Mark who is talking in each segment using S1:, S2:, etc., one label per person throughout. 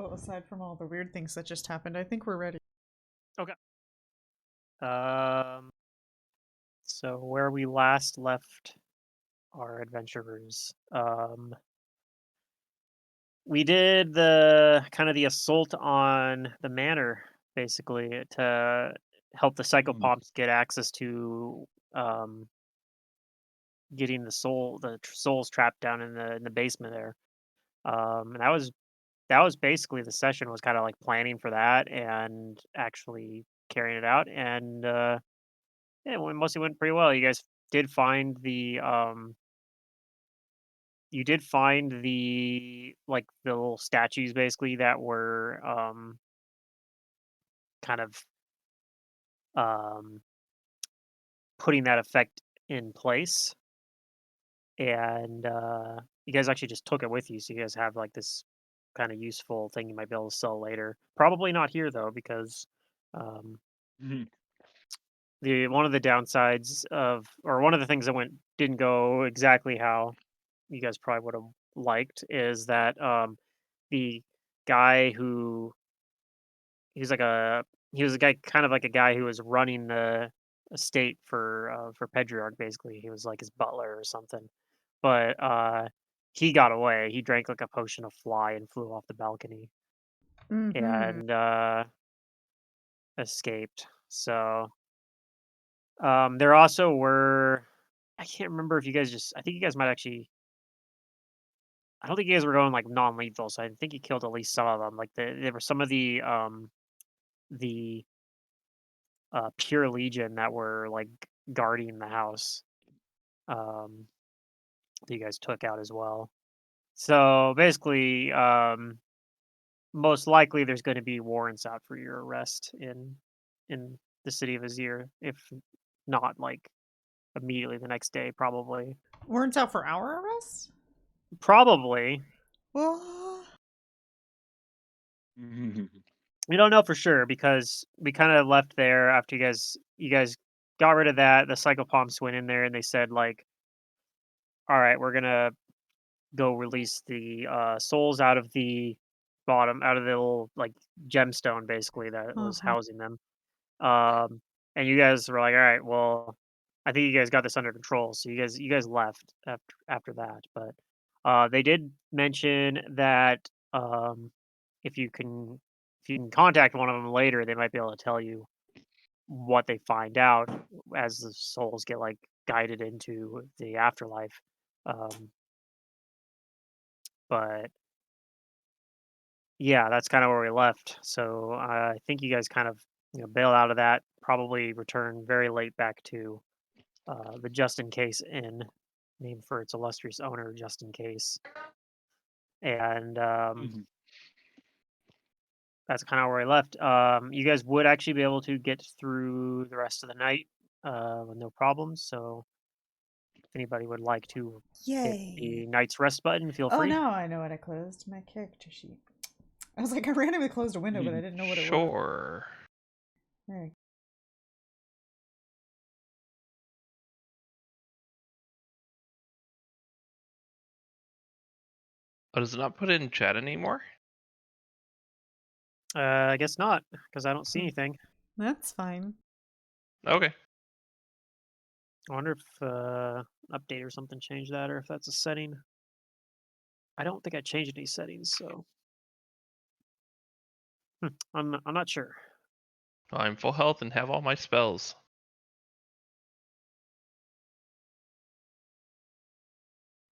S1: Well, aside from all the weird things that just happened, I think we're ready.
S2: Okay. Um, so where we last left our adventurers, we did the kind of the assault on the manor, basically, to help the
S3: Mm.
S2: psychopomps get access to um, getting the souls trapped down in the basement there. And that was basically the session was kind of like planning for that and actually carrying it out. And yeah, it mostly went pretty well. You guys did find like the little statues basically that were kind of um putting that effect in place. And you guys actually just took it with you, so you guys have like this kind of useful thing you might be able to sell later. Probably not here though, because um
S3: Mhm.
S2: the one of the downsides of or one of the things that didn't go exactly how you guys probably would have liked is that the guy who he's like a he was a guy kind of like a guy who was running the estate for Pedriarch basically. He was like his butler or something. But he got away. He drank like a potion of fly and flew off the balcony
S1: Mm-hmm.
S2: and escaped. So there also were I can't remember if you guys just I think you guys might actually I don't think you guys were going like non-lethal, so I think you killed at least some of them. Like there were some of the pure legion that were like guarding the house um that you guys took out as well. So basically, most likely there's going to be warrants out for your arrest in the city of Azir, if not like immediately the next day, probably.
S1: Warrants out for our arrest?
S2: Probably.
S1: Well,
S3: Mhm.
S2: We don't know for sure because we kind of left there after you guys got rid of that. The psychopomps went in there and they said like, all right, we're gonna go release the souls out of the little like gemstone basically that was
S1: uh-huh.
S2: housing them. And you guys were like, all right, well, I think you guys got this under control. So you guys left after that. But they did mention that if you can if you can contact one of them later, they might be able to tell you what they find out as the souls get like guided into the afterlife. Um, but yeah, that's kind of where we left. So I think you guys kind of bail out of that. Probably return very late back to the Just in Case Inn, named for its illustrious owner, Just in Case. And
S3: Mhm.
S2: that's kind of where we left. You guys would actually be able to get through the rest of the night with no problems. So if anybody would like to hit
S1: Yay.
S2: the night's rest button, feel
S1: Oh,
S2: free.
S1: now I know what I closed. My character sheet. I was like, I randomly closed a window, but I
S3: Mhm.
S1: didn't know what it was.
S4: Sure.
S1: There.
S4: Oh, does it not put it in chat anymore?
S2: I guess not, because I don't see anything.
S1: That's fine.
S4: Okay.
S2: I wonder if update or something changed that, or if that's a setting. I don't think I changed any settings, so I'm not sure.
S4: I'm full health and have all my spells.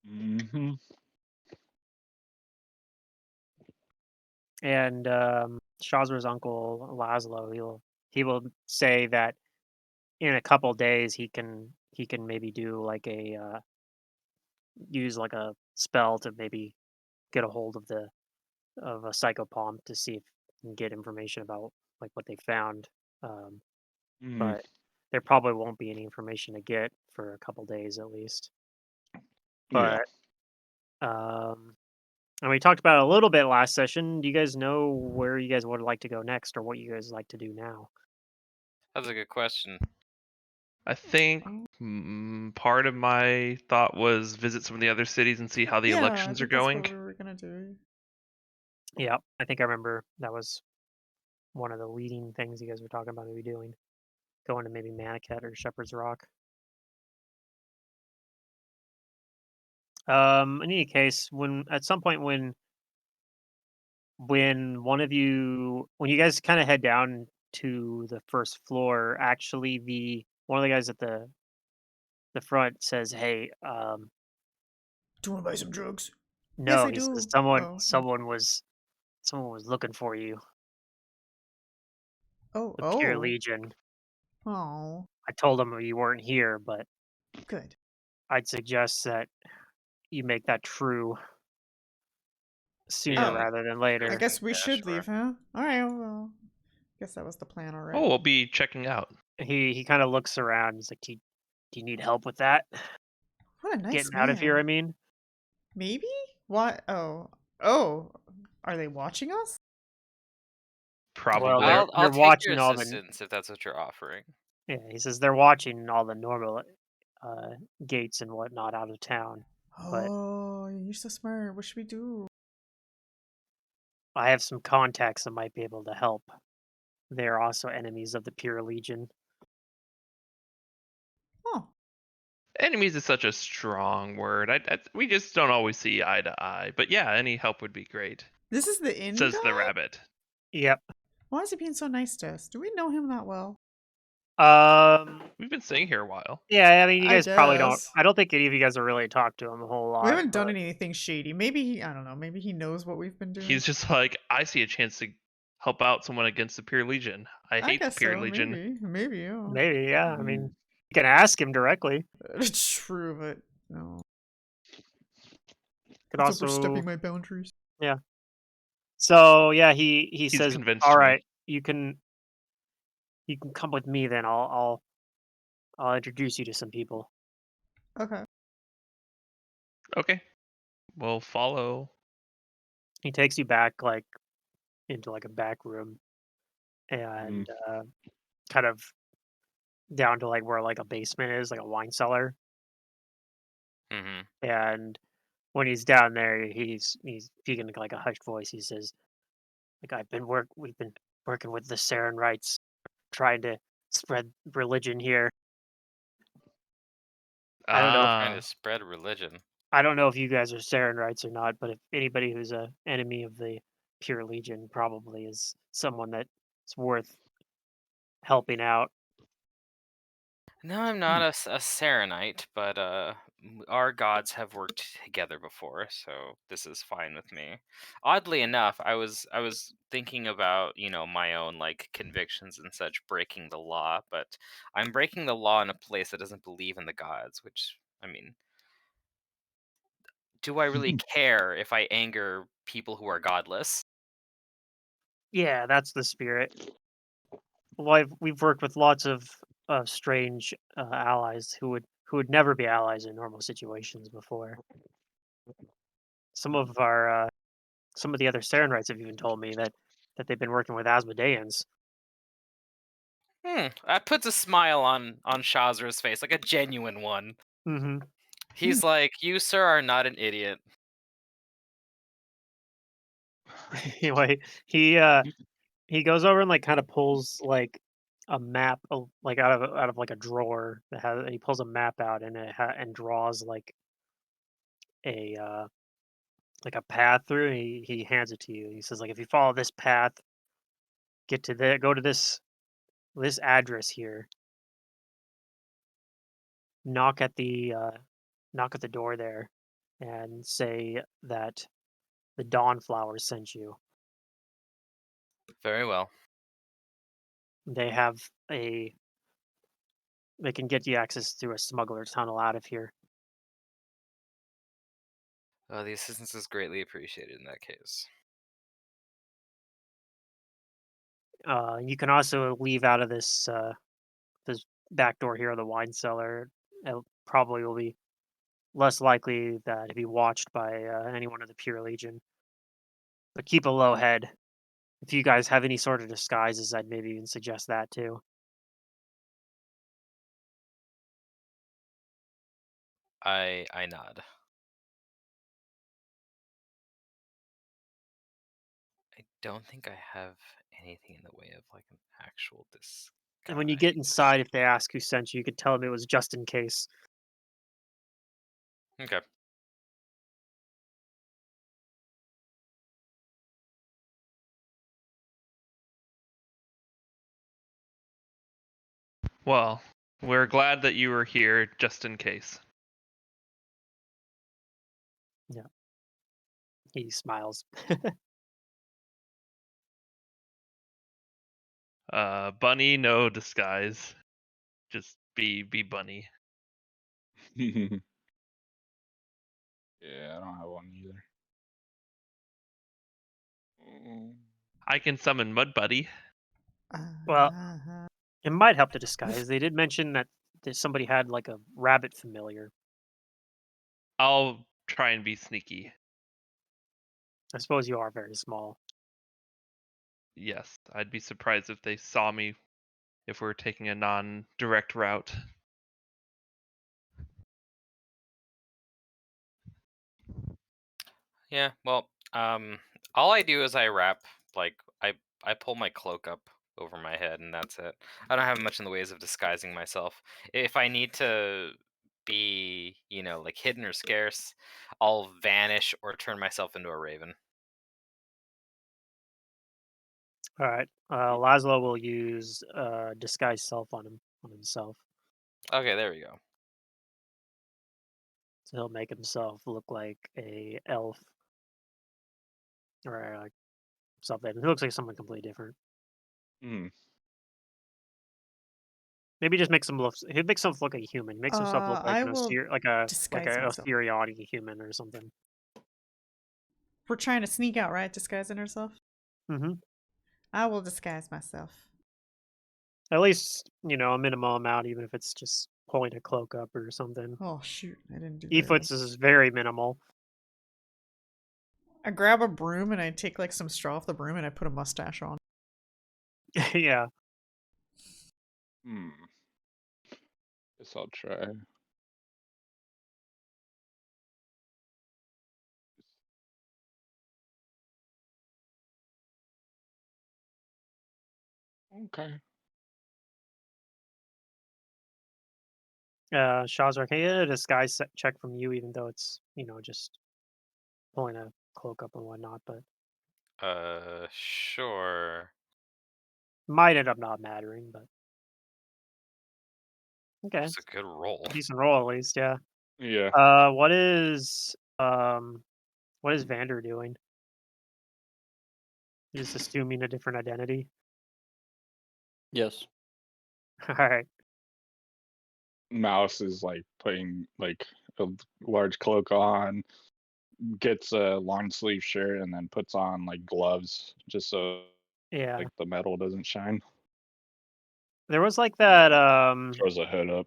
S3: Mhm.
S2: And Shazra's uncle Laszlo, he will say that in a couple days he can maybe do like a use like a spell to maybe get a hold of a psychopomp to see if he can get information about like what they found. Um,
S3: Mhm.
S2: but there probably won't be any information to get for a couple days at least.
S3: Yeah.
S2: But um, and we talked about it a little bit last session. Do you guys know where you guys would like to go next, or what you guys like to do now?
S5: That's a good question.
S4: I think
S1: Oh.
S4: part of my thought was visit some of the other cities and see how the
S1: Yeah, I
S4: elections are
S1: think that's what
S4: going.
S1: we were gonna do.
S2: Yeah, I think I remember that was one of the leading things you guys were talking about maybe doing. Going to maybe Manicat or Shepherd's Rock. In any case, when at some point when when you guys kind of head down to the first floor, actually the one of the guys at the front says, "Hey,
S1: Do you want to buy some drugs? Yes,
S2: no,"
S1: I
S2: he says,
S1: do.
S2: "Someone
S1: Oh,
S2: someone was looking for you.
S1: oh,
S2: The Pure
S1: oh,
S2: Legion.
S1: oh.
S2: I told them you weren't here, but
S1: Good.
S2: I'd suggest that you make that true sooner
S1: Oh,
S2: rather than
S1: I
S2: later."
S1: guess we
S5: Yeah,
S1: should
S5: sure.
S1: leave, huh? All right. Well, guess that was the plan already.
S4: Oh, we'll be checking out.
S2: He kind of looks around. He's like, do you need help with that?
S1: What a nice
S2: Getting out of here, I
S1: man.
S2: mean."
S1: Maybe? What? Oh, oh. Are they watching us?
S2: Well,
S4: Probably.
S2: they're
S5: I'll take your
S2: watching all the
S5: assistance if that's what you're offering.
S2: yeah. He says they're watching all the normal uh, gates and whatnot out of town, but
S1: Oh, you're so smart. What should we do?
S2: I have some contacts that might be able to help. They're also enemies of the Pure Legion.
S1: Oh,
S4: Enemies is such a strong word. We just don't always see eye to eye. But yeah, any help would be great.
S1: this is the inn
S4: Says the
S1: guy?
S4: rabbit.
S2: Yep.
S1: Why is he being so nice to us? Do we know him that well?
S4: We've been staying here a while.
S2: Yeah. I mean, you
S1: I
S2: guys probably don't.
S1: guess.
S2: I don't think any of you guys have really talked to him a whole
S1: We
S2: lot.
S1: haven't done
S2: But
S1: anything shady. Maybe he, I don't know, maybe he knows what we've been doing.
S4: He's just like, I see a chance to help out someone against the Pure Legion. I
S1: I
S4: hate the
S1: guess
S4: Pure
S1: so.
S4: Legion.
S1: Maybe, yeah.
S2: maybe, yeah. I mean,
S3: Mm.
S2: you can ask him directly.
S1: True, but no.
S2: Could
S1: It's
S2: also,
S1: overstepping my boundaries.
S2: yeah. So yeah, he
S4: He's
S2: says,
S4: convinced
S2: "All
S4: me.
S2: right, you can come with me. Then I'll introduce you to some people."
S1: Okay.
S4: Okay. We'll follow.
S2: He takes you back like into like a back room
S3: Mm.
S2: and kind of down to like where like a basement is, like a wine cellar.
S5: Mm-hmm.
S2: And when he's down there, he's speaking in like a hushed voice. He says, "Like we've been working with the Saren rights, trying to spread religion here. I don't know if
S5: Trying to
S4: Ah,
S5: spread religion.
S2: I don't know if you guys are Saren rights or not, but if anybody who's a enemy of the Pure Legion probably is someone that's worth helping out."
S5: No, I'm not a Saranite, but our gods have worked together before, so this is fine with me. Oddly enough, I was thinking about my own like convictions and such breaking the law, but I'm breaking the law in a place that doesn't believe in the gods. Which I mean, do I really care if I anger people who are godless?
S2: Yeah, that's the spirit. Well, we've worked with lots of strange allies who would never be allies in normal situations before. Some of our some of the other Sarenrites have even told me that they've been working with Asmodeans.
S5: That puts a smile on Shazra's face, like a genuine one.
S2: Hmm.
S5: He's like, "You, sir, are not an idiot."
S2: Anyway, he goes over and like kind of pulls like a map like out of like a drawer that has he pulls a map out and and draws a like a path through. And he hands it to you. He says like if you follow this path, go to this address here. Knock at the knock at the door there, and say that the Dawn Flowers sent you.
S5: Very well.
S2: They have a they can get you access through a smuggler tunnel out of here.
S5: The assistance is greatly appreciated in that case.
S2: You can also leave out of this back door here, the wine cellar. It probably will be less likely that to be watched by anyone of the Pure Legion. But keep a low head. If you guys have any sort of disguises, I'd maybe even suggest that too.
S5: I nod. don't think I have anything in the way of like an actual disguise.
S2: And when you get inside, if they ask who sent you, you could tell them it was just in case.
S5: Okay.
S4: Well, we're glad that you were here just in case.
S2: He smiles.
S4: Bunny, no disguise. Just be Bunny.
S3: Yeah, I don't have one either. Mm.
S4: I can summon Mud Buddy.
S2: Well,
S1: Uh-huh.
S2: it might help to disguise. They did mention that somebody had like a rabbit familiar.
S4: I'll try and be sneaky.
S2: I suppose you are very small.
S4: Yes, I'd be surprised if they saw me if we're taking a non-direct route.
S5: Yeah. Well, all I do is I wrap like I pull my cloak up over my head, and that's it. I don't have much in the ways of disguising myself. If I need to be, like hidden or scarce, I'll vanish or turn myself into a raven.
S2: All right. Laszlo will use disguise self on himself.
S5: Okay, there we go.
S2: So he'll make himself look like a elf or like something. He looks like someone completely different.
S3: Mm.
S2: Maybe just makes him look. He makes himself look like a human. He makes himself look like
S1: I
S2: an
S1: will
S2: like a
S1: disguise myself.
S2: Otheriani human or something.
S1: We're trying to sneak out, right? Disguising ourselves.
S2: Mm-hmm.
S1: I will disguise myself.
S2: At least a minimal amount, even if it's just pulling a cloak up or something.
S1: Oh shoot! I didn't do that.
S2: Efoot's is very minimal.
S1: I grab a broom and I take like some straw off the broom and I put a mustache on.
S2: Yeah.
S3: Hmm. Guess I'll try. Okay.
S2: Shazar, can you get a disguise check from you, even though it's just pulling a cloak up and whatnot, but
S5: Sure.
S2: might end up not mattering. But okay,
S5: It's a good roll.
S2: decent roll at least, yeah.
S3: Yeah.
S2: What is Vander doing? Just assuming a different identity.
S6: Yes.
S2: All right.
S3: Mouse is like putting like a large cloak on, gets a long sleeve shirt, and then puts on like gloves just so
S2: Yeah.
S3: like the metal doesn't shine.
S2: There was like that.
S3: Throws a hood up.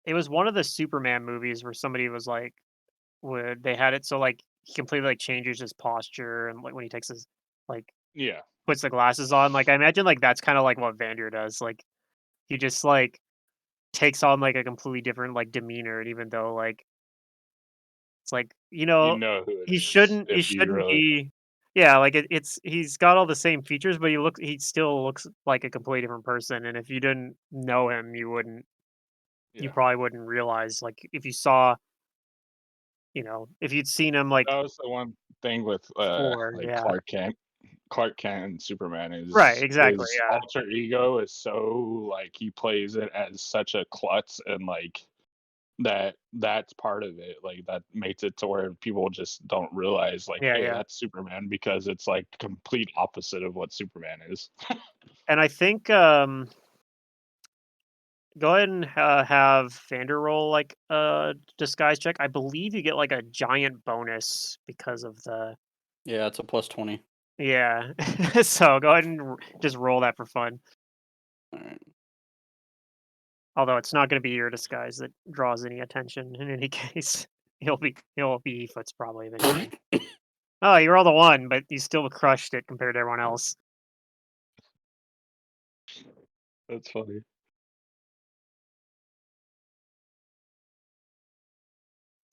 S2: It was one of the Superman movies where somebody was like, would they had it so like he completely like changes his posture and like when he takes his like
S3: Yeah.
S2: puts the glasses on. Like I imagine like that's kind of like what Vander does. Like he just like takes on like a completely different like demeanor, and even though like it's like
S3: You know who it
S2: he
S3: is
S2: he
S3: if you
S2: shouldn't
S3: really.
S2: be. Yeah, like it's he's got all the same features, but he still looks like a completely different person. And if you didn't know him, you
S3: Yeah.
S2: probably wouldn't realize like if you saw if you'd seen him like
S3: That was the one thing with
S2: before.
S3: like
S2: Yeah,
S3: Clark Kent and Superman
S2: right,
S3: is
S2: exactly.
S3: his
S2: Yeah,
S3: alter ego is so like he plays it as such a klutz and like that's part of it. Like that makes it to where people just don't realize like,
S2: yeah,
S3: hey,
S2: yeah.
S3: that's Superman because it's like complete opposite of what Superman is.
S2: And I think go ahead and have Vander roll like a disguise check. I believe you get like a giant bonus because of the
S6: Yeah, it's a +20.
S2: yeah. So go ahead and just roll that for fun.
S6: All right.
S2: Although it's not going to be your disguise that draws any attention in any case. He'll be Foot's probably eventually. Oh, you rolled a 1, but you still crushed it compared to everyone else.
S3: That's funny.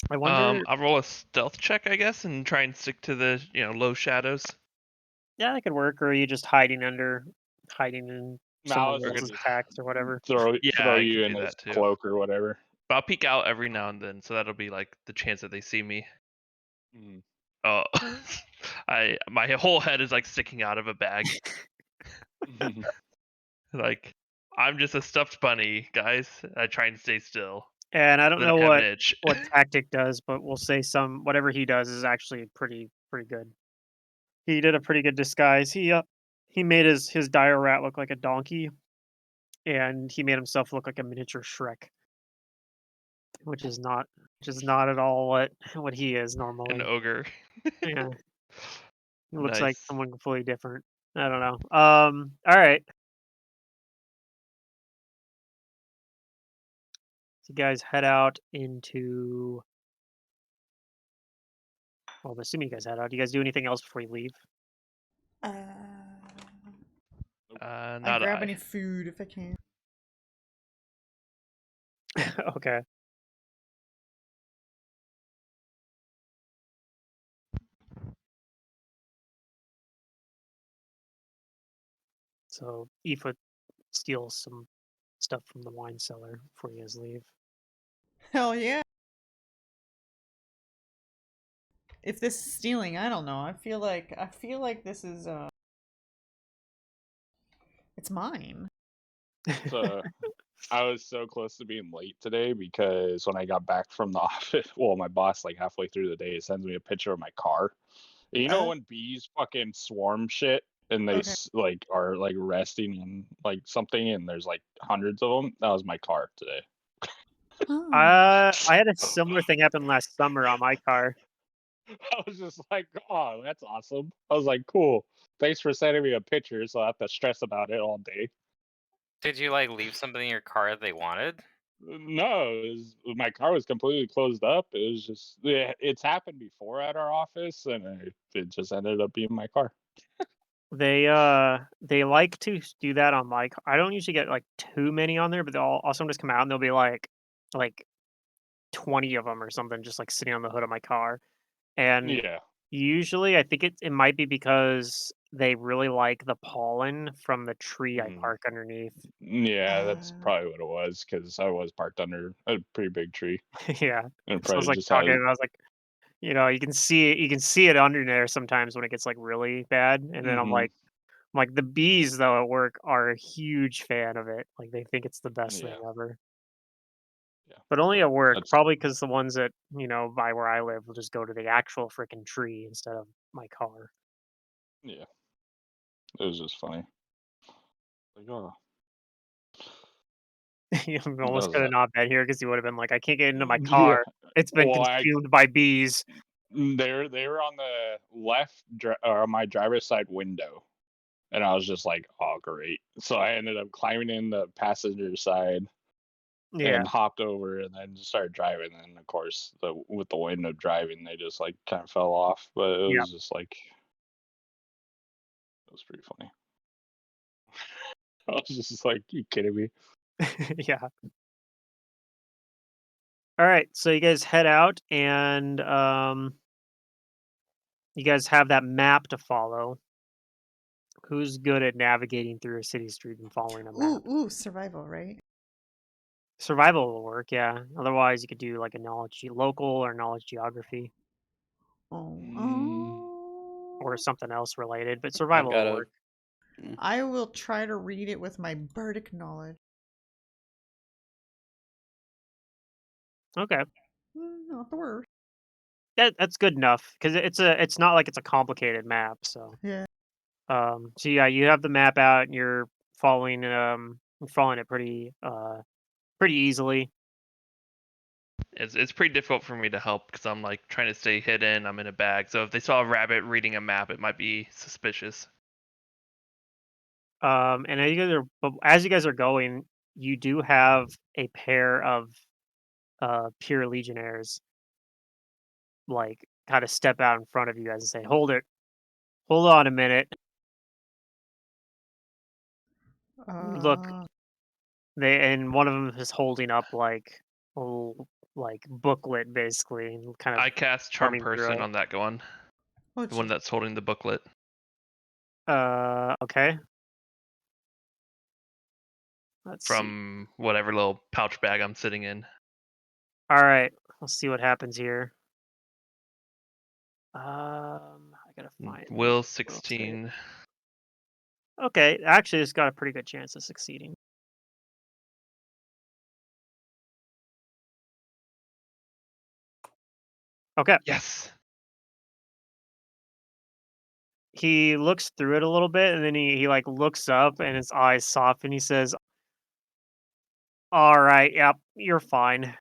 S2: I wonder.
S4: I'll roll a stealth check, I guess, and try and stick to the low shadows.
S2: Yeah, that could work. Or are you just hiding in someone
S3: Malice
S4: Or
S3: will
S2: else's
S3: just
S2: attacks or whatever?
S3: throw
S4: Yeah, I
S3: you
S4: could
S3: in
S4: do
S3: his
S4: that too.
S3: cloak or whatever.
S4: But I'll peek out every now and then, so that'll be like the chance that they see me.
S3: Mm.
S4: Oh, my whole head is like sticking out of a bag. Like I'm just a stuffed bunny, guys. I try and stay still.
S2: And I don't
S4: Then I
S2: know
S4: have an
S2: what
S4: itch.
S2: tactic does, but we'll say whatever he does is actually pretty good. He did a pretty good disguise. He made his dire rat look like a donkey, and he made himself look like a miniature Shrek, which is not at all what he is
S4: An
S2: normally.
S4: ogre.
S2: Yeah, he looks like
S4: Nice.
S2: someone completely different. I don't know. All right. So you guys head out into. Well, I'm assuming you guys head out. Do you guys do anything else before you leave?
S1: Uh, I
S4: Not
S1: grab
S4: I.
S1: any food if I can.
S2: Okay. So Aoife steals some stuff from the wine cellar before you guys leave.
S1: Hell yeah. If this is stealing, I don't know. I feel like this is it's mine.
S3: So I was so close to being late today because when I got back from the office, well, my boss like halfway through the day sends me a picture of my car. And you know
S1: Oh,
S3: when bees fucking swarm shit and they
S1: okay.
S3: like are like resting in like something and there's like hundreds of them. That was my car today.
S1: Oh.
S2: I had a similar thing happen last summer on my car.
S3: I was just like, oh, that's awesome. I was like, cool. Thanks for sending me a picture, so I have to stress about it all day.
S5: Did you like leave something in your car that they wanted?
S3: No, my car was completely closed up. It was just it's happened before at our office, and it just ended up being my car.
S2: They like to do that on my car. I don't usually get like too many on there, but they'll also just come out and they'll be like 20 of them or something just like sitting on the hood of my car. And
S3: Yeah,
S2: usually I think it might be because they really like the pollen from the tree I
S3: mhm.
S2: park underneath.
S3: Yeah, that's
S1: Uh,
S3: probably what it was because I was parked under a pretty big tree,
S2: Yeah.
S3: and it
S2: So I was
S3: probably
S2: like
S3: just
S2: talking
S3: has.
S2: and I was like, you can see it under there sometimes when it gets like really bad. And then
S3: Hmm.
S2: I'm like the bees though at work are a huge fan of it. Like they think it's the best thing
S3: Yeah,
S2: ever.
S3: yeah,
S2: But only at work,
S3: that's
S2: probably because the ones that, by where I live will just go to the actual freaking tree instead of my car.
S3: yeah. It was just funny. Like, oh,
S2: You
S3: that
S2: almost
S3: was
S2: could have
S3: that.
S2: not been here because you would have been like, I can't get into my
S3: Yeah.
S2: car. It's been
S3: Well, I
S2: consumed by bees.
S3: they were on the left or on my driver's side window, and I was just like, oh great. So I ended up climbing in the passenger side
S2: Yeah.
S3: and hopped over, and then just started driving. And of course, with the wind of driving, they just like kind of fell off. But it
S2: Yeah.
S3: was just like it was pretty funny. I was just like, you kidding me?
S2: Yeah. All right. So you guys head out and you guys have that map to follow. Who's good at navigating through a city street and following a map?
S1: ooh, survival, right?
S2: Survival will work, yeah. Otherwise, you could do like a local or knowledge geography
S3: Mm,
S2: or
S1: Oh.
S2: something else related, but
S6: I've
S2: survival
S6: got
S2: will
S6: a.
S2: work.
S1: I will try to read it with my bardic knowledge.
S2: Okay.
S1: Not the worst.
S2: That's good enough because it's not like it's a complicated map. So
S1: Yeah.
S2: so yeah, you have the map out and you're following it pretty easily.
S4: It's pretty difficult for me to help because I'm like trying to stay hidden. I'm in a bag, so if they saw a rabbit reading a map, it might be suspicious.
S2: And as you guys are going, you do have a pair of pure legionnaires like kind of step out in front of you guys and say, hold on a minute. Look,
S1: Uh,
S2: and one of them is holding up like a little like booklet basically and kind of
S4: I cast Charm
S2: thumbing through
S4: Person
S2: it.
S4: on that one,
S1: oh,
S4: the one
S1: gee.
S4: that's holding the booklet.
S2: Okay. Let's see.
S4: from whatever little pouch bag I'm sitting in.
S2: All right, let's see what happens here. I gotta find the
S4: Will
S2: will save.
S4: 16.
S2: Okay, actually, it's got a pretty good chance of succeeding. Okay,
S4: Yes.
S2: he looks through it a little bit, and then he like looks up, and his eyes soften. He says, "All right, yep, you're fine."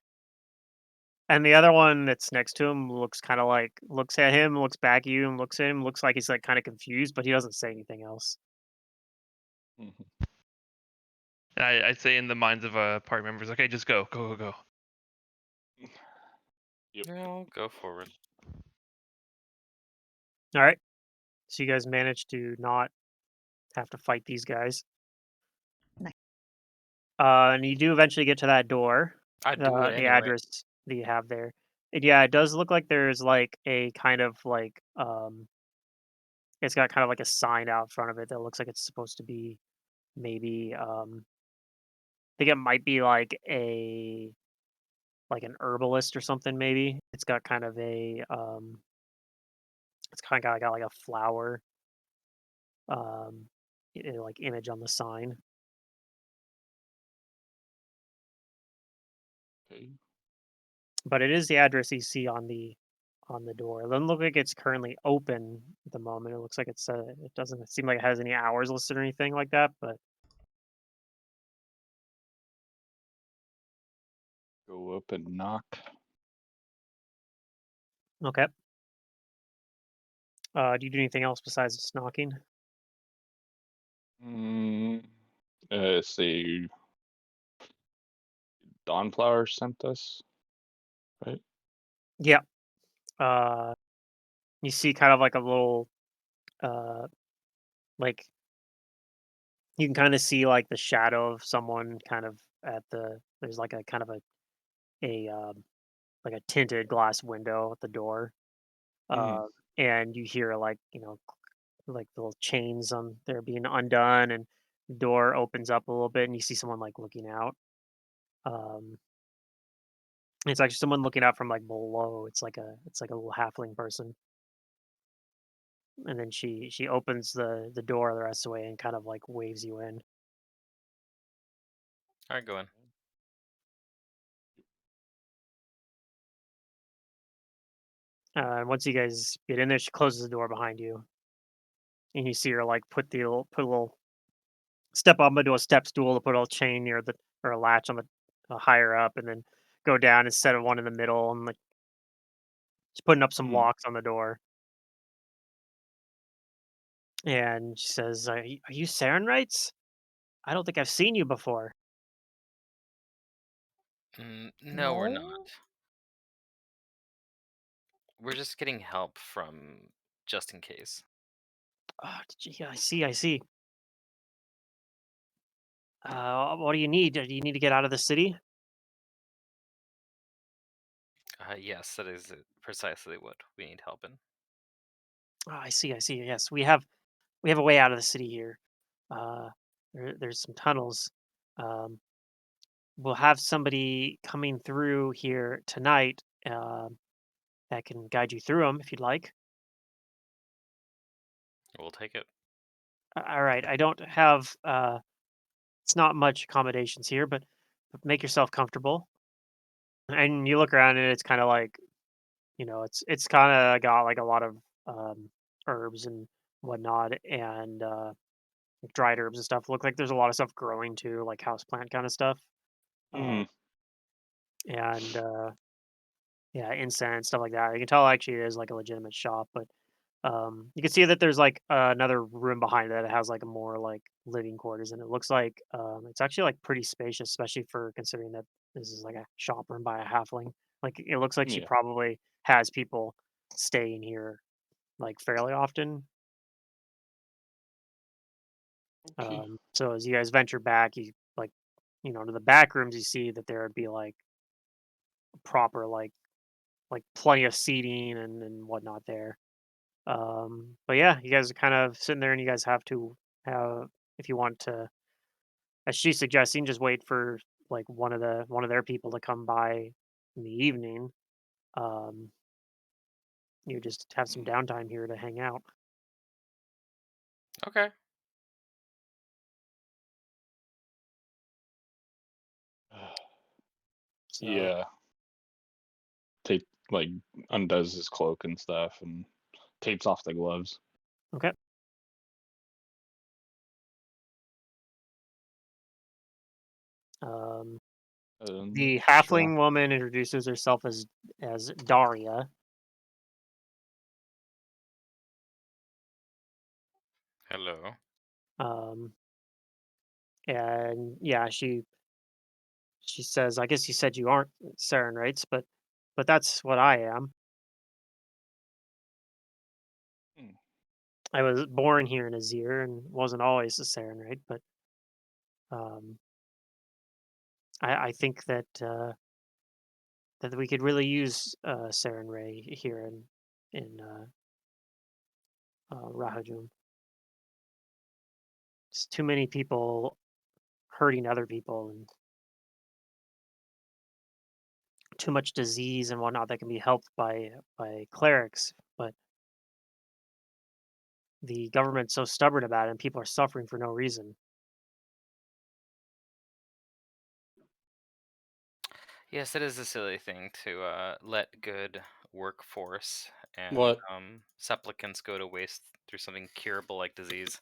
S2: And the other one that's next to him looks kind of like looks at him, looks back at you, and looks at him. Looks like he's like kind of confused, but he doesn't say anything else.
S3: Mhm.
S4: And I say in the minds of party members, okay, just go, go, go, go.
S3: Yep.
S5: No, go forward.
S2: All right, so you guys managed to not have to fight these guys.
S1: Nice.
S2: And you do eventually get to that door,
S5: I'd do it
S2: the
S5: anyway.
S2: address that you have there. And yeah, it does look like there's like a kind of like it's got kind of like a sign out front of it that looks like it's supposed to be maybe I think it might be like an herbalist or something maybe. It's got kind of a it's kind of got like a flower um like image on the sign.
S3: Okay.
S2: But it is the address you see on the door. It doesn't look like it's currently open at the moment. It looks like it doesn't seem like it has any hours listed or anything like that, but
S3: Go up and knock.
S2: okay. Do you do anything else besides just knocking?
S3: Mm, say Dawnflower sent us, right?
S2: Yeah. Uh, you see kind of like a little uh like you can kind of see like the shadow of someone kind of at there's like a kind of a like a tinted glass window at the door.
S3: Mm,
S2: Uh, and you hear like, like the little chains on there being undone, and the door opens up a little bit and you see someone like looking out. Um, it's actually someone looking out from like below. It's like a little halfling person. And then she opens the door the rest of the way and kind of like waves you in.
S5: All right, go in.
S2: And once you guys get in there, she closes the door behind you, and you see her like put a little step up into a step stool to put a little chain near the or a latch on the higher up, and then go down and set one in the middle, and like she's putting up some
S3: mm.
S2: locks on the door. And she says, are you Saren rights? I don't think I've seen you before."
S5: No, we're not.
S1: No?
S5: We're just getting help from just in case.
S2: "Oh, yeah, I see. What do you need? Do you need to get out of the city?"
S5: Yes, that is precisely what we need help in.
S2: "Oh, I see. Yes, we have a way out of the city here. Uh, there's some tunnels. Um, we'll have somebody coming through here tonight that can guide you through them if you'd like."
S5: We'll take it.
S2: All right. I don't have. It's not much accommodations here, but make yourself comfortable. And you look around, and it's kind of like it's kind of got like a lot of um, herbs and whatnot, and like dried herbs and stuff. Look like there's a lot of stuff growing too, like houseplant kind of stuff. Uh,
S3: Mm.
S2: and yeah, incense, stuff like that. You can tell actually it is like a legitimate shop, but you can see that there's like another room behind it that has like a more like living quarters, and it looks like it's actually like pretty spacious, especially for considering that this is like a shop run by a halfling. Like it looks like she
S3: Yeah.
S2: probably has people staying here like fairly often.
S3: Okay.
S2: So as you guys venture back, you like to the back rooms, you see that there would be like proper like plenty of seating and whatnot there. But yeah, you guys are kind of sitting there, and you guys have to have, if you want to, as she's suggesting, just wait for like one of their people to come by in the evening. Um, you just have some downtime here to hang out.
S5: Okay.
S2: So
S3: Yeah. Take like undoes his cloak and stuff and tapes off the gloves.
S2: okay. Um, the
S3: Sure.
S2: halfling woman introduces herself as Daria.
S5: Hello.
S2: Um, and yeah, she says, "I guess you said you aren't Sarenrates, but that's what I am.
S3: Hmm.
S2: I was born here in Azir and wasn't always a Sarenrate, but um, I think that we could really use Sarenray here in Rahajum. It's too many people hurting other people and too much disease and whatnot that can be helped by clerics, but the government's so stubborn about it and people are suffering for no reason."
S5: Yes, it is a silly thing to let good workforce and
S6: What?
S5: supplicants go to waste through something curable like disease.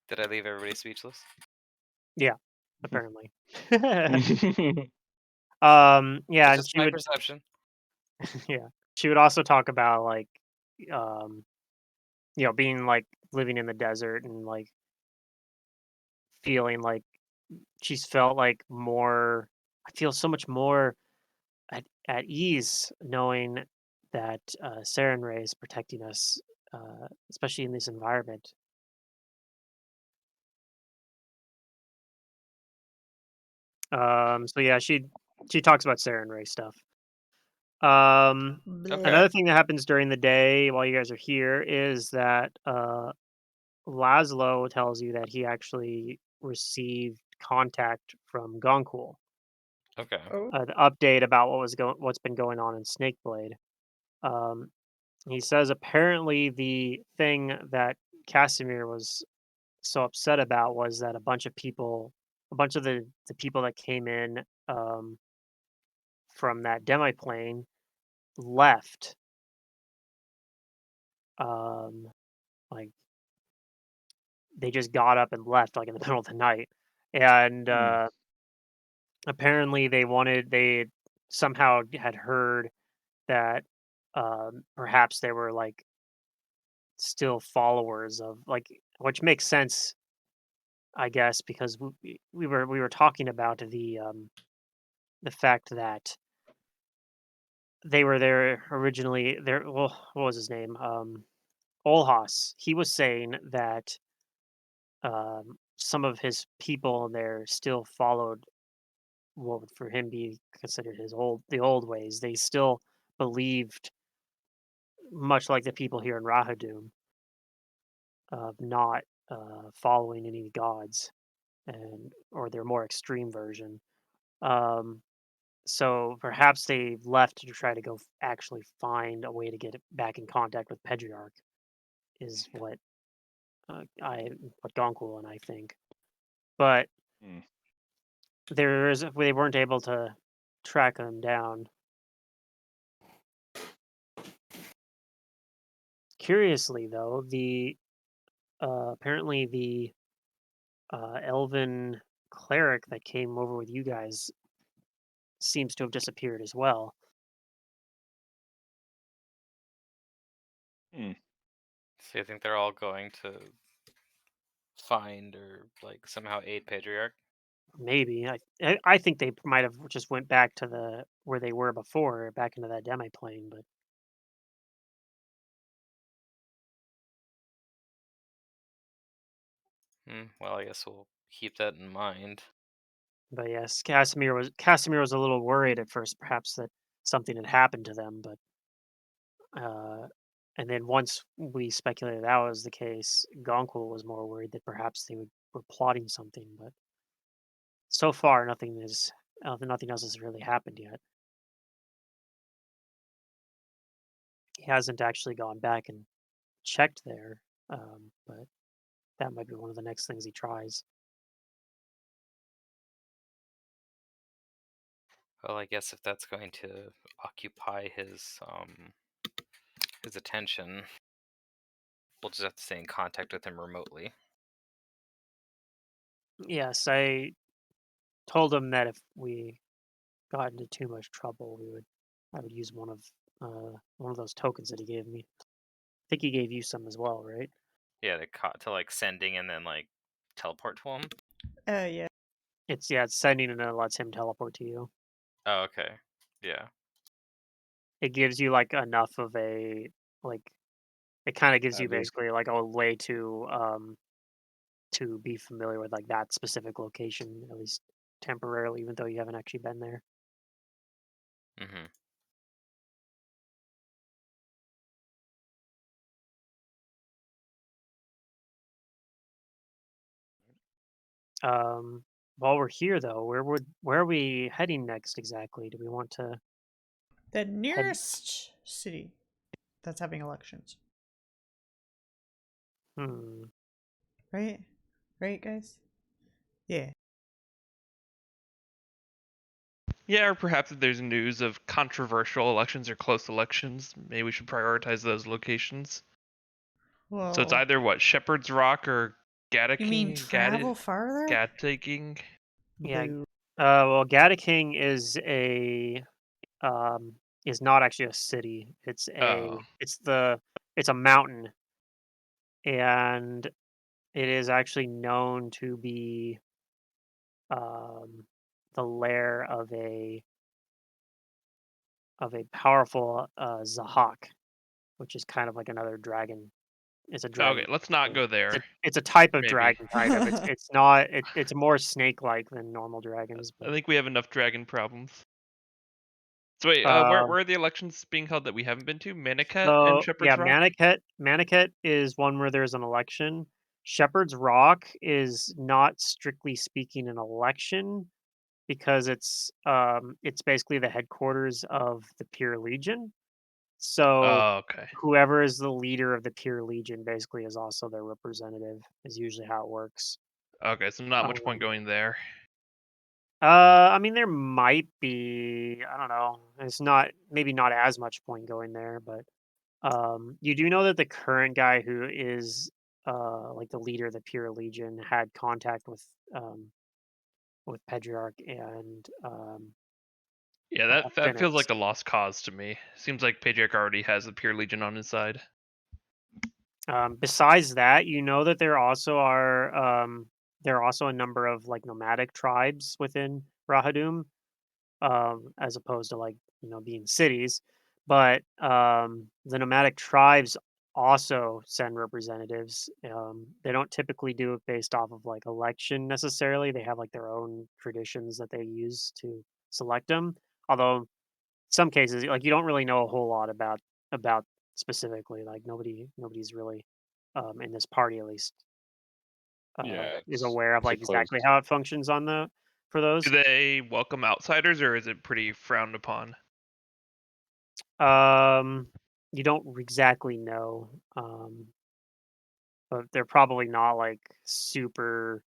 S5: Did I leave everybody speechless?
S2: Yeah, apparently.
S3: Hmm.
S2: Yeah,
S5: It's
S2: and
S5: just
S2: she
S5: my
S2: would
S5: perception.
S2: yeah, she would also talk about like um being like living in the desert and like feeling like she's felt like more. I feel so much more at ease knowing that Saren Ray is protecting us, especially in this environment. So yeah, she talks about Saren Ray stuff.
S5: Okay.
S2: Another thing that happens during the day while you guys are here is that Laszlo tells you that he actually received contact from Goncool.
S5: Okay.
S1: Oh,
S2: The update about what's been going on in Snakeblade. Um, he says apparently the thing that Casimir was so upset about was that a bunch of the people that came in from that demi-plane left. Um, like they just got up and left like in the middle of the night, and apparently they somehow had heard that perhaps they were like still followers of like, which makes sense, I guess, because we were talking about the fact that they were there originally. There, well, what was his name? Olhas. He was saying that some of his people there still followed what would for him be considered the old ways. They still believed, much like the people here in Rahadum, of not following any gods, and or their more extreme version. Um, so perhaps they left to try to go actually find a way to get back in contact with Pedriarch. Is what Goncool and I think, but
S3: Hmm.
S2: they weren't able to track them down. Curiously, though, the apparently the elven cleric that came over with you guys seems to have disappeared as well.
S3: Hmm.
S5: So you think they're all going to find or like somehow aid Patriarch?
S2: Maybe I think they might have just went back to the where they were before, back into that demi plane. But
S5: Well, I guess we'll keep that in mind.
S2: But yes, Casimir was a little worried at first, perhaps that something had happened to them, but uh, and then once we speculated that was the case, Gonquil was more worried that perhaps were plotting something. But so far, nothing else has really happened yet. He hasn't actually gone back and checked there, but that might be one of the next things he tries.
S5: Well, I guess if that's going to occupy his attention, we'll just have to stay in contact with him remotely.
S2: Yes, I told him that if we got into too much trouble, I would use one of those tokens that he gave me. I think he gave you some as well, right?
S5: Yeah, to like sending and then like teleport to him.
S1: Yeah.
S2: It's sending and it lets him teleport to you.
S5: Oh, okay. Yeah.
S2: It gives you like enough of like it kind of gives you
S3: At least
S2: basically like a way to be familiar with like that specific location, at least temporarily, even though you haven't actually been there.
S5: Mm-hmm.
S2: While we're here though, where are we heading next exactly? Do we want to
S1: The
S2: head?
S1: nearest city that's having elections.
S2: Hmm.
S1: Right? Right, guys? Yeah.
S4: Yeah, or perhaps if there's news of controversial elections or close elections, maybe we should prioritize those locations. So it's
S1: Whoa.
S4: either what, Shepherd's Rock or
S1: You mean
S4: Gataking?
S1: travel farther?
S4: Gataking?
S2: Yeah.
S1: Boo.
S2: Well, King um is not actually a city.
S4: Oh.
S2: It's a mountain, and it is actually known to be um the lair of a powerful Zahak, which is kind of like another dragon. It's a
S4: Okay,
S2: dragon.
S4: let's not go
S2: It's a,
S4: there.
S2: it's a type of
S4: Maybe.
S2: dragon, kind of. It's not. It's more snake-like than normal dragons.
S4: I
S2: But
S4: think we have enough dragon problems. So wait,
S2: um,
S4: where are the elections being held that we haven't been to? Maniket and
S2: so yeah,
S4: Shepherd's Rock?
S2: Maniket is one where there's an election. Shepherd's Rock is not strictly speaking an election because it's basically the headquarters of the Pure Legion. So
S4: Oh, okay.
S2: whoever is the leader of the Pure Legion basically is also their representative. Is usually how it works.
S4: Okay, so not much point
S2: Um,
S4: going there.
S2: I mean, there might be. I don't know. It's not maybe not as much point going there, but you do know that the current guy who is like the leader of the Pure Legion had contact with Pedriarch and
S4: Yeah, that feels
S2: Phoenix.
S4: like a lost cause to me. Seems like Patriarch already has the Pure Legion on his side.
S2: Besides that, you know that there are also a number of like nomadic tribes within Rahadum, as opposed to like being cities. But the nomadic tribes also send representatives. They don't typically do it based off of like election necessarily. They have like their own traditions that they use to select them. Although some cases, like you don't really know a whole lot about specifically. Like nobody's really in this party at least
S3: yeah,
S2: is aware of
S3: it's a
S2: like
S3: close.
S2: exactly how it functions for
S4: Do
S2: those.
S4: they welcome outsiders, or is it pretty frowned upon?
S2: Um, you don't exactly know, but they're probably not like super.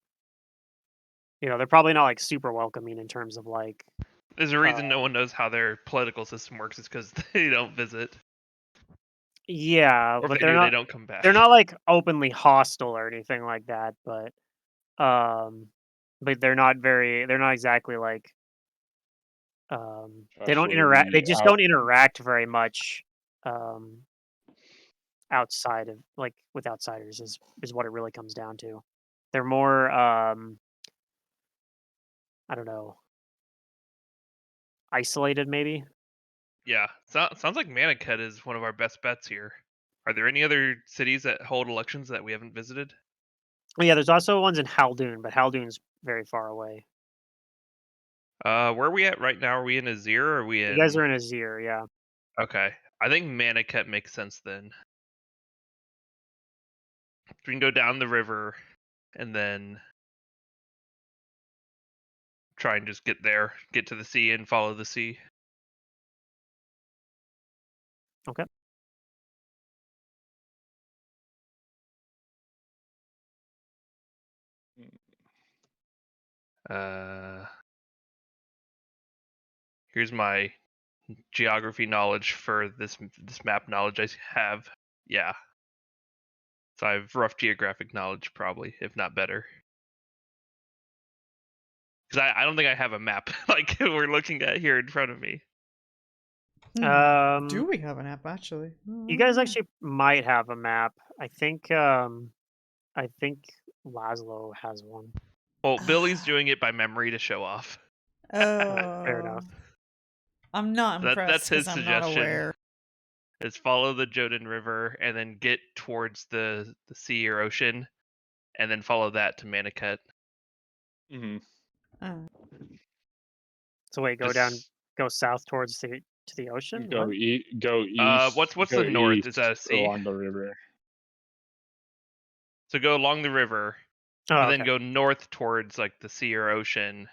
S2: They're probably not like super welcoming in terms of like.
S4: There's a
S2: Uh,
S4: reason no one knows how their political system works. Is because they don't visit,
S2: yeah,
S4: or if
S2: but
S4: they do, they don't come
S2: they're
S4: back.
S2: not like openly hostile or anything like that. Um, but they're not exactly like they don't interact. They
S3: Especially
S2: just
S3: out.
S2: don't interact very much. Um, outside of like with outsiders is what it really comes down to. They're more I don't know, isolated maybe.
S4: Yeah, sounds like Maniket is one of our best bets here. Are there any other cities that hold elections that we haven't visited?
S2: Oh, yeah, there's also ones in Haldoon, but Haldoon's very far away.
S4: Where are we at right now? Are we in Azir or are we in?
S2: You guys are in Azir, yeah.
S4: Okay. I think Maniket makes sense then. We can go down the river and then try and just get there, get to the sea and follow the sea.
S2: Okay.
S4: Here's my geography knowledge for this map knowledge I have. Yeah. So I have rough geographic knowledge, probably, if not better. Because I don't think I have a map like we're looking at here in front of me.
S1: Do we have an app actually?
S2: You guys actually might have a map. I think Laszlo has one.
S4: Well, Billy's doing it by memory to show off.
S2: Fair enough.
S1: I'm not
S4: That's
S1: impressed
S4: his
S1: because I'm not
S4: suggestion.
S1: aware.
S4: Is follow the Jodin River and then get towards the sea or ocean, and then follow that to Maniket.
S3: Mm-hmm.
S2: So wait, go south towards to the ocean.
S3: Go
S2: What?
S3: go east.
S4: What's
S3: go
S4: the north? Is
S3: east
S4: that a sea?
S3: along the river?
S4: So go along the river,
S2: Oh,
S4: but
S2: okay.
S4: then go north towards like the sea or ocean,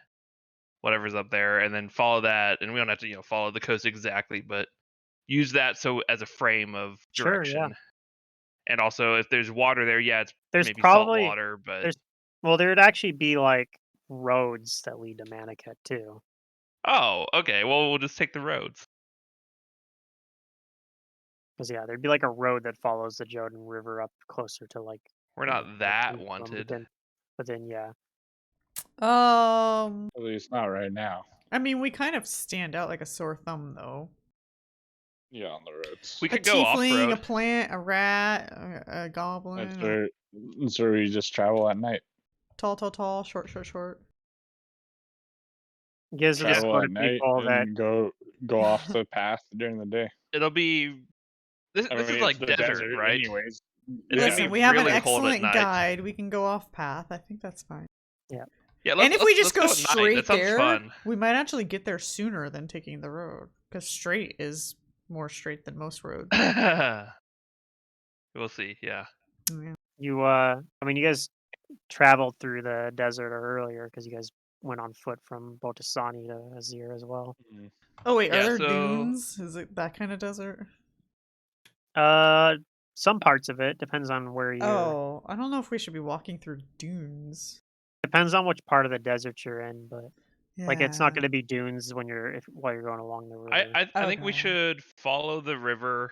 S4: whatever's up there, and then follow that. And we don't have to follow the coast exactly, but use that so as a frame of
S2: Sure,
S4: direction.
S2: yeah.
S4: And also, if there's water there, yeah, it's
S2: There's
S4: maybe
S2: probably
S4: salt water, but
S2: there would actually be like roads that lead to Maniket too.
S4: oh, okay. Well, we'll just take the roads.
S2: Because yeah, there'd be like a road that follows the Jodin River up closer to like.
S4: We're
S2: you know,
S4: not
S2: where it
S4: that
S2: came from,
S4: wanted.
S2: But then yeah.
S3: At least not right now.
S1: I mean, we kind of stand out like a sore thumb, though.
S3: Yeah, on the roads.
S4: We
S1: A
S4: could go off
S1: tiefling, a
S4: road.
S1: plant, a rat, a goblin.
S3: That's where we just travel at night.
S1: Tall, short.
S2: You guys are the
S3: Travel
S2: sort
S3: at
S2: of
S3: night
S2: people that
S3: and go off the path during the day.
S4: It'll be this is
S3: it's
S4: like
S3: the
S4: desert, right?
S3: anyways.
S4: It's gonna
S1: Listen,
S4: be
S1: we have an
S4: really cold at
S1: excellent
S4: night.
S1: guide. We can go off path. I think that's fine.
S4: Yeah,
S1: And if we just go
S4: let's at night.
S1: straight
S4: That sounds
S1: there,
S4: fun.
S1: we might actually get there sooner than taking the road. Because straight is more straight than most roads.
S4: We'll see. Yeah.
S1: Yeah.
S2: you I mean you guys traveled through the desert earlier because you guys went on foot from Botasani to Azir as well.
S3: Mhm.
S1: Oh wait,
S4: Yeah,
S1: are there
S4: so-
S1: dunes? Is it that kind of desert?
S2: Some parts of it depends on where you.
S1: Oh, I don't know if we should be walking through dunes.
S2: Depends on which part of the desert you're in, but like it's not
S1: Yeah.
S2: going to be dunes when while you're going along the river.
S4: I think we
S1: Okay.
S4: should follow the river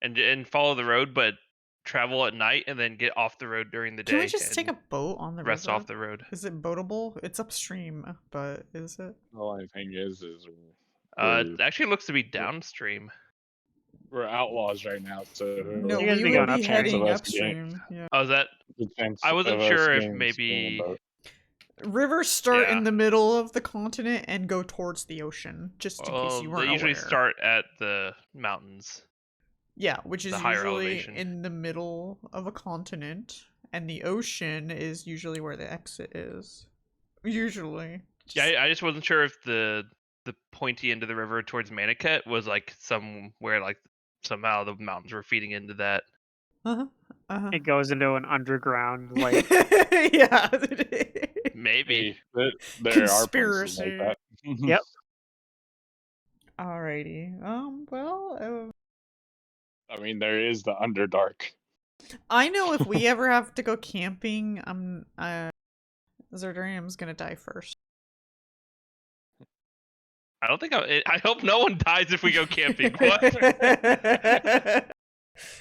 S4: and follow the road, but travel at night and then get off the road during the day.
S1: Can we just take
S4: and
S1: a boat on the
S4: rest
S1: river?
S4: off the road?
S1: Is it boatable? It's upstream, but is it?
S3: The only thing is
S4: It actually looks to be downstream.
S3: we're outlaws right now, so
S1: No,
S2: You guys
S1: we
S2: be
S1: will
S2: going
S1: be
S2: upstream.
S1: heading
S3: Chance of us getting-
S1: upstream. Yeah.
S4: Oh, is that?
S3: the chance
S4: I wasn't
S3: of us
S4: sure if
S3: getting
S4: maybe-
S3: steamboat.
S1: Rivers start
S4: Yeah.
S1: in the middle of the continent and go towards the ocean, just in case
S4: Well,
S1: you
S4: they
S1: weren't
S4: usually
S1: aware.
S4: start at the mountains.
S1: Yeah, which is
S4: the higher
S1: usually
S4: elevation.
S1: in the middle of a continent, and the ocean is usually where the exit is. Usually.
S4: Yeah, I just wasn't sure if the pointy end of the river towards Maniket was like somewhere like somehow the mountains were feeding into that.
S1: Uh-huh.
S2: It goes into an underground like.
S1: Yeah.
S4: Maybe.
S3: Hey, there are places
S1: Conspiracy.
S3: like that.
S2: Yep.
S1: Alrighty. Well,
S3: I mean, there is the Underdark.
S1: I know if we ever have to go camping, Zerdurium's gonna die first.
S4: I don't think I hope no one dies if we go camping. What?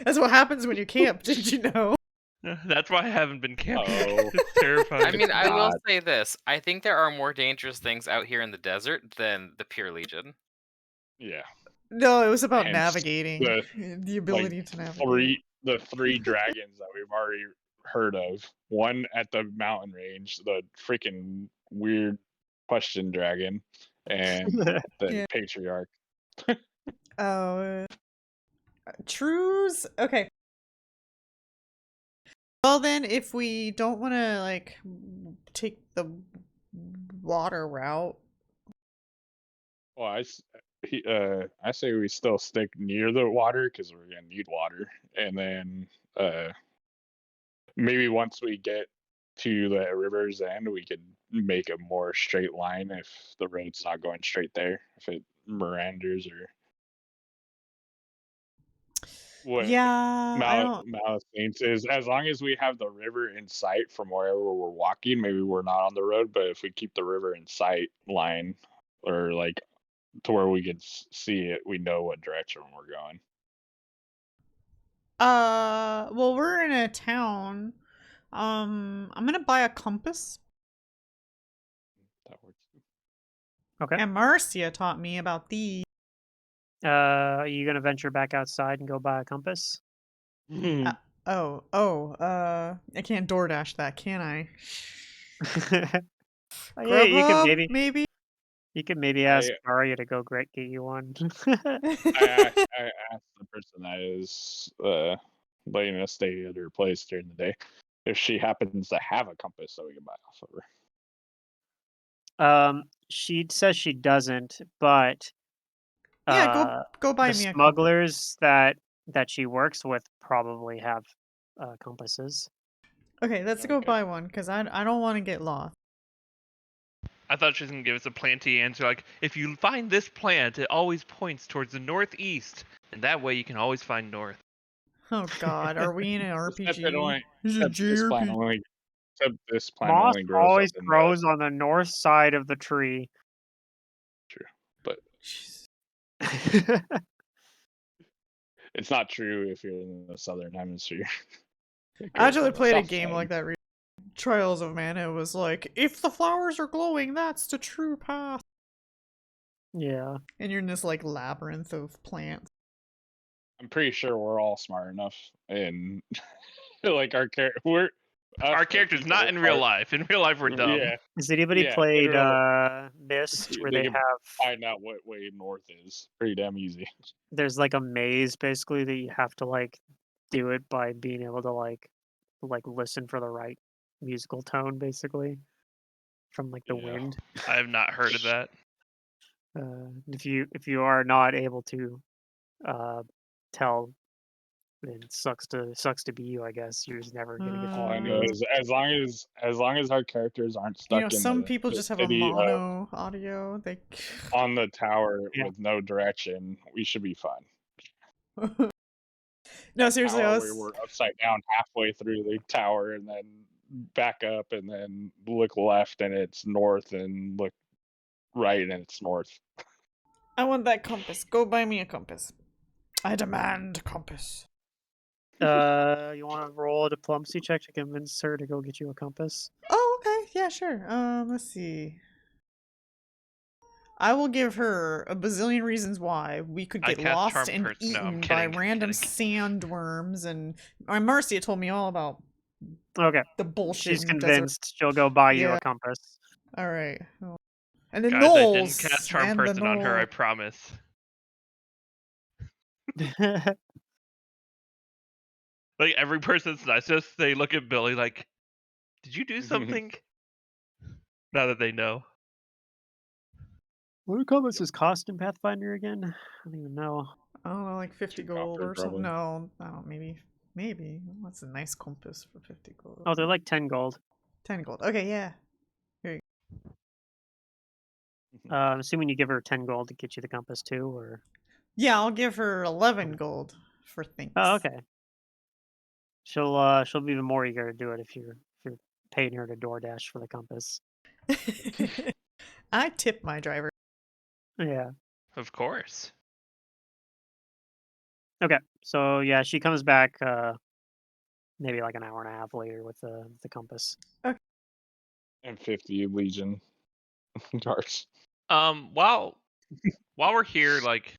S1: That's what happens when you camp, did you know?
S4: That's why I haven't been camping.
S3: Oh.
S4: It's terrifying.
S5: I mean, I will
S3: God.
S5: say this. I think there are more dangerous things out here in the desert than the Pure Legion.
S3: Yeah.
S1: No, it was about
S3: Hence
S1: navigating.
S3: the,
S1: The ability
S3: like,
S1: to navigate.
S3: the three dragons that we've already heard of. One at the mountain range, the freaking weird question dragon, and the
S1: Yeah.
S3: Patriarch.
S1: Trues? Okay. Well then, then if we don't want to like take the water route,
S3: Well, I say we still stick near the water because we're gonna need water, and then maybe once we get to the river's end, we could make a more straight line if the road's not going straight there. If it meanders or what
S1: yeah, I don't.
S3: Malice means is, as long as we have the river in sight from wherever we're walking, maybe we're not on the road, but if we keep the river in sight line or like to where we can see it, we know what direction we're going.
S1: Well, we're in a town. I'm gonna buy a compass.
S3: That works.
S2: Okay.
S1: And Marcia taught me about these.
S2: Are you gonna venture back outside and go buy a compass?
S1: I can't DoorDash that, can I?
S2: Yeah, you could
S1: Grubhub, maybe.
S2: You could maybe ask Maria to go get you one.
S3: I asked the person that is letting us stay at her place during the day if she happens to have a compass so we can buy off of her.
S2: She says she doesn't, but
S1: Yeah, go buy
S2: the
S1: me a compass.
S2: smugglers that she works with probably have compasses.
S1: Okay, let's go buy one because I don't want to get lost.
S4: I thought she was gonna give us a planty answer, like, if you find this plant, it always points towards the northeast, and that way you can always find north.
S1: Oh God, are we in an
S3: Except
S1: RPG?
S3: this plant
S2: Moss
S3: only grows
S2: always
S3: up in
S2: grows on the north side of the tree.
S3: True, but
S1: Jeez.
S3: it's not true if you're in the southern hemisphere.
S1: I actually played a game like that. Trials of Mana was like, if the flowers are glowing, that's the true path.
S2: Yeah.
S1: And you're in this like labyrinth of plants.
S3: I'm pretty sure we're all smart enough, and like our
S4: character's not in real life. In real life, we're dumb.
S3: Yeah.
S2: Has anybody played Mist, where they have
S3: find out what way north is? Pretty damn easy.
S2: There's like a maze basically that you have to like do it by being able to like listen for the right musical tone, basically, from like the wind.
S4: I have not heard of that.
S2: If you are not able to tell, then it sucks to be you, I guess. You're just never gonna get
S3: All I know is as long as our characters aren't stuck in
S1: some people just have a mono audio. They
S3: on the tower with no direction, we should be fine.
S1: No, seriously,
S3: we were upside down halfway through the tower, and then back up, and then look left, and it's north, and look right, and it's north.
S1: I want that compass. Go buy me a compass. I demand compass.
S2: You want to roll a diplomacy check to convince her to go get you a compass?
S1: Oh, okay. Yeah, sure. Let's see. I will give her a bazillion reasons why we could get lost and eaten by random sandworms, and Marcia told me all about the bullshit.
S2: She's convinced. She'll go buy you a compass.
S1: All right. And then
S4: Guys, I didn't cast charm person on her, I promise. Like every person's nice, just they look at Billy like, did you do something? Now that they know.
S2: What do compasses cost in Pathfinder again? I don't even know.
S1: I don't know, like 50 gold or something. No, I don't know, maybe. What's a nice compass for 50 gold?
S2: Oh, they're like 10 gold.
S1: 10 gold. Okay, yeah. Here you
S2: go. I'm assuming you give her 10 gold to get you the compass too, or?
S1: Yeah, I'll give her 11 gold for things.
S2: Oh, okay. She'll be even more eager to do it if you're paying her to DoorDash for the compass.
S1: I tip my driver.
S2: Yeah.
S4: Of course.
S2: Okay, so yeah, she comes back maybe like an hour and a half later with the compass.
S1: Okay.
S3: And 50 Legion guards.
S4: While we're here, like,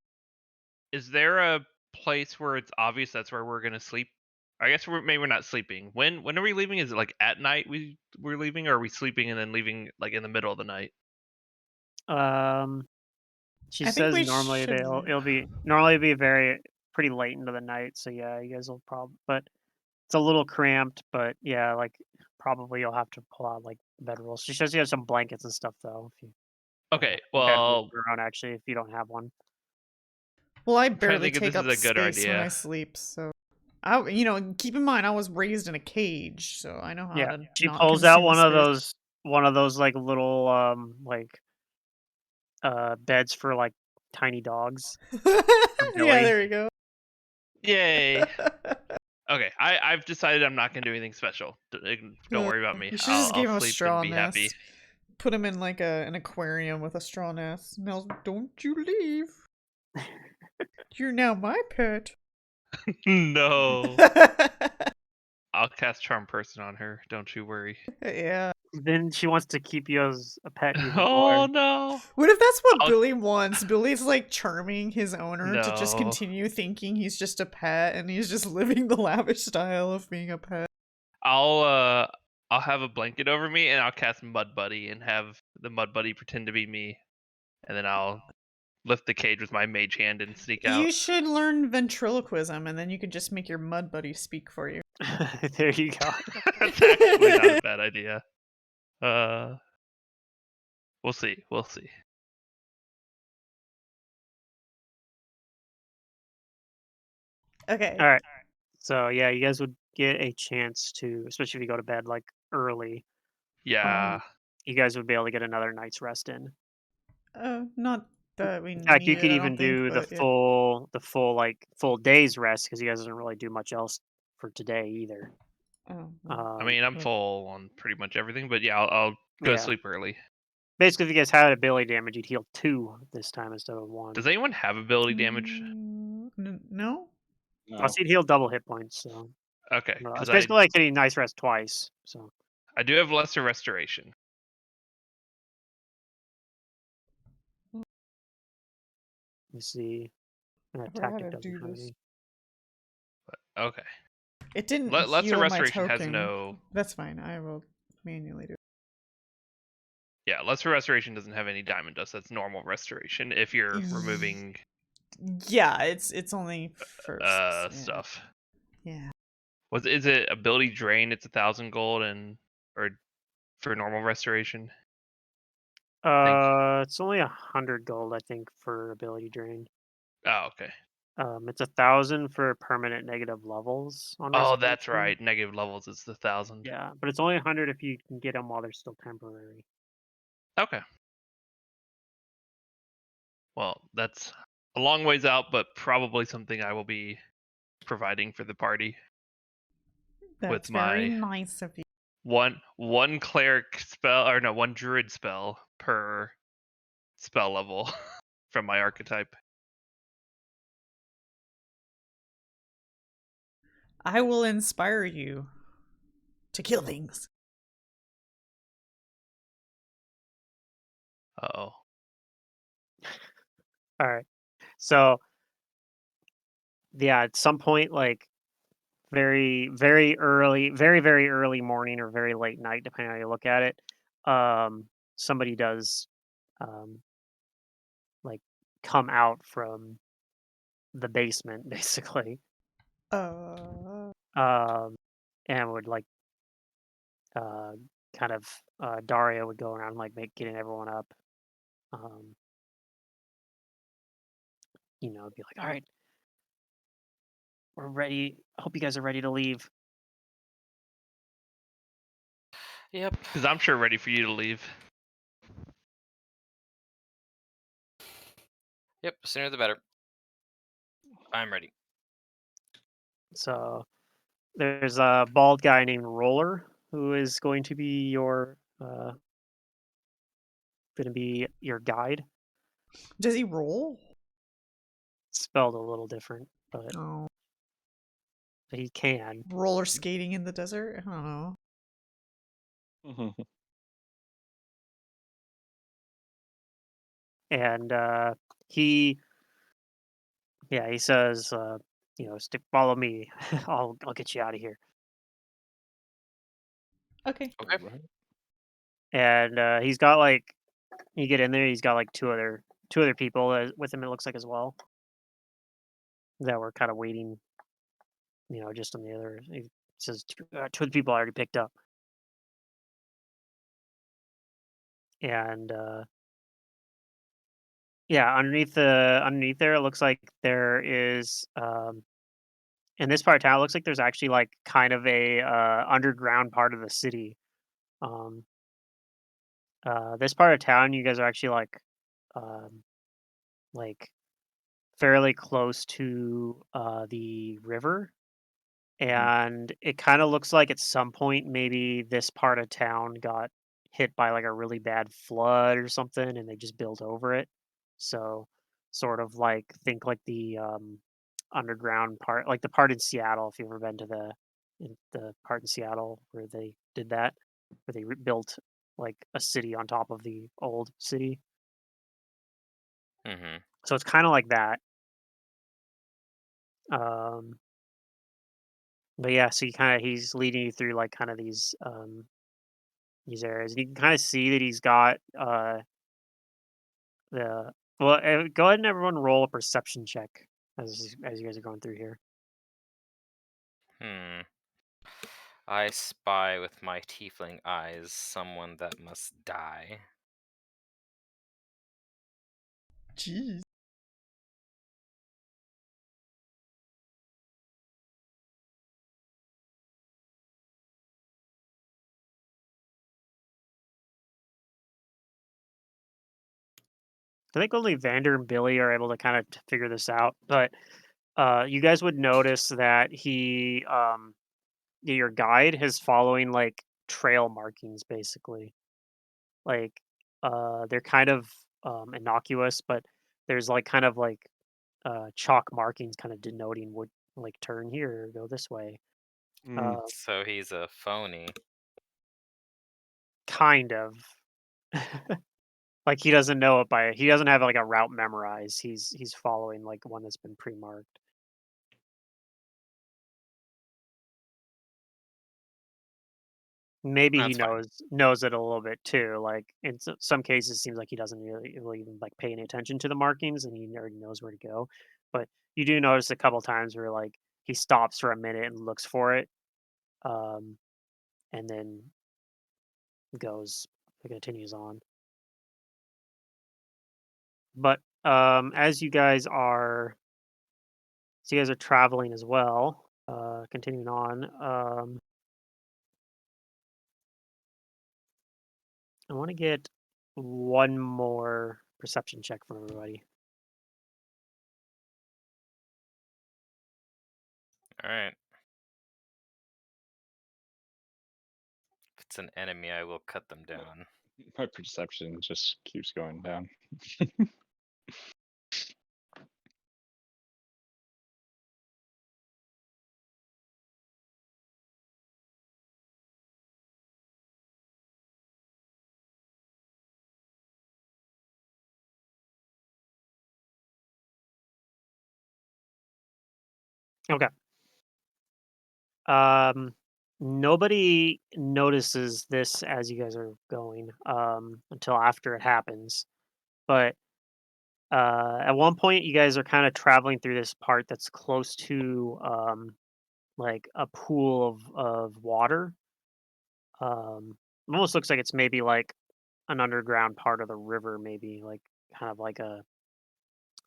S4: is there a place where it's obvious that's where we're gonna sleep? I guess maybe we're not sleeping. When are we leaving? Is it like at night we're leaving, or are we sleeping and then leaving like in the middle of the night?
S2: She says normally it'll be pretty late into the night, so yeah, you guys will probably, but It's a little cramped, but yeah, like probably you'll have to pull out like bedrolls. She says you have some blankets and stuff though. If you
S4: Okay,
S2: bedroll
S4: well,
S2: around actually, if you don't have one.
S1: Well, I
S4: I'm trying to
S1: barely
S4: think if
S1: take
S4: this
S1: up
S4: is a good
S1: space when I
S4: idea.
S1: sleep, so keep in mind I was raised in a cage, so I know how
S2: Yeah,
S1: to
S2: she
S1: not
S2: pulls out
S1: consume
S2: one of those like little beds for like tiny dogs for
S1: Yeah,
S2: Billy.
S1: there you go.
S4: Yay. Okay, I've decided I'm not gonna do anything special. Don't worry about me.
S1: You should
S4: I'll
S1: just give him a
S4: sleep
S1: straw
S4: and be happy.
S1: nest. Put him in like an aquarium with a straw nest. Now, don't you leave. You're now my pet.
S4: No. I'll cast Charm Person on her. Don't you worry.
S1: Yeah.
S2: Then she wants to keep you as a pet even
S4: Oh
S2: more.
S4: no.
S1: What if that's what
S4: I'll-
S1: Billy wants? Billy's like charming his owner to just
S4: No.
S1: continue thinking he's just a pet and he's just living the lavish style of being a pet.
S4: I'll have a blanket over me and I'll cast Mud Buddy and have the Mud Buddy pretend to be me, and then I'll lift the cage with my mage hand and sneak out.
S1: You should learn ventriloquism and then you could just make your mud buddy speak for you.
S2: There you go.
S4: That's actually not a bad idea. We'll see. We'll see.
S1: Okay.
S2: All right. So yeah, you guys would get a chance to, especially if you go to bed like early.
S4: Yeah.
S2: You guys would be able to get another night's rest in.
S1: Not that we
S2: In fact, you
S1: need
S2: could
S1: it, I
S2: even
S1: don't think,
S2: do the
S1: but yeah.
S2: full day's rest because you guys didn't really do much else for today either.
S1: Oh,
S4: I mean, I'm
S1: yeah.
S4: full on pretty much everything, but yeah, I'll go
S2: Yeah.
S4: to sleep early.
S2: Basically, if you guys had ability damage, you'd heal 2 this time instead of 1.
S4: Does anyone have ability damage?
S1: No?
S2: I'll see it heal double hit points. So
S4: Okay,
S2: it's
S4: because
S2: basically like getting nice rest twice. So
S4: I do have lesser restoration.
S2: let me see.
S1: forgot
S2: Tactic
S1: how to
S2: doesn't
S1: do
S2: have
S1: this.
S2: any.
S4: Okay.
S1: It didn't
S4: Lesser
S1: heal my
S4: restoration has
S1: token.
S4: no.
S1: That's fine. I will manually do it.
S4: Yeah, lesser restoration doesn't have any diamond dust. That's normal restoration. If you're removing
S1: Yeah, it's only first
S4: stuff.
S1: Yeah.
S4: Is it ability drain? It's 1,000 gold or for normal restoration.
S2: It's only 100 gold, I think, for ability drain.
S4: Oh, okay.
S2: It's 1,000 for permanent negative levels on
S4: Oh, that's
S2: restoration.
S4: right. Negative levels is the 1,000.
S2: Yeah, but it's only 100 if you can get them while they're still temporary.
S4: Okay. Well, that's a long ways out, but probably something I will be providing for the party.
S1: That's
S4: with my
S1: very nice of you.
S4: one cleric spell, or no, one druid spell per spell level from my archetype.
S1: I will inspire you to kill things.
S4: Uh-oh.
S2: All right. So, yeah, at some point, like very, very early, very, very early morning or very late night, depending on how you look at it, somebody does, like, come out from the basement, basically, and would like, kind of, Daria would go around like getting everyone up, be like, all right, we're ready. I hope you guys are ready to leave.
S5: Yep.
S4: Because I'm sure ready for you to leave.
S5: Yep. Sooner the better. I'm ready.
S2: So there's a bald guy named Roller who is going to be your guide.
S1: Does he roll?
S2: Spelled a little different, but
S1: Oh.
S2: he can.
S1: Roller skating in the desert? I don't know.
S2: And he says, follow me. I'll get you out of here.
S1: Okay.
S5: Okay.
S2: And he's got like, you get in there, he's got like two other people with him. It looks like as well that were kind of waiting, just on the other. says two of the people I already picked up. And yeah, underneath there, it looks like there is in this part of town, it looks like there's actually like kind of a underground part of the city. Um, this part of town, you guys are actually um, like fairly close to the river, and it kind of looks like at some point maybe this part of town got hit by like a really bad flood or something, and they just built over it. So, sort of like think like the underground part, like the part in Seattle. If you've ever been to the part in Seattle where they did that, where they built like a city on top of the old city.
S5: Mm-hmm.
S2: So it's kind of like that. Um, but yeah, so he's leading you through like kind of these areas, and you can kind of see that he's got the well. Go ahead and everyone roll a perception check as you guys are going through here.
S5: Hmm. I spy with my tiefling eyes someone that must die.
S1: Jeez.
S2: I think only Vander and Billy are able to kind of figure this out, but you guys would notice that your guide is following like trail markings, basically. Like they're kind of innocuous, but there's like kind of like chalk markings, kind of denoting would like turn here, go this way.
S3: Mm.
S2: Uh,
S5: So he's a phony.
S2: kind of. Like he doesn't know it by he doesn't have like a route memorized. He's following like one that's been pre-marked. Maybe he
S5: That's fine.
S2: knows it a little bit too. Like in some cases, it seems like he doesn't really even like pay any attention to the markings, and he already knows where to go. But you do notice a couple times where like he stops for a minute and looks for it, um, and then goes continues on. But as you guys are traveling as well, continuing on. I want to get one more perception check from everybody.
S5: All right. If it's an enemy, I will cut them down.
S3: My perception just keeps going down.
S2: Okay. Nobody notices this as you guys are going until after it happens. But at one point, you guys are kind of traveling through this part that's close to like a pool of water. It almost looks like it's maybe like an underground part of the river, maybe like kind of like a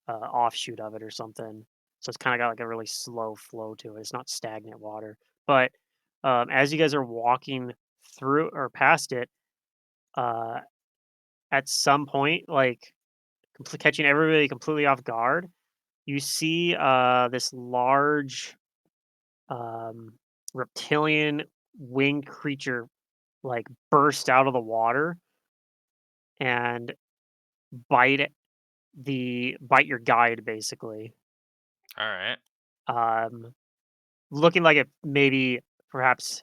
S2: offshoot of it or something. So it's kind of got like a really slow flow to it. It's not stagnant water. But as you guys are walking through or past it, uh, at some point, like catching everybody completely off guard, you see this large um, reptilian winged creature like burst out of the water and bite bite your guide basically.
S5: All right.
S2: Um, Looking like it maybe perhaps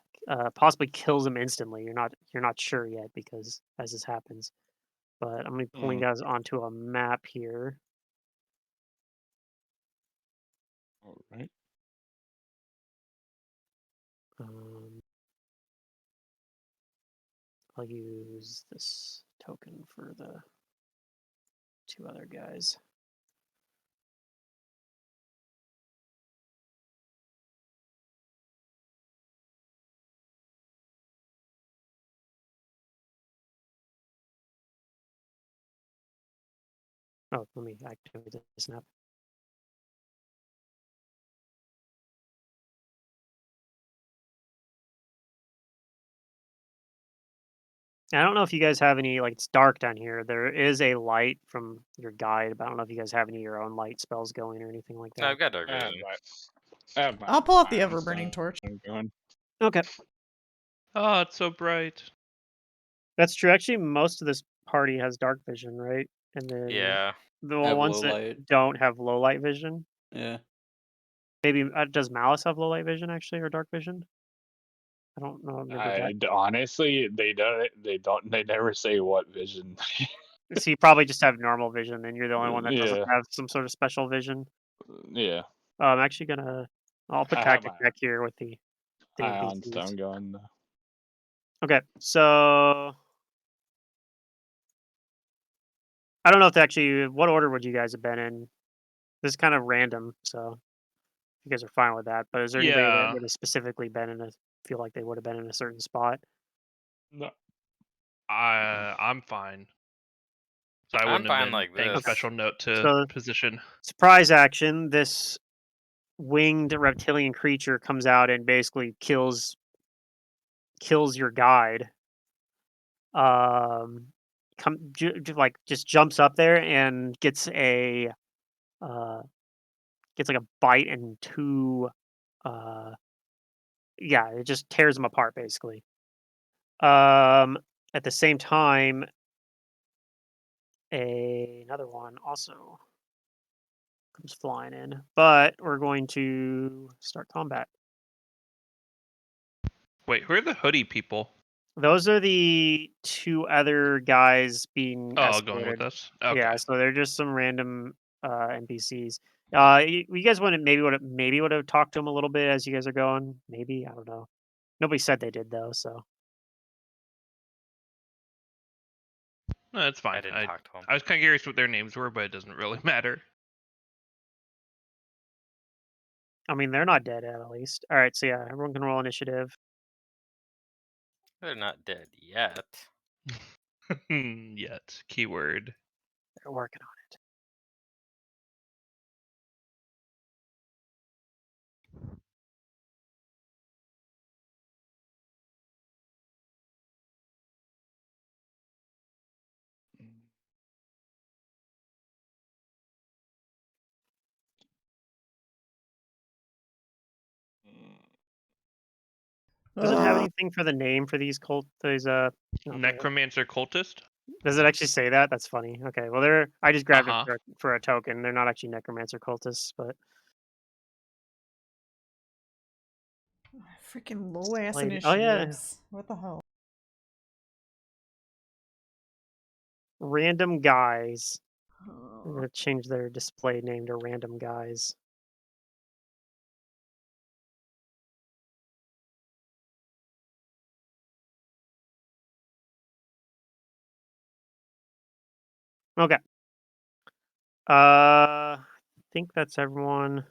S2: possibly kills him instantly. You're not sure yet because as this happens. But I'm gonna be pulling
S3: Mm.
S2: guys onto a map here.
S3: All right.
S2: Um, I'll use this token for the two other guys. Oh, let me activate this map. I don't know if you guys have any, like, it's dark down here. There is a light from your guide, but I don't know if you guys have any of your own light spells going or anything like that.
S5: I've got dark
S3: I have
S5: vision.
S1: I'll pull out the
S3: iron
S1: ever-burning
S3: stone
S1: torch.
S3: going.
S2: Okay.
S4: Oh, it's so bright.
S2: That's true. Actually, most of this party has dark vision, right? And then
S5: Yeah.
S2: the
S6: I have
S2: ones
S6: low
S2: that
S6: light.
S2: don't have low light vision.
S6: Yeah.
S2: Maybe does Malice have low light vision actually, or dark vision? I don't know. Remember that.
S3: Honestly, they never say what vision.
S2: So you probably just have normal vision, then you're the only one that doesn't
S3: Yeah,
S2: have some sort of special vision.
S3: yeah.
S2: I'm actually gonna. I'll put
S3: I have
S2: tactic
S3: my
S2: back here with the
S3: ion
S2: NPCs.
S3: stone going though.
S2: Okay, so I don't know if actually what order would you guys have been in? This is kind of random, so you guys are fine with that. But is there anybody that
S4: Yeah.
S2: would have specifically been in a feel like they would have been in a certain spot?
S3: No.
S4: I'm fine. So I
S5: I'm
S4: wouldn't have
S5: fine
S4: been
S5: like
S4: paying a
S5: this.
S4: special note to
S2: So
S4: position.
S2: surprise action, this winged reptilian creature comes out and basically kills your guide. Um, like just jumps up there and uh gets like a bite and two uh yeah, it just tears him apart basically. Um, at the same time, another one also comes flying in, but we're going to start combat.
S4: Wait, who are the hoodie people?
S2: Those are the two other guys being
S4: Oh, going with
S2: escorted.
S4: us? Okay.
S2: Yeah, so they're just some random NPCs. You guys want to maybe would have talked to them a little bit as you guys are going. Maybe I don't know. Nobody said they did though, so
S4: No, that's fine.
S5: I didn't talk to him.
S4: I was kind of curious what their names were, but it doesn't really matter.
S2: I mean they're not dead at least. All right, so yeah, everyone can roll initiative.
S5: They're not dead yet.
S4: Yet. Keyword.
S2: They're working on it. Does it have anything for the name for these cult? These okay.
S4: Necromancer cultist?
S2: Does it actually say that? That's funny. Okay, well they're I just grabbed
S4: Uh-huh.
S2: it for a token. They're not actually necromancer cultists, but
S1: Freaking low ass
S2: oh yeah,
S1: initiatives. What the hell?
S2: random guys. I'm
S1: Oh.
S2: gonna change their display name to random guys. Okay. I think that's everyone.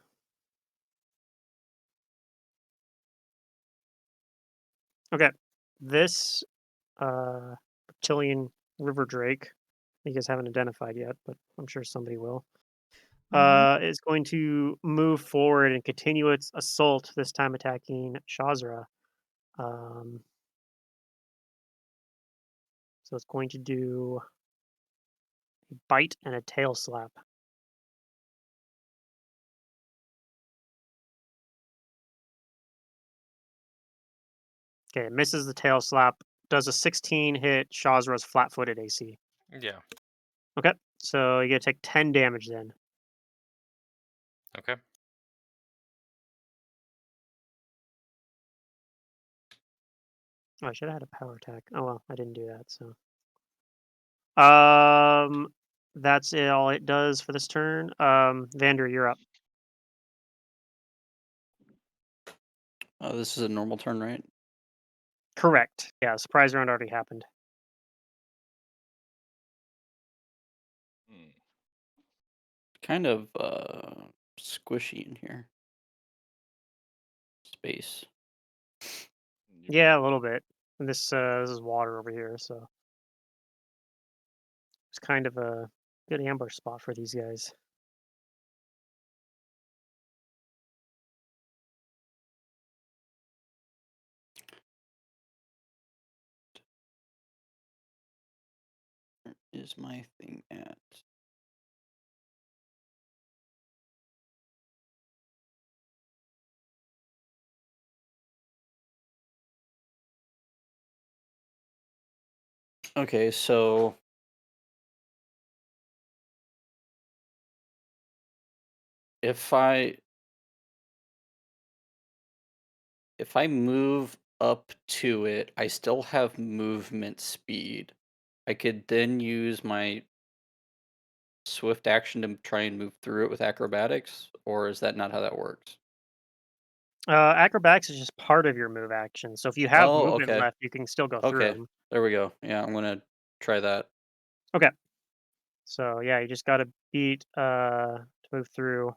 S2: Okay. This reptilian river drake, you guys haven't identified yet, but I'm sure somebody will. Is going to move forward and continue its assault, this time attacking Shazra. So it's going to do a bite and a tail slap. Okay, it misses the tail slap. Does a 16 hit Shazra's flat-footed AC?
S5: Yeah.
S2: Okay, so you get to take 10 damage then.
S5: Okay.
S2: Oh, I should have had a power attack. Oh well, I didn't do that. So, that's it. All it does for this turn. Vander, you're up.
S6: This is a normal turn, right?
S2: Correct. Yeah, surprise round already happened.
S6: Kind of squishy in here. Space.
S2: Yeah, a little bit. And this is water over here, so it's kind of a Good ambush spot for these guys.
S6: Where is my thing at? Okay, so if I move up to it, I still have movement speed. I could then use my swift action to try and move through it with acrobatics, or is that not how that works?
S2: Acrobatics is just part of your move action. So if you have
S6: Oh,
S2: movement
S6: okay.
S2: left, you can still go through
S6: Okay.
S2: them.
S6: There we go. Yeah, I'm gonna try that.
S2: Okay. So yeah, you just got to beat to move through.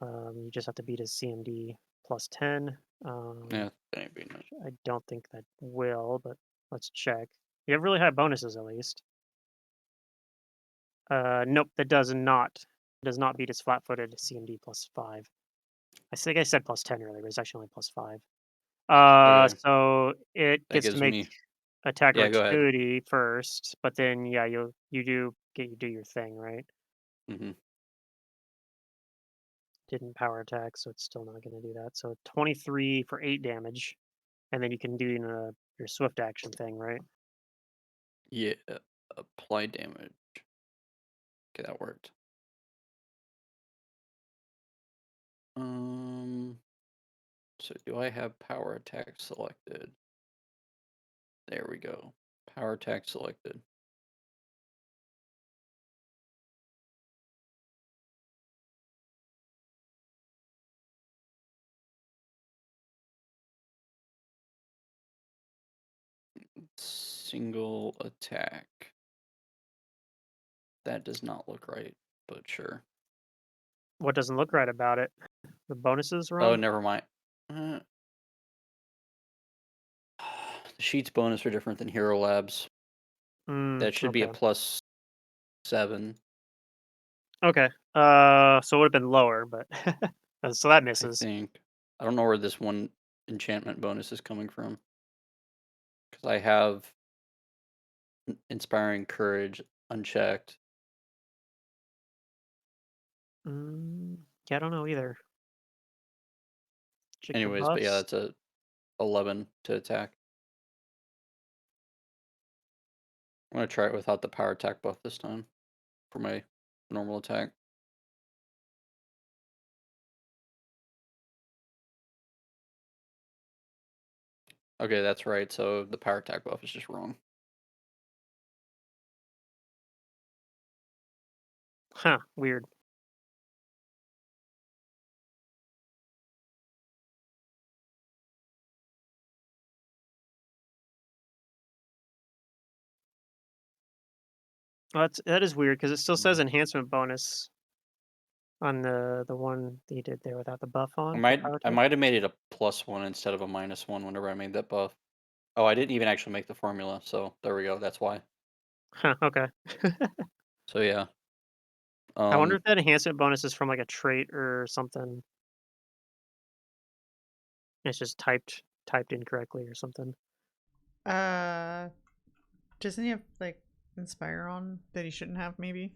S2: You just have to beat his CMD plus 10.
S6: Yeah, that ain't being it.
S2: I don't think that will, but let's check. You have really high bonuses at least. Nope, that does not beat his flat-footed CMD plus 5. I think I said plus 10 earlier, but it's actually only plus 5.
S6: Okay,
S2: So it
S6: that
S2: gets to
S6: gives
S2: make
S6: me.
S2: attack
S6: Yeah, go ahead.
S2: opportunity first, but then yeah, you do get you do your thing, right?
S6: Mm-hmm.
S2: Didn't power attack, so it's still not going to do that. So 23 for 8 damage, and then you can do your swift action thing, right?
S6: Yeah, apply damage. Okay, that worked. So do I have power attack selected? There we go. Power attack selected. Single attack. That does not look right, but sure.
S2: What doesn't look right about it? The bonuses
S6: Oh,
S2: wrong?
S6: never mind. The sheets bonus are different than Hero Labs. That should be a
S2: Okay.
S6: +7.
S2: Okay. So it would have been lower, but so that
S6: I
S2: misses.
S6: think. I don't know where this one enchantment bonus is coming from. Because I have Inspiring Courage unchecked.
S2: Yeah, I don't know either. Check your
S6: Anyways, but yeah,
S2: buffs.
S6: that's a 11 to attack. I'm going to try it without the power attack buff this time for my normal attack. Okay, that's right. So the power attack buff is just wrong.
S2: Huh, weird. Well, that is weird because it still says enhancement bonus on the one that you did there without the buff on for power
S6: I
S2: attack.
S6: might have made it a +1 instead of a -1 whenever I made that buff. Oh, I didn't even actually make the formula, so there we go. That's why.
S2: Huh, okay.
S6: So yeah.
S2: I wonder if that enhancement bonus is from like a trait or something. It's just typed incorrectly or something.
S1: Doesn't he have like Inspire on that he shouldn't have? Maybe.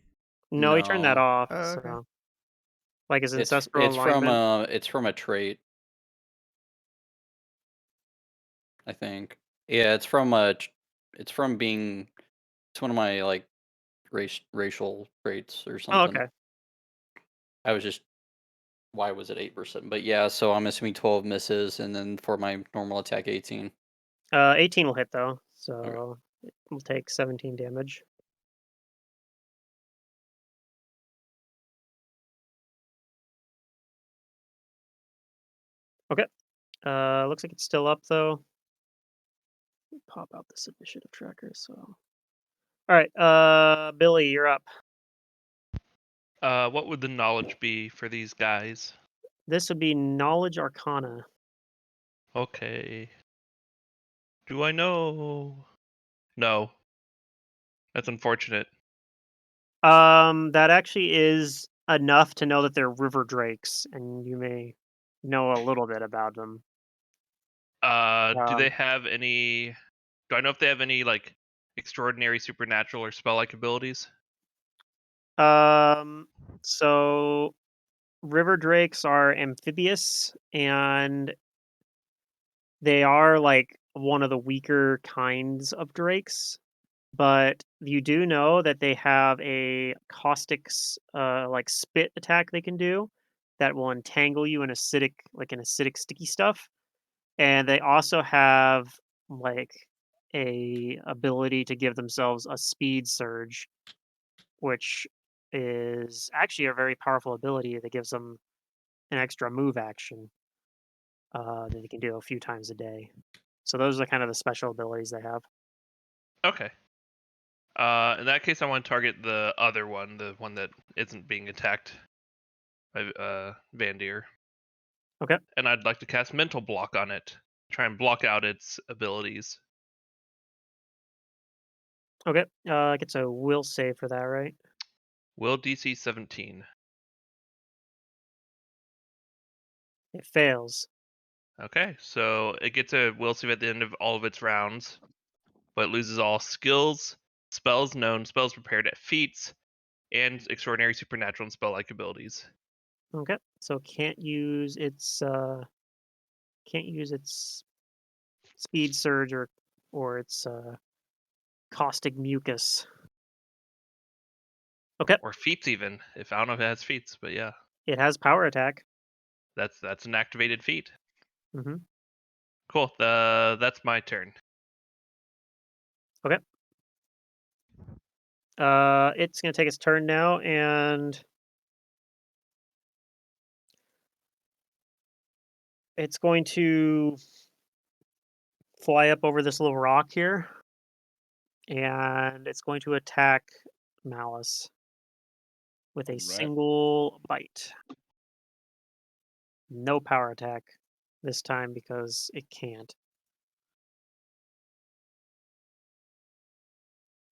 S2: No, he turned that
S6: No.
S2: off.
S1: Oh, okay.
S2: So like his
S6: It's
S2: ancestral alignment.
S6: it's from a trait, I think. Yeah, it's from being it's one of my like racial traits or
S2: Oh,
S6: something.
S2: okay.
S6: I was just why was it 8%? But yeah, so I'm assuming 12 misses, and then for my normal attack 18.
S2: 18 will hit though,
S6: Okay.
S2: so we'll take 17 damage. Okay. Looks like it's still up though. Pop out this initiative tracker. So, all right. Billy, you're up.
S4: What would the knowledge be for these guys?
S2: This would be Knowledge Arcana.
S4: Okay. Do I know? No. That's unfortunate.
S2: That actually is enough to know that they're river drakes, and you may know a little bit about them.
S4: Do they
S2: Um,
S4: have any? Do I know if they have any like extraordinary supernatural or spell-like abilities?
S2: um, so river drakes are amphibious, and they are like one of the weaker kinds of drakes. But you do know that they have a like spit attack they can do that will entangle you in an acidic sticky stuff. And they also have like a ability to give themselves a speed surge, which is actually a very powerful ability that gives them an extra move action that they can do a few times a day. So those are kind of the special abilities they have.
S4: Okay. In that case, I want to target the other one, the one that isn't being attacked by Vandir.
S2: Okay.
S4: And I'd like to cast Mental Block on it. Try and block out its abilities.
S2: Okay. Gets a will save for that, right?
S4: Will DC 17.
S2: It fails.
S4: Okay, so it gets a will save at the end of all of its rounds, but it loses all skills, spells known, spells prepared at feats, and extraordinary supernatural and spell-like abilities.
S2: Okay. So can't use its speed surge or its caustic mucus. Okay.
S4: Or feats even. If I don't know if it has feats, but yeah.
S2: It has power attack.
S4: That's an activated feat.
S2: Mhm.
S4: Cool. That's my turn.
S2: Okay. It's gonna take its turn now, and it's going to fly up over this little rock here, and it's going to attack Malice with a
S3: All right.
S2: single bite. No power attack this time because it can't.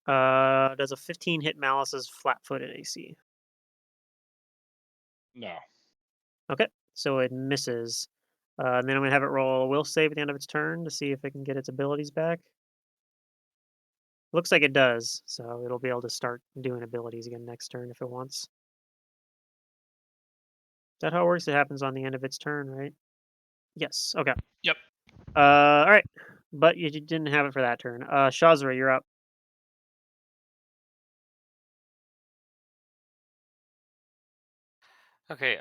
S2: Does a 15 hit Malice's flat-footed AC?
S3: No.
S2: Okay, so it misses. And then I'm gonna have it roll a will save at the end of its turn to see if it can get its abilities back. Looks like it does, so it'll be able to start doing abilities again next turn if it wants. Is that how it works? It happens on the end of its turn, right? Yes. Okay.
S4: Yep.
S2: All right. But you didn't have it for that turn. Shazra, you're up.
S5: Okay,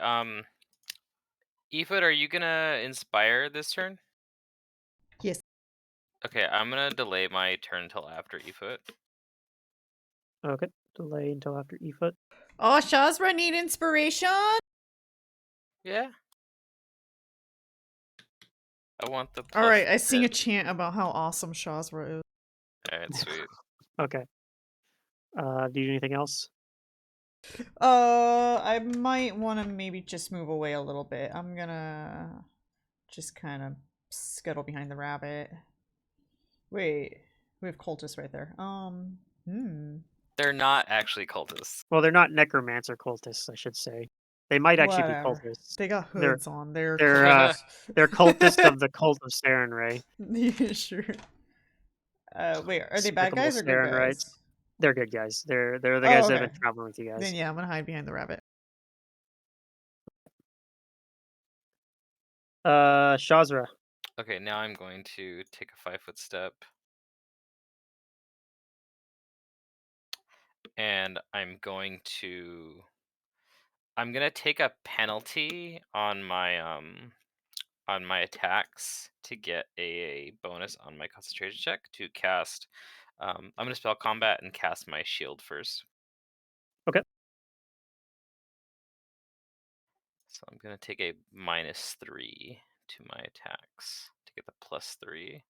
S5: Ephod, are you gonna inspire this turn?
S1: Yes.
S5: Okay, I'm gonna delay my turn until after Ephod.
S2: Okay. Delay until after Efoot.
S1: Oh, Shazra need inspiration?
S5: Yeah. I want the plus.
S1: Alright, I sing a chant about how awesome Shazra is.
S5: Alright, sweet.
S2: Okay. Do you do anything else?
S1: I might want to maybe just move away a little bit. I'm gonna just kind of scuttle behind the rabbit. Wait, we have cultists right there.
S5: They're not actually cultists.
S2: Well, they're not necromancer cultists, I should say. They might actually be
S1: Whatever.
S2: cultists.
S1: They got
S2: They're
S1: hoods on. They're
S2: they're
S1: cultists.
S2: they're cultists of the cult of Sarenrae.
S1: Yeah, sure. Wait, are they bad
S2: Despicable
S1: guys or good
S2: Sarenrites.
S1: guys?
S2: They're good guys. They're the
S1: Oh,
S2: guys that have
S1: okay.
S2: been traveling with you guys.
S1: Then yeah, I'm gonna hide behind the rabbit.
S2: Shazra.
S5: Okay, now I'm going to take a 5-foot step. And I'm gonna take a penalty on my attacks to get a bonus on my concentration check to cast. I'm gonna spell combat and cast my shield first.
S2: Okay.
S5: So I'm gonna take a -3 to my attacks to get the +3.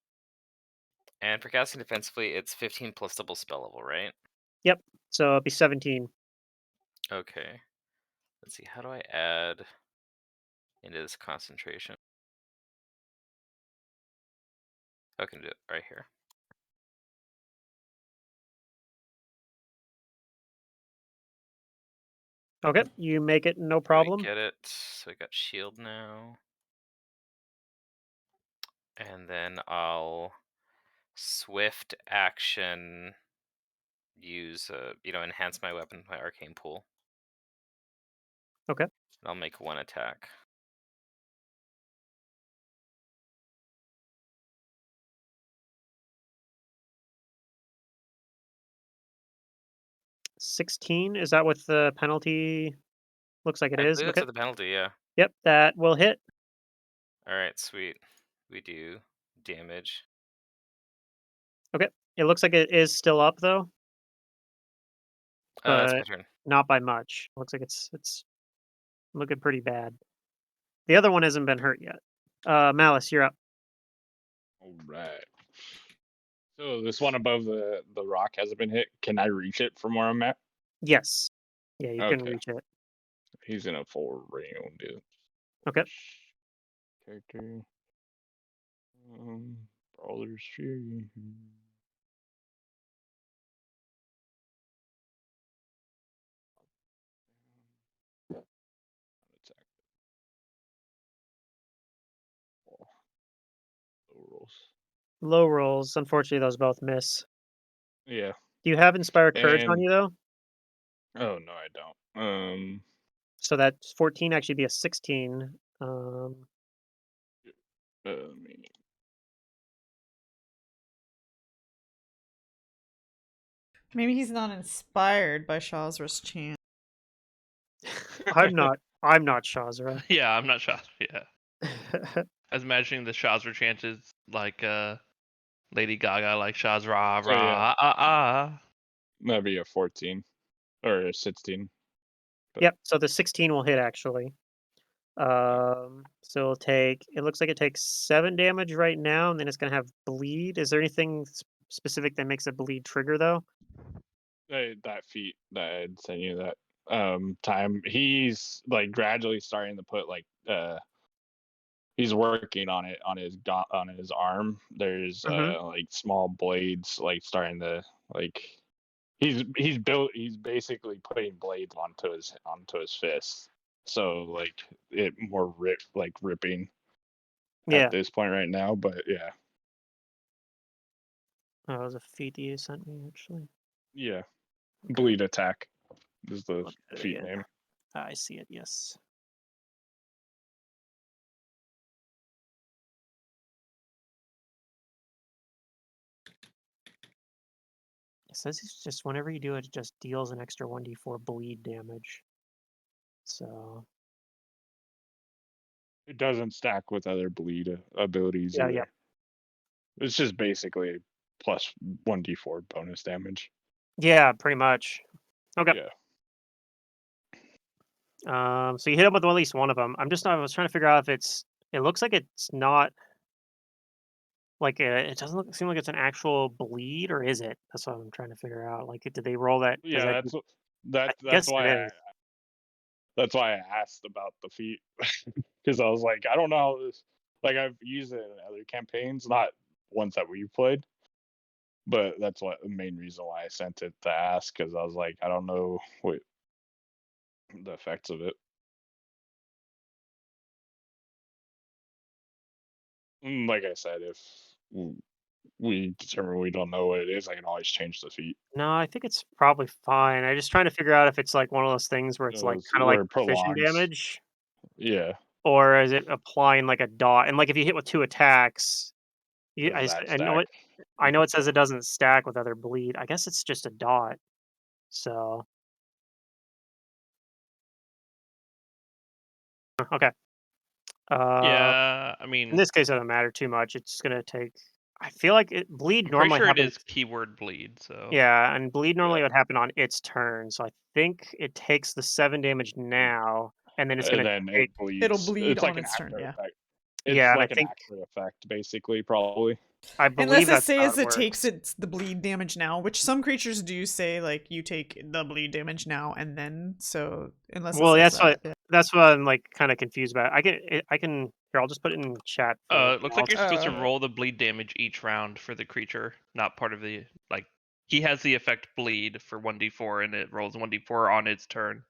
S5: And for casting defensively, it's 15 plus double spell level, right?
S2: Yep. So it'll be 17.
S5: Okay. Let's see. How do I add into this concentration? I can do it right here.
S2: Okay, you make it, no
S5: We
S2: problem.
S5: get it. So we got shield now. And then I'll swift action use enhance my weapon with my arcane pool.
S2: Okay.
S5: And I'll make one attack.
S2: $16. Is that what the penalty looks like? It
S5: I
S2: is.
S5: believe that's
S2: Okay.
S5: with the penalty, yeah.
S2: Yep, that will hit.
S5: Alright, sweet. We do damage.
S2: Okay. It looks like it is still up though,
S5: That's
S2: but
S5: my turn.
S2: not by much. Looks like it's looking pretty bad. The other one hasn't been hurt yet. Malice, you're up.
S3: All right. So this one above the rock hasn't been hit. Can I reach it from where I'm at?
S2: Yes. Yeah, you can
S3: Okay.
S2: reach it.
S3: He's in a full round. Dude.
S2: Okay.
S3: Character. Brawler's Fury. Attack. Oh, low rolls.
S2: Low rolls. Unfortunately, those both miss.
S3: Yeah.
S2: Do you have Inspire Courage on
S3: And
S2: you though?
S3: oh no, I don't.
S2: So that 14 actually be a 16.
S3: Me.
S1: Maybe he's not inspired by Shazra's chant.
S2: I'm not. I'm not Shazra.
S4: Yeah, I'm not Shazra. Yeah, I was imagining the Shazra chant is like Lady Gaga, like Shazra
S3: So yeah,
S4: rah ah ah.
S3: that'd be a 14 or a 16.
S2: Yep. So the 16 will hit actually. So it'll take. It looks like it takes 7 damage right now, and then it's gonna have bleed. Is there anything specific that makes a bleed trigger though?
S3: That feat that I had sent you that time, he's like gradually starting to put like he's working on it on his arm. There's
S2: Mm-hmm.
S3: like small blades like starting to like he's basically putting blades onto his fist. So like it more ripping at
S2: Yeah.
S3: this point right now, but yeah.
S2: Oh, it was a feat that you sent me actually.
S3: Yeah.
S2: Okay.
S3: Bleed attack is the
S2: Look at it
S3: feat
S2: again.
S3: name.
S2: I see it. Yes. It says it's just whenever you do it, it just deals an extra 1d4 bleed damage. So
S3: It doesn't stack with other bleed abilities
S2: yeah,
S3: either.
S2: yeah,
S3: It's just basically plus 1d4 bonus damage.
S2: yeah, pretty much. Okay.
S3: Yeah.
S2: So you hit him with at least one of them. I was trying to figure out if it's. It looks like it's not like it doesn't seem like it's an actual bleed, or is it? That's what I'm trying to figure out. Like, did they roll that? Does
S3: Yeah,
S2: that? I
S3: that's
S2: guess it
S3: why
S2: is.
S3: I asked about the feat because I was like, I don't know how this. Like I've used it in other campaigns, not ones that we've played, but that's what the main reason why I sent it to ask because I was like, I don't know what the effects of it. Like I said, if we determine we don't know what it is, I can always change the feat.
S2: No, I think it's probably fine. I'm just trying to figure out if it's like one of those things where it's like kind of like
S3: Where it
S2: precision
S3: prolongs.
S2: damage,
S3: Yeah.
S2: or is it applying like a dot? And like if you hit with 2 attacks,
S3: Does that
S2: I know
S3: stack?
S2: it. I know it says it doesn't stack with other bleed. I guess it's just a dot. So okay.
S4: Yeah, I
S2: In
S4: mean,
S2: this case, it doesn't matter too much. It's gonna take. I feel like bleed
S4: I'm pretty
S2: normally
S4: sure it
S2: happens.
S4: is keyword bleed. So
S2: Yeah, and bleed normally
S3: Yeah.
S2: would happen on its turn. So I think it takes the 7 damage now, and then it's
S3: And
S2: gonna
S3: then
S2: take.
S3: it bleeds.
S1: It'll bleed
S3: It's like
S1: on
S3: an
S1: its turn,
S3: after
S1: yeah.
S3: effect.
S2: Yeah,
S3: It's
S2: and I
S3: like an
S2: think
S3: after effect, basically, probably.
S2: I believe
S1: Unless it
S2: that's how
S1: says
S2: it
S1: it takes
S2: works.
S1: its the bleed damage now, which some creatures do say like you take the bleed damage now and then. So unless it
S2: Well,
S1: says that, yeah.
S2: that's what I'm like kind of confused about. I can here. I'll just put it in chat for.
S4: it looks like you're supposed to
S1: Oh.
S4: roll the bleed damage each round for the creature, not part of the like. He has the effect bleed for 1d4, and it rolls 1d4 on its turn.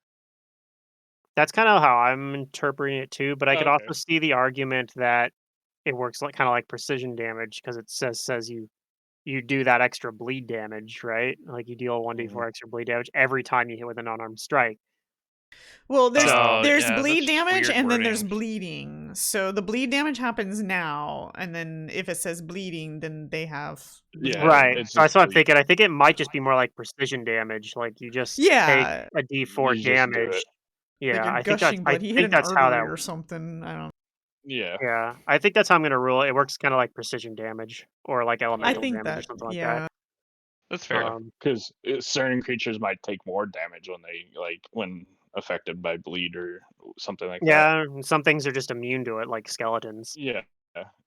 S2: That's kind of how I'm interpreting it too, but I could
S3: Okay.
S2: also see the argument that it works like kind of like precision damage because it says you do that extra bleed damage, right? Like you deal 1d4 extra bleed damage every time you hit with an unarmed strike.
S1: Well, there's
S2: So
S1: there's
S4: yeah,
S1: bleed
S4: that's
S1: damage
S4: weird
S1: and then there's
S4: wording.
S1: bleeding. So the bleed damage happens now, and then if it says bleeding, then they have
S3: Yeah,
S2: right.
S1: bleeding.
S3: it's
S2: So that's
S3: just
S2: what I'm
S3: bleed.
S2: thinking. I think it might just be more like precision damage. Like you just take
S1: Yeah,
S2: a D4
S3: You just do
S2: damage.
S3: it.
S1: like
S2: Yeah,
S1: you're gushing
S2: I
S1: blood. He hit
S2: think
S1: an
S2: that's how that.
S1: artery or something. I don't.
S3: Yeah.
S2: Yeah, I think that's how I'm gonna rule it. It works kind of like precision damage or like
S1: I
S2: elemental
S1: think
S2: damage or
S1: that.
S2: something like that.
S1: Yeah.
S4: That's fair.
S3: Yeah. Because certain creatures might take more damage when they when affected by bleed or something like that.
S2: Yeah, and some things are just immune to it, like skeletons.
S3: Yeah.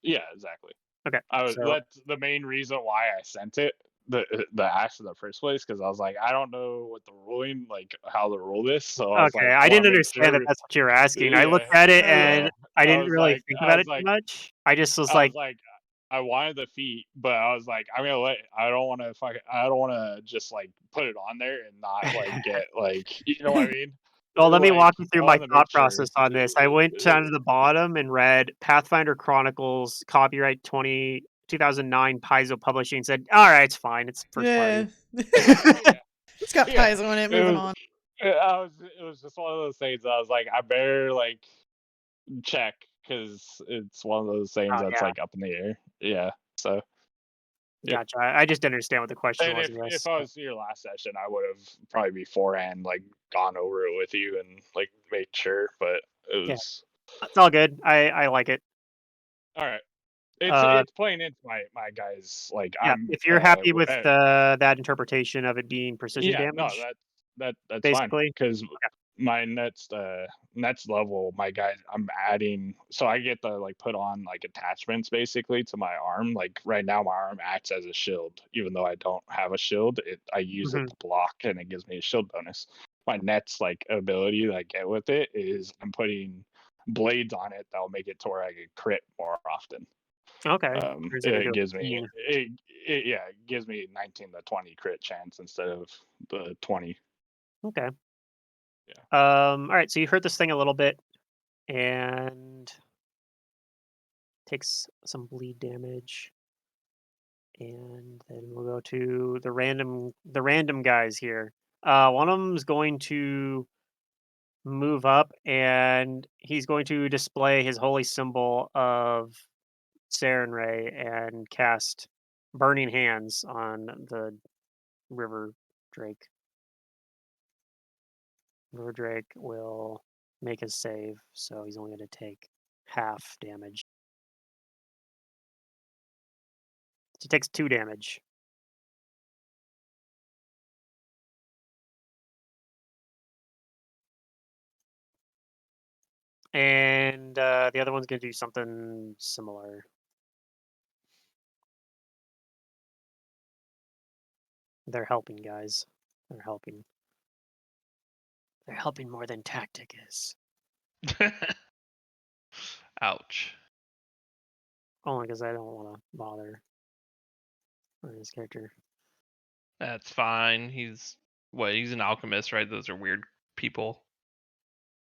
S3: Yeah. Exactly.
S2: Okay, so
S3: That's the main reason why I sent it the axe in the first place, because I was like, I don't know what the ruling, like how to rule this, so I was
S2: okay,
S3: like, I
S2: I
S3: want
S2: didn't
S3: to make
S2: understand that
S3: sure.
S2: that's what you were asking. I
S3: Yeah.
S2: looked at it
S3: Yeah.
S2: and I
S3: I
S2: didn't
S3: was
S2: really
S3: like,
S2: think
S3: I
S2: about
S3: was
S2: it too
S3: like,
S2: much. I just was
S3: I was
S2: like,
S3: like, I wanted the feet, but I was like, I don't want to I don't want to just like put it on there and not like get like, you know what I mean?
S2: well, let me
S3: Like,
S2: walk you through
S3: I
S2: my
S3: want to make
S2: thought
S3: sure.
S2: process on this. I went down to the bottom and read Pathfinder Chronicles, copyright 2009 Paizo Publishing, said, all right, it's fine. It's first
S1: Yeah.
S2: party.
S3: Yeah.
S1: It's got
S3: Yeah.
S1: Paizo in it.
S3: It
S1: Moving
S3: was
S1: on.
S3: it was just one of those things. I was like, I better like check, because it's one of those things
S2: Oh,
S3: that's
S2: yeah,
S3: like up in the air. Yeah. So yeah.
S2: gotcha. I just didn't understand what the question
S3: And
S2: was in
S3: if
S2: this.
S3: I was your last session, I would have probably beforehand like gone over it with you and like made sure. But it
S2: Yeah,
S3: was
S2: it's all good. I like it.
S3: all right.
S2: Uh,
S3: It's playing into my guys. Like
S2: yeah,
S3: I'm
S2: if you're happy with that interpretation of it being precision
S3: yeah, no,
S2: damage,
S3: that's fine,
S2: basically.
S3: because
S2: Okay.
S3: my next level, my guys, I'm adding, so I get to like put on like attachments basically to my arm. Like right now, my arm acts as a shield, even though I don't have a shield. I use it
S2: Mhm.
S3: to block, and it gives me a shield bonus. My next like ability that I get with it is I'm putting blades on it that'll make it to where I can crit more often.
S2: Okay. Turns it into
S3: It
S2: a
S3: gives me
S2: bean.
S3: yeah, it gives me 19 to 20 crit chance instead of the 20.
S2: Okay.
S3: Yeah.
S2: All right. So you hurt this thing a little bit and takes some bleed damage, and then we'll go to the random guys here. One of them's going to move up, and he's going to display his holy symbol of Saren Ray and cast Burning Hands on the River Drake. River Drake will make his save, so he's only going to take half damage. He takes 2 damage. And the other one's going to do something similar. They're helping, guys. They're helping. They're helping more than tactic is.
S4: Ouch.
S2: Only because I don't want to bother on his character.
S4: That's fine. He's an alchemist, right? Those are weird people.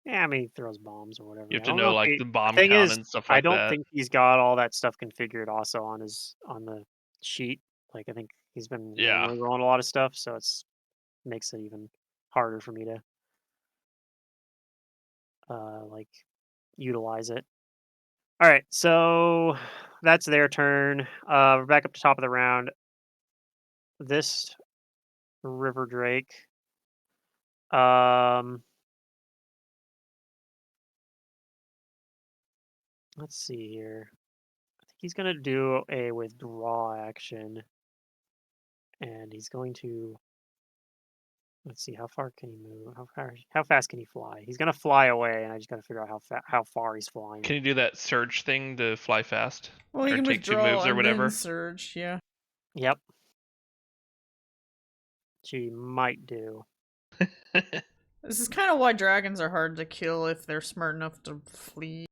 S2: Yeah, I mean, he throws bombs or whatever.
S4: You have
S2: I
S4: to
S2: don't know
S4: know
S2: if
S4: like
S2: he.
S4: the
S2: The
S4: bomb
S2: thing
S4: count
S2: is,
S4: and stuff
S2: I
S4: like
S2: don't
S4: that.
S2: think he's got all that stuff configured also on the sheet. Like, I think he's been
S4: Yeah.
S2: manually rolling a lot of stuff, so it's makes it even harder for me to like utilize it. All right, so that's their turn. We're back up to top of the round. This River Drake. Let's see here. I think he's gonna do a withdraw action, and he's going to. Let's see, how far can he move? How fast can he fly? He's gonna fly away, and I just gotta figure out how far he's flying.
S4: Can you do that surge thing to fly fast?
S1: Well, you
S4: Or
S1: can
S4: take 2
S1: withdraw
S4: moves or
S1: and then
S4: whatever?
S1: surge. Yeah.
S2: Yep, she might do.
S1: This is kind of why dragons are hard to kill if they're smart enough to flee.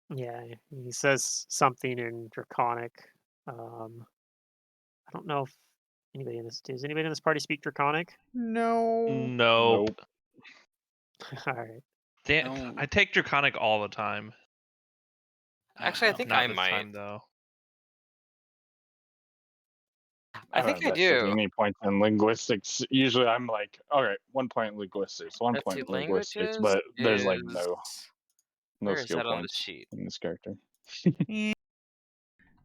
S2: Yeah, he says something in Draconic. I don't know if Anybody in this? Does anybody in this party speak Draconic?
S1: No.
S4: Nope.
S3: Nope.
S2: All right.
S4: Damn,
S6: No.
S4: I take Draconic all the time.
S5: Actually, I
S6: No.
S5: think
S4: Not
S5: I
S4: this
S5: might.
S4: time though.
S5: I
S3: don't
S5: think I
S3: invest
S5: do.
S3: any points in linguistics. Usually, I'm like, all right, 1 point in linguistics, one
S5: Let's
S3: point
S5: see.
S3: in linguistics,
S5: Languages
S3: but there's like
S5: is
S3: no
S5: where is
S3: skill
S5: that on the
S3: points
S5: sheet?
S3: in this character.
S1: Yeah.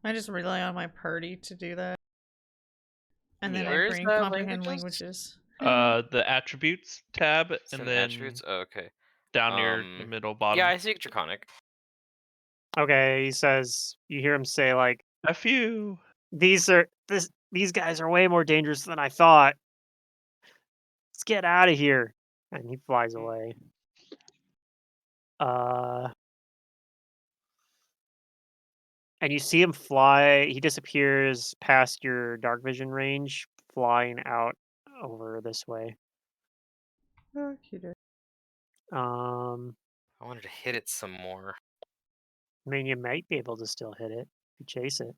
S1: I just rely on my party to do that. And then
S3: Yeah.
S1: I
S5: Where's
S1: bring
S5: the
S1: comprehend
S5: languages?
S1: languages.
S4: The attributes tab,
S5: It's
S4: and
S5: in
S4: then
S5: attributes. Oh, okay.
S4: down near the middle bottom.
S5: Yeah, I speak Draconic.
S2: Okay. He says. You hear him say like,
S4: A few.
S2: "These guys are way more dangerous than I thought. Let's get out of here." And he flies away. And you see him fly. He disappears past your dark vision range, flying out over this way.
S1: Okay.
S2: Um,
S5: I wanted to hit it some more.
S2: I mean, you might be able to still hit it if you chase it.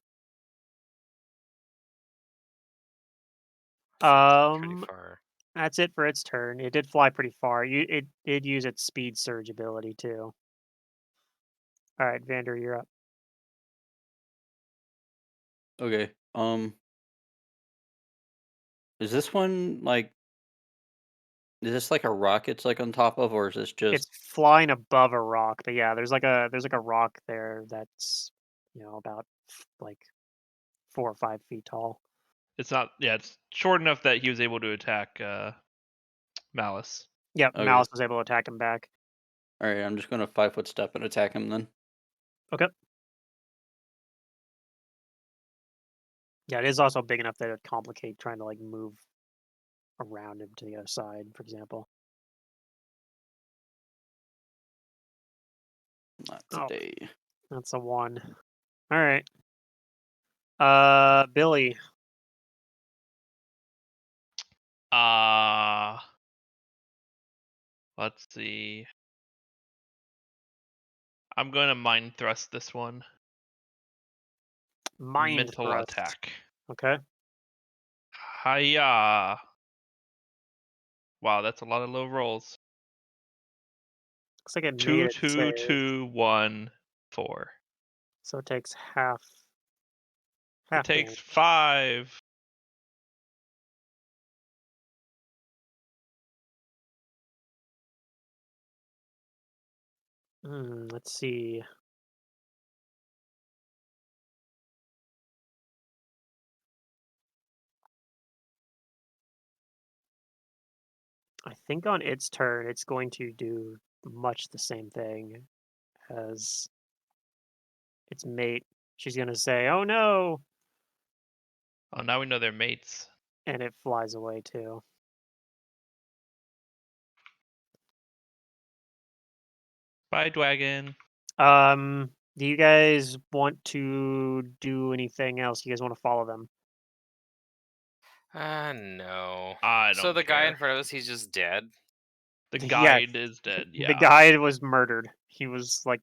S5: Pretty far.
S2: That's it for its turn. It did fly pretty far. It did use its speed surge ability too. All right, Vander, you're up.
S6: Okay. Is this one like? Is this like a rock it's like on top of, or is this
S2: It's
S6: just?
S2: flying above a rock, but yeah, there's like a rock there that's about like 4 or 5 feet tall.
S4: It's not. Yeah, it's short enough that he was able to attack Malice.
S2: Yep,
S6: Okay.
S2: Malice was able to attack him back.
S6: All right, I'm just gonna 5-foot step and attack him then.
S2: Okay. Yeah, it is also big enough that it would complicate trying to like move around him to the other side, for example.
S6: Not
S2: Oh.
S6: today.
S2: That's a 1. All right. Billy.
S4: Let's see. I'm going to mind thrust this one.
S2: Mind
S4: Mental
S2: thrust.
S4: attack.
S2: Okay.
S4: Hiya. Wow, that's a lot of low rolls.
S2: Looks like it made
S4: 2,
S2: it
S4: 2,
S2: save.
S4: 2, 1, 4.
S2: So it takes half
S4: It takes
S2: damage.
S4: 5.
S2: Let's see. I think on its turn, it's going to do much the same thing as its mate. She's going to say, "Oh no,"
S4: Oh, now we know they're mates.
S2: and it flies away too.
S4: Bye, Dwagon.
S2: Do you guys want to do anything else? You guys want to follow them?
S5: No.
S4: I
S5: So
S4: don't
S5: the guy in
S4: care.
S5: front of us, he's just dead.
S4: The
S2: Yes.
S4: guide is dead. Yeah.
S2: The guide was murdered. He was like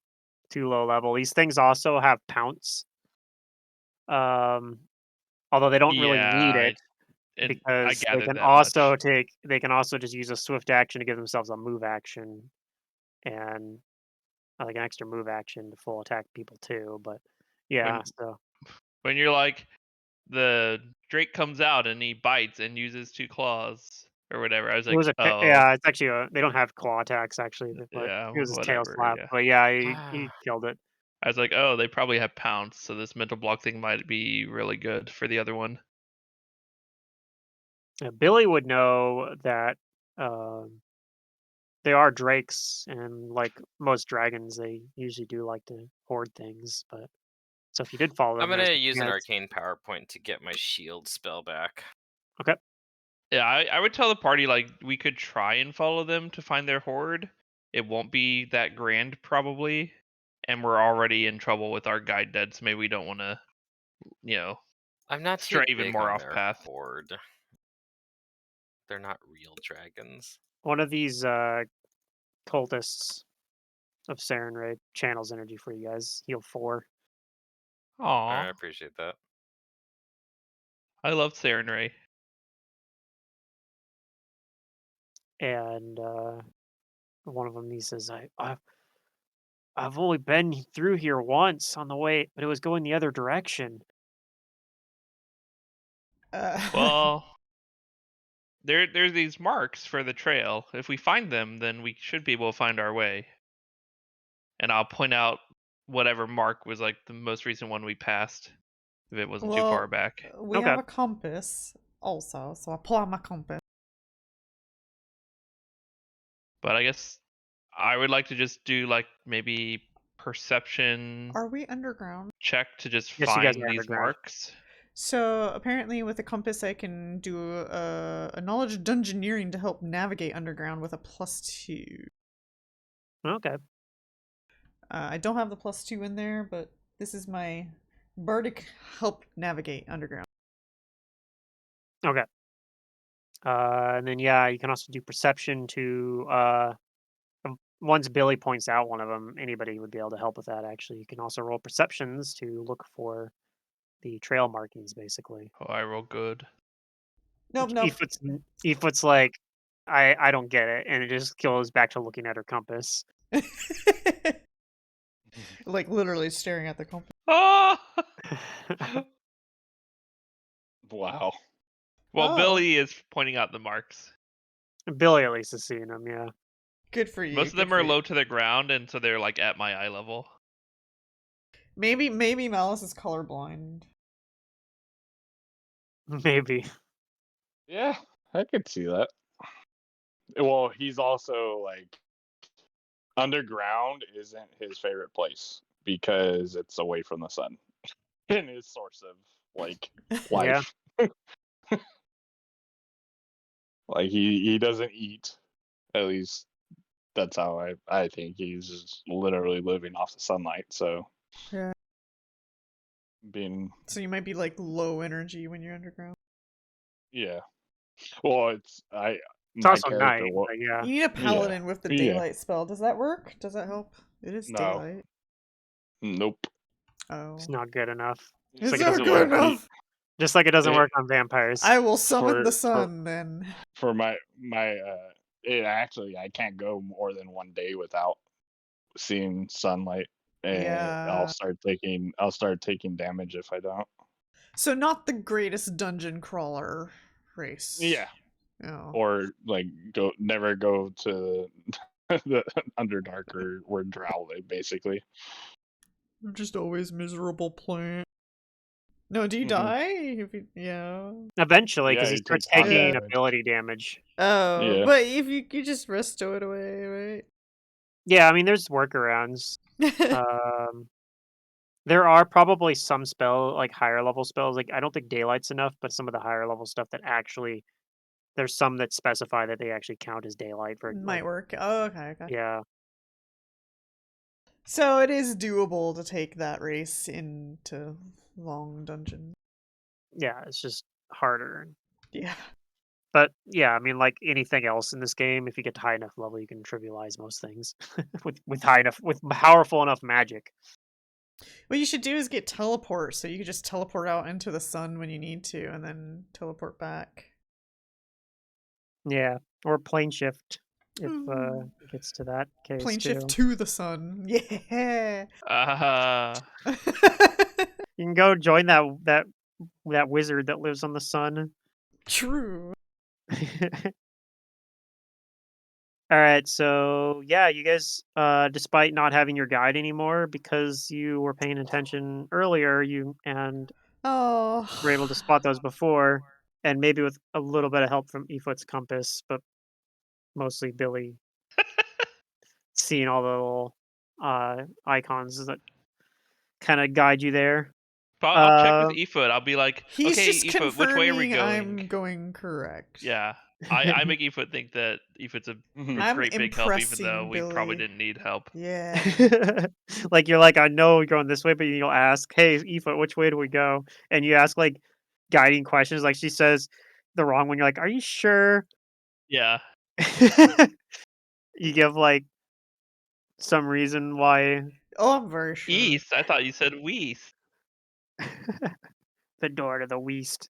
S2: too low level. These things also have pounce. Although they don't really need
S4: Yeah,
S2: it
S4: I
S2: because they
S4: gathered
S2: can
S4: that
S2: also
S4: much.
S2: they can also just use a swift action to give themselves a move action and like an extra move action to full attack people too. But yeah, so
S4: When you're like, the Drake comes out and he bites and uses 2 claws or whatever, I was
S2: it
S4: like,
S2: was
S4: oh,
S2: yeah, it's actually they don't have claw attacks actually, but
S4: yeah,
S2: it was his tail
S4: whatever.
S2: slap.
S4: Yeah.
S2: But yeah, he killed it.
S4: I was like, oh, they probably have pounce, so this mental block thing might be really good for the other one.
S2: Yeah, Billy would know that they are drakes, and like most dragons, they usually do like to hoard things. But so if you did follow them,
S5: I'm gonna
S2: there's a
S5: use an
S2: chance.
S5: arcane power point to get my shield spell back.
S2: Okay.
S4: Yeah, I would tell the party, like, we could try and follow them to find their horde. It won't be that grand, probably. And we're already in trouble with our guide dead, so maybe we don't want to,
S5: I'm not too
S4: stray even
S5: big
S4: more
S5: on
S4: off
S5: their
S4: path.
S5: horde. They're not real dragons.
S2: One of these cultists of Sarenrae channels energy for you guys. Heal 4.
S4: Aw,
S5: I appreciate that.
S4: I love Sarenrae.
S2: and one of them he says, I've only been through here once on the way, but it was going the other direction.
S4: Well, there's these marks for the trail. If we find them, then we should be able to find our way. And I'll point out whatever mark was like the most recent one we passed, if it wasn't too far back.
S1: We
S2: Okay.
S1: have a compass also, so I pull out my compass.
S4: But I guess I would like to just do like maybe perception
S1: Are we underground?
S4: check to just
S2: Yes, you guys
S4: find
S2: are
S4: these
S2: underground.
S4: marks.
S1: So apparently with a compass I can do a knowledge dungeoneering to help navigate underground with a +2.
S2: Okay.
S1: I don't have the +2 in there, but this is my bardic help navigate underground.
S2: Okay. And then yeah, you can also do perception to once Billy points out one of them, anybody would be able to help with that. Actually, you can also roll perceptions to look for the trail markings, basically.
S4: Oh, I roll good.
S1: Nope.
S2: Efoot's like, I don't get it, and it just goes back to looking at her compass.
S1: Like literally staring at the compass.
S4: Oh!
S3: Wow.
S4: Well,
S1: Oh.
S4: Billy is pointing out the marks.
S2: Billy at least is seeing them. Yeah.
S1: Good for you.
S4: Most of them are low to the ground, and so they're like at my eye level.
S1: Maybe Malice is colorblind.
S2: Maybe.
S3: Yeah, I could see that. Well, he's also like underground isn't his favorite place because it's away from the sun and his source of like life. Like he doesn't eat. At least that's how I think he's just literally living off the sunlight. So
S1: Yeah.
S3: being
S1: So you might be like low energy when you're underground.
S3: yeah. Well,
S2: It's
S3: my
S2: also
S3: character.
S2: night, but yeah.
S1: You need a paladin with the
S3: Yeah.
S1: daylight spell. Does that work? Does that help? It is
S3: No.
S1: daylight.
S3: Nope.
S1: Oh.
S2: It's not good enough.
S1: It's
S2: like it
S1: not
S2: doesn't
S1: good
S2: work on-
S1: enough.
S2: Just like it doesn't
S3: It-
S2: work on vampires.
S1: I will summon
S3: For-
S1: the sun then.
S3: For my it actually I can't go more than one day without seeing sunlight, and
S1: Yeah.
S3: I'll start taking damage if I don't.
S1: So not the greatest dungeon crawler race.
S3: Yeah.
S1: Oh.
S3: Or like never go to the Underdark or Drow, basically.
S1: I'm just always miserable plant. No, do you
S3: Mhm.
S1: die? If you, yeah.
S2: Eventually, because
S3: Yeah,
S2: he
S3: it
S2: starts
S3: takes hot
S2: taking
S3: damage.
S2: ability damage.
S1: Oh,
S3: Yeah.
S1: but if you just resto it away, right?
S2: Yeah, I mean, there's workarounds. There are probably some like higher level spells. Like I don't think daylight's enough, but some of the higher level stuff that actually there's some that specify that they actually count as daylight for
S1: Might
S2: like,
S1: work. Oh, okay.
S2: yeah.
S1: So it is doable to take that race into long dungeon.
S2: Yeah, it's just harder.
S1: Yeah.
S2: But yeah, I mean, like anything else in this game, if you get to high enough level, you can trivialize most things with powerful enough magic.
S1: What you should do is get teleport, so you can just teleport out into the sun when you need to, and then teleport back.
S2: Yeah, or plane shift if it gets to that case
S1: Plane shift
S2: too.
S1: to the sun. Yeah.
S2: You can go join that wizard that lives on the sun.
S1: True.
S2: All right, so yeah, you guys, despite not having your guide anymore because you were paying attention earlier, you and
S1: Oh.
S2: were able to spot those before, and maybe with a little bit of help from Efoot's compass, but mostly Billy seeing all the little icons that kind of guide you there.
S4: I'll check with Efoot. I'll be like,
S1: He's
S4: okay,
S1: just
S4: Efoot, which way are we
S1: confirming
S4: going?
S1: I'm going correct.
S4: Yeah. I make Efoot think that Efoot's a
S1: I'm
S4: great big help, even though
S1: impressing
S4: we probably
S1: Billy.
S4: didn't need help.
S1: Yeah.
S2: Like you're like, I know you're going this way, but you'll ask, hey, Efoot, which way do we go? And you ask like guiding questions. Like she says the wrong one. You're like, are you sure?
S4: Yeah.
S2: You give like some reason why
S1: Oh, I'm very sure.
S4: East. I thought you said West.
S2: the door to the west.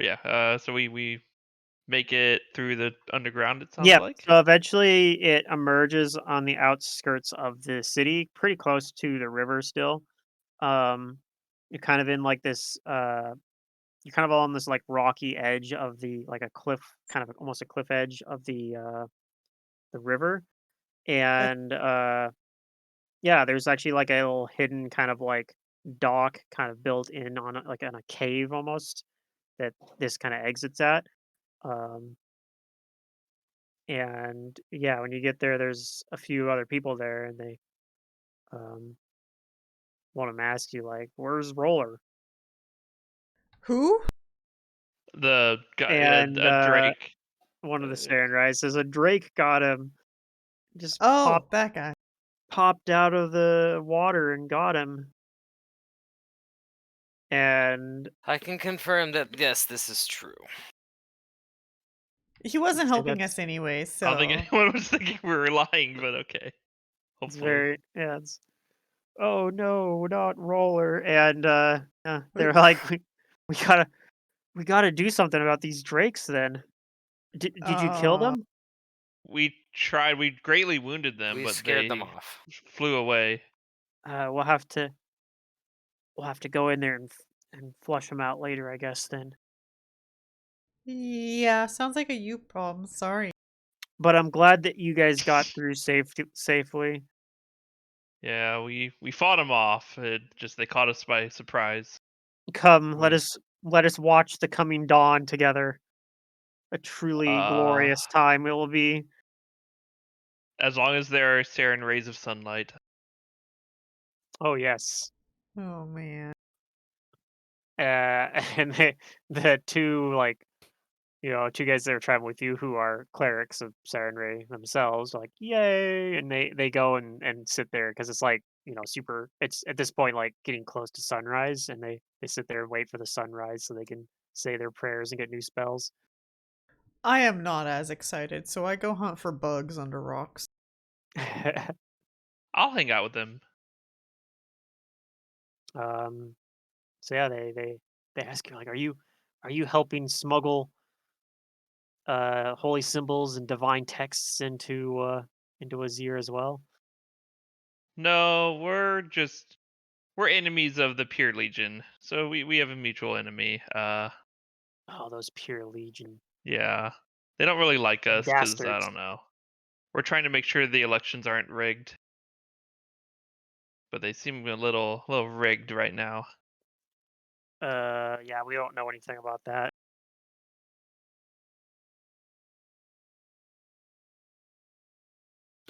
S4: But yeah, so we make it through the underground. It sounds
S2: Yeah.
S4: like.
S2: So eventually it emerges on the outskirts of the city, pretty close to the river still. Um, you're kind of in like this you're kind of on this like rocky edge of the like a cliff, kind of almost a cliff edge of the river.
S1: I,
S2: And yeah, there's actually like a little hidden kind of like dock kind of built in on like on a cave almost that this kind of exits at. Um, and yeah, when you get there, there's a few other people there, and they um, want to ask you like, "Where's Roller?"
S1: who?
S4: The guy,
S2: And
S4: Drake.
S2: one of the
S4: Uh,
S2: Sarenrai says a Drake got him, just
S1: Oh, that guy.
S2: popped out of the water and got him. And
S5: I can confirm that yes, this is true.
S1: He wasn't
S2: so
S1: helping
S2: that's
S1: us anyway,
S4: I don't think
S1: so
S4: anyone was thinking we were lying, but okay.
S2: it's
S4: Hopefully.
S2: very yeah. It's oh no, not Roller. And they're
S1: Wait,
S2: like, we gotta we gotta do something about these Drakes. Then did you kill
S1: uh,
S2: them?
S4: We tried. We greatly wounded them,
S5: We
S4: but
S5: scared them
S4: they
S5: off.
S4: flew away.
S2: We'll have to go in there and flush them out later, I guess. Then,
S1: yeah, sounds like a you problem. Sorry.
S2: but I'm glad that you guys got through safely.
S4: Yeah, we fought them off. It just they caught us by surprise.
S2: Come,
S4: We
S2: let us watch the coming dawn together. A truly
S4: uh,
S2: glorious time it will be.
S4: as long as there are Saren rays of sunlight.
S2: Oh yes.
S1: Oh man.
S2: And the two like two guys that are traveling with you who are clerics of Sarenrae themselves, are like yay, and they go and sit there because it's like super. It's at this point like getting close to sunrise, and they sit there and wait for the sunrise so they can say their prayers and get new spells.
S1: I am not as excited, so I go hunt for bugs under rocks.
S4: I'll hang out with them.
S2: um. So yeah, they ask you like, are you helping smuggle holy symbols and divine texts into Azir as well?
S4: No, we're enemies of the Pure Legion, so we have a mutual enemy.
S2: Oh, those pure legion
S4: Yeah, they don't really like us because I
S2: dastards.
S4: don't know. We're trying to make sure the elections aren't rigged, but they seem a little rigged right now.
S2: Yeah, we don't know anything about that.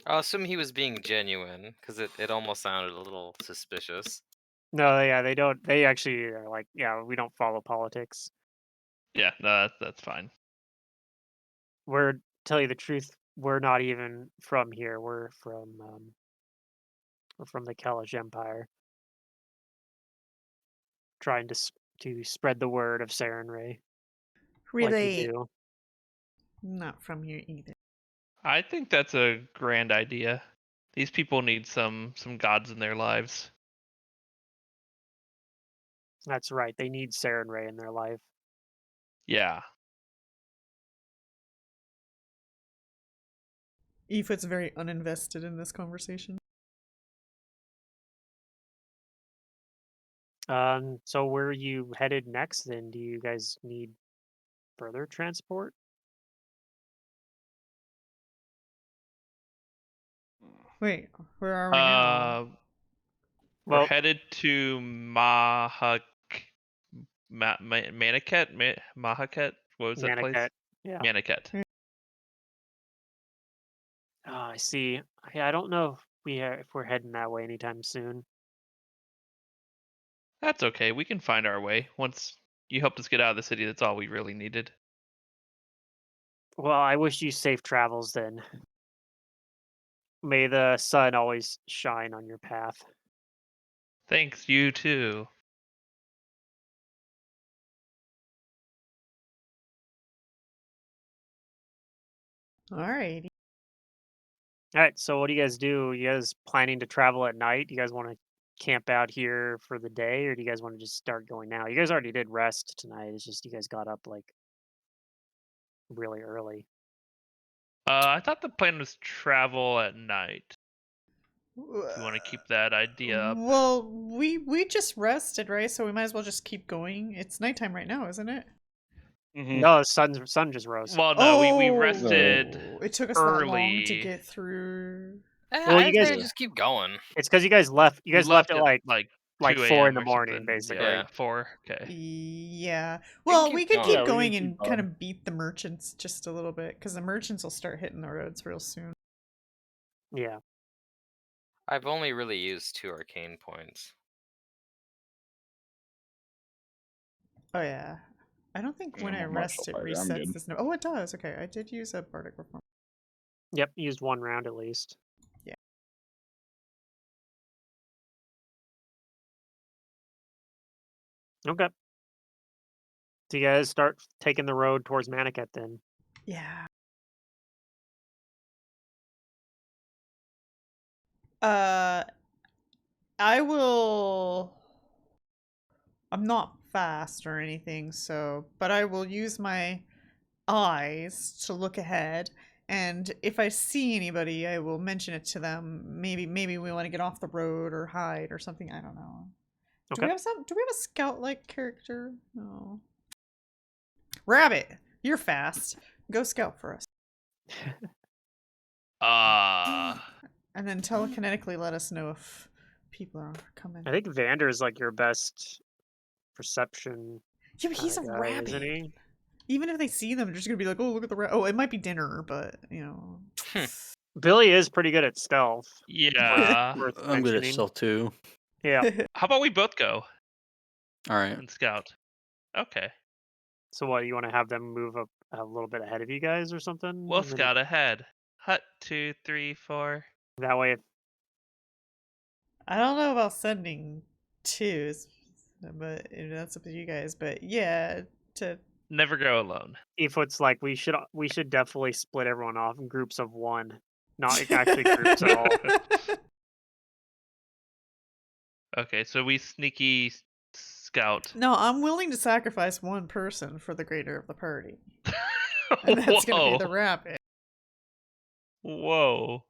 S5: I'll assume he was being genuine, because it almost sounded a little suspicious.
S2: No, yeah, they don't. They actually are like, yeah, we don't follow politics.
S4: Yeah, no, that's fine.
S2: Tell you the truth, we're not even from here. We're from the Kalish Empire, trying to spread the word of Sarenrae, like we
S1: Really,
S2: do.
S1: not from here either.
S4: I think that's a grand idea. These people need some gods in their lives.
S2: That's right. They need Sarenrae in their life.
S4: Yeah.
S1: Aoif's very uninvested in this conversation.
S2: So where are you headed next? Then do you guys need further transport?
S1: Wait, where are we now?
S4: We're
S2: Well,
S4: headed to Mahaket. What was that place?
S2: Manicat. Yeah.
S4: Maniket.
S2: I see. Yeah, I don't know if we're heading that way anytime soon.
S4: That's okay. We can find our way. Once you helped us get out of the city, that's all we really needed.
S2: Well, I wish you safe travels then. May the sun always shine on your path.
S4: Thanks, you too.
S1: Alrighty.
S2: All right, so what do you guys do? You guys planning to travel at night? You guys want to camp out here for the day, or do you guys want to just start going now? You guys already did rest tonight. It's just you guys got up like really early.
S4: I thought the plan was travel at night. If you want to keep that idea up.
S1: Well, we just rested, right? So we might as well just keep going. It's nighttime right now, isn't it?
S3: Mhm.
S2: No, sun just rose.
S4: Well, no, we rested
S1: It took us that long to
S4: early.
S1: get through.
S2: Well,
S5: I
S2: you guys-
S5: say just keep going.
S2: It's because you guys left. You
S4: We
S2: guys left at like
S4: 2
S2: 4 in
S4: a.m.
S2: the
S4: or
S2: morning,
S4: something.
S2: basically.
S4: Yeah,
S5: Yeah.
S4: 4. Okay.
S1: Yeah.
S5: We can
S1: Well,
S5: keep
S1: we could
S5: going.
S1: keep
S3: Yeah, we can
S1: going
S3: keep
S1: and
S3: going.
S1: kind of beat the merchants just a little bit, because the merchants will start hitting the roads real soon.
S2: Yeah.
S5: I've only really used 2 arcane points.
S1: Oh yeah. I don't think when
S3: I'm
S1: I
S3: a martial
S1: rest it
S3: fighter, I'm
S1: resets
S3: good.
S1: this. No, oh, it does. Okay, I did use a bardic reform.
S2: Yep. Used 1 round at least.
S1: Yeah.
S2: Okay. So you guys start taking the road towards Manicat then.
S1: Yeah. I will. I'm not fast or anything, so, but I will use my eyes to look ahead, and if I see anybody, I will mention it to them. Maybe we want to get off the road or hide or something. I don't know. Do
S2: Okay.
S1: we have a scout-like character? No. Rabbit, you're fast. Go scout for us. And then telekinetically let us know if people are coming.
S2: I think Vander is like your best perception.
S1: Yeah, but he's a
S2: guy,
S1: rabbit.
S2: isn't he?
S1: Even if they see them, they're just gonna be like, "Oh, look at the rabbit." Oh, it might be dinner, but
S2: Billy is pretty good at stealth.
S4: Yeah.
S2: Worth
S6: I'm good at
S2: mentioning.
S6: stealth too.
S2: Yeah.
S4: How about we both go
S6: All right.
S4: and scout? Okay.
S2: So what, you want to have them move up a little bit ahead of you guys or something?
S4: We'll
S2: And then
S4: scout ahead. Hut 2, 3, 4.
S2: that way, if
S1: I don't know about sending twos, but that's up to you guys. But yeah, to
S4: Never go alone.
S2: it's like we should definitely split everyone off in groups of 1, not actually groups at all.
S4: Okay, so we sneaky scout.
S1: No, I'm willing to sacrifice one person for the greater of the party, and that's gonna be the rabbit.
S4: Whoa.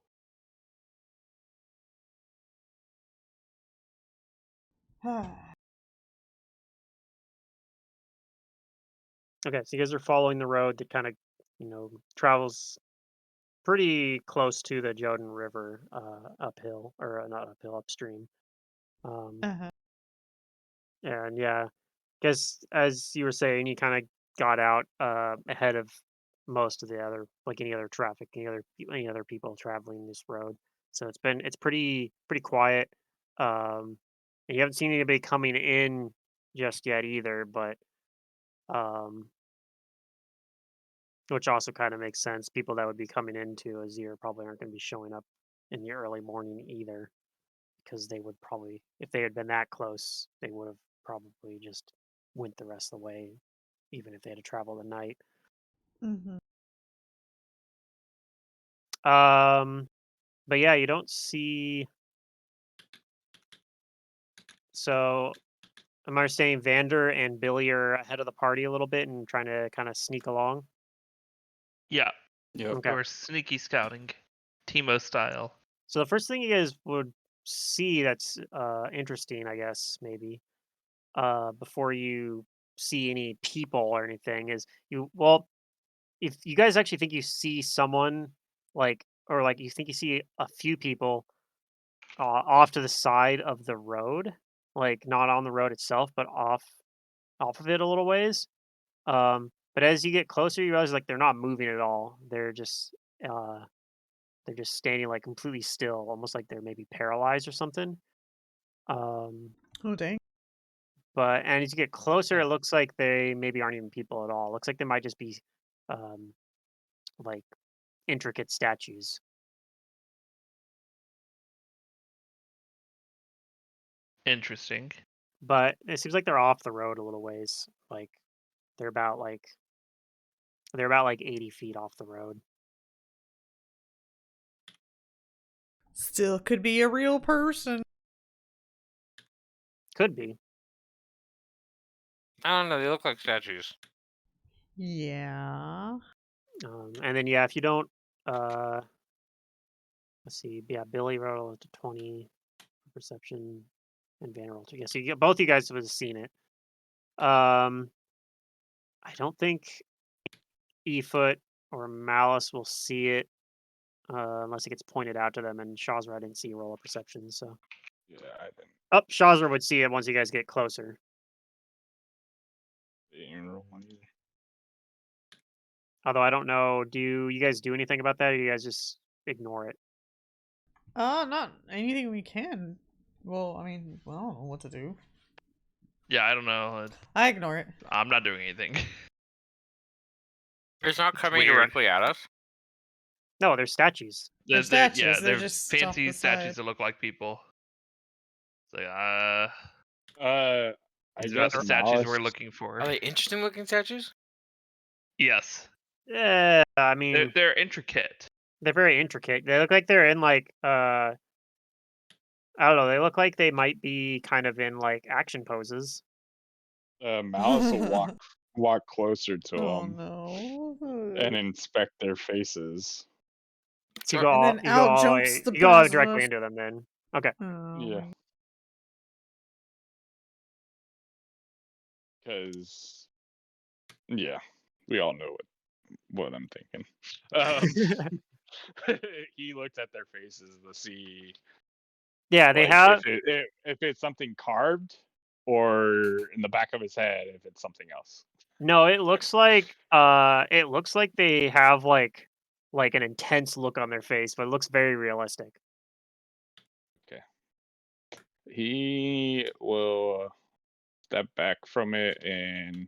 S2: Okay, so you guys are following the road that kind of, travels pretty close to the Joden River, uphill, or not uphill, upstream.
S1: Uh-huh.
S2: And yeah, guess as you were saying, you kind of got out ahead of most of the other, like any other traffic, any other people traveling this road. So it's pretty quiet. And you haven't seen anybody coming in just yet either, but um, which also kind of makes sense. People that would be coming into Azir probably aren't going to be showing up in the early morning either, because they would probably, if they had been that close, they would have probably just went the rest of the way, even if they had to travel the night.
S1: Mm-hmm.
S2: But yeah, you don't see. So, am I saying Vander and Billy are ahead of the party a little bit and trying to kind of sneak along?
S4: Yeah,
S6: Yep.
S2: Okay.
S4: we're sneaky scouting. Teemo style.
S2: So the first thing you guys would see that's interesting, I guess, maybe, before you see any people or anything, is if you guys actually think you see someone, like, or like you think you see a few people off to the side of the road, like not on the road itself, but off of it a little ways. But as you get closer, you realize like they're not moving at all. Uh, they're just standing like completely still, almost like they're maybe paralyzed or something. Um,
S1: Oh dang.
S2: and as you get closer, it looks like they maybe aren't even people at all. It looks like they might just be um, like intricate statues.
S4: Interesting.
S2: But it seems like they're off the road a little ways. Like they're about like 80 feet off the road.
S1: Still could be a real person.
S2: could be.
S5: I don't know. They look like statues.
S1: Yeah.
S2: And then yeah, if you don't, let's see, yeah, Billy rolled to 20 for perception, and Van rolled to yeah. So both you guys have seen it. I don't think Efoot or Malice will see it unless it gets pointed out to them. And Shazra, I didn't see roll a perception, so.
S3: Yeah, I didn't.
S2: Oh, Shazra would see it once you guys get closer.
S3: Didn't roll one either.
S2: Although I don't know, do you guys do anything about that, or you guys just ignore it?
S1: Not anything we can. Well, I mean, well, I don't know what to do.
S4: Yeah, I don't know.
S1: I ignore it.
S4: I'm not doing anything.
S5: It's not
S4: It's
S5: coming
S4: weird.
S5: directly at us.
S2: No, they're statues.
S1: They're statues,
S4: Yeah,
S1: they're
S4: they're
S1: just off
S4: fancy
S1: the
S4: statues
S1: side.
S4: that look like people. So,
S3: I
S4: these are not
S3: guess
S4: the statues we're
S3: Malice.
S4: looking for.
S5: Are they interesting looking statues?
S4: Yes,
S2: Yeah, I mean,
S4: they're intricate.
S2: they're very intricate. They look like they're in like I don't know. They look like they might be kind of in like action poses.
S3: Malice will walk closer to
S1: Oh
S3: them
S1: no.
S3: and inspect their faces.
S2: So you
S5: Sure.
S2: go
S1: And
S2: all,
S1: then
S2: you go
S1: out
S2: all,
S1: jumps the
S2: you go all directly
S1: basilisk.
S2: into them. Then okay.
S1: Oh,
S3: Yeah.
S1: my-
S3: Because yeah, we all know what I'm thinking. Um, he looks at their faces to see
S2: Yeah, they
S3: like
S2: have.
S3: if it's something carved or in the back of his head if it's something else.
S2: No, it looks like they have like an intense look on their face, but it looks very realistic.
S3: Okay. He will step back from it and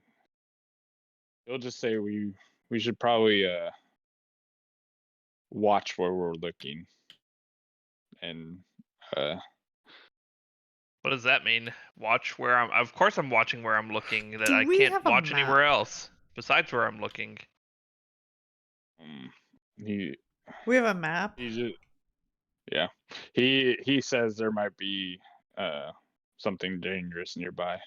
S3: he'll just say we should probably watch where we're looking and
S4: What does that mean? Watch where I'm. Of course, I'm watching where I'm looking. That
S1: Do
S4: I
S1: we
S4: can't
S1: have a
S4: watch
S1: map?
S4: anywhere else besides where I'm looking.
S3: he
S1: We have a map.
S3: He just, yeah. He says there might be something dangerous nearby.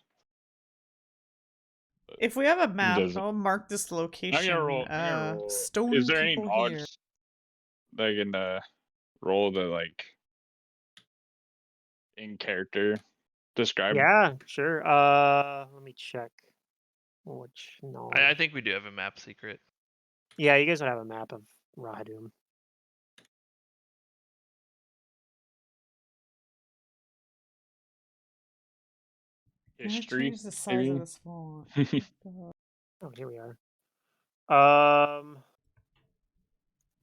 S1: If we have a
S3: He
S1: map,
S3: doesn't.
S1: I'll mark this location.
S3: I'm gonna roll.
S1: Stone
S3: Is there any
S1: people
S3: knowledge
S1: here.
S3: that I can roll the like in character describe?
S2: Yeah, sure. Let me check. Which
S4: I
S2: knowledge?
S4: think we do have a map secret.
S2: Yeah, you guys would have a map of Rahadum.
S1: Can I
S3: History,
S1: change the size of
S3: maybe.
S1: this font?
S2: Oh, here we are.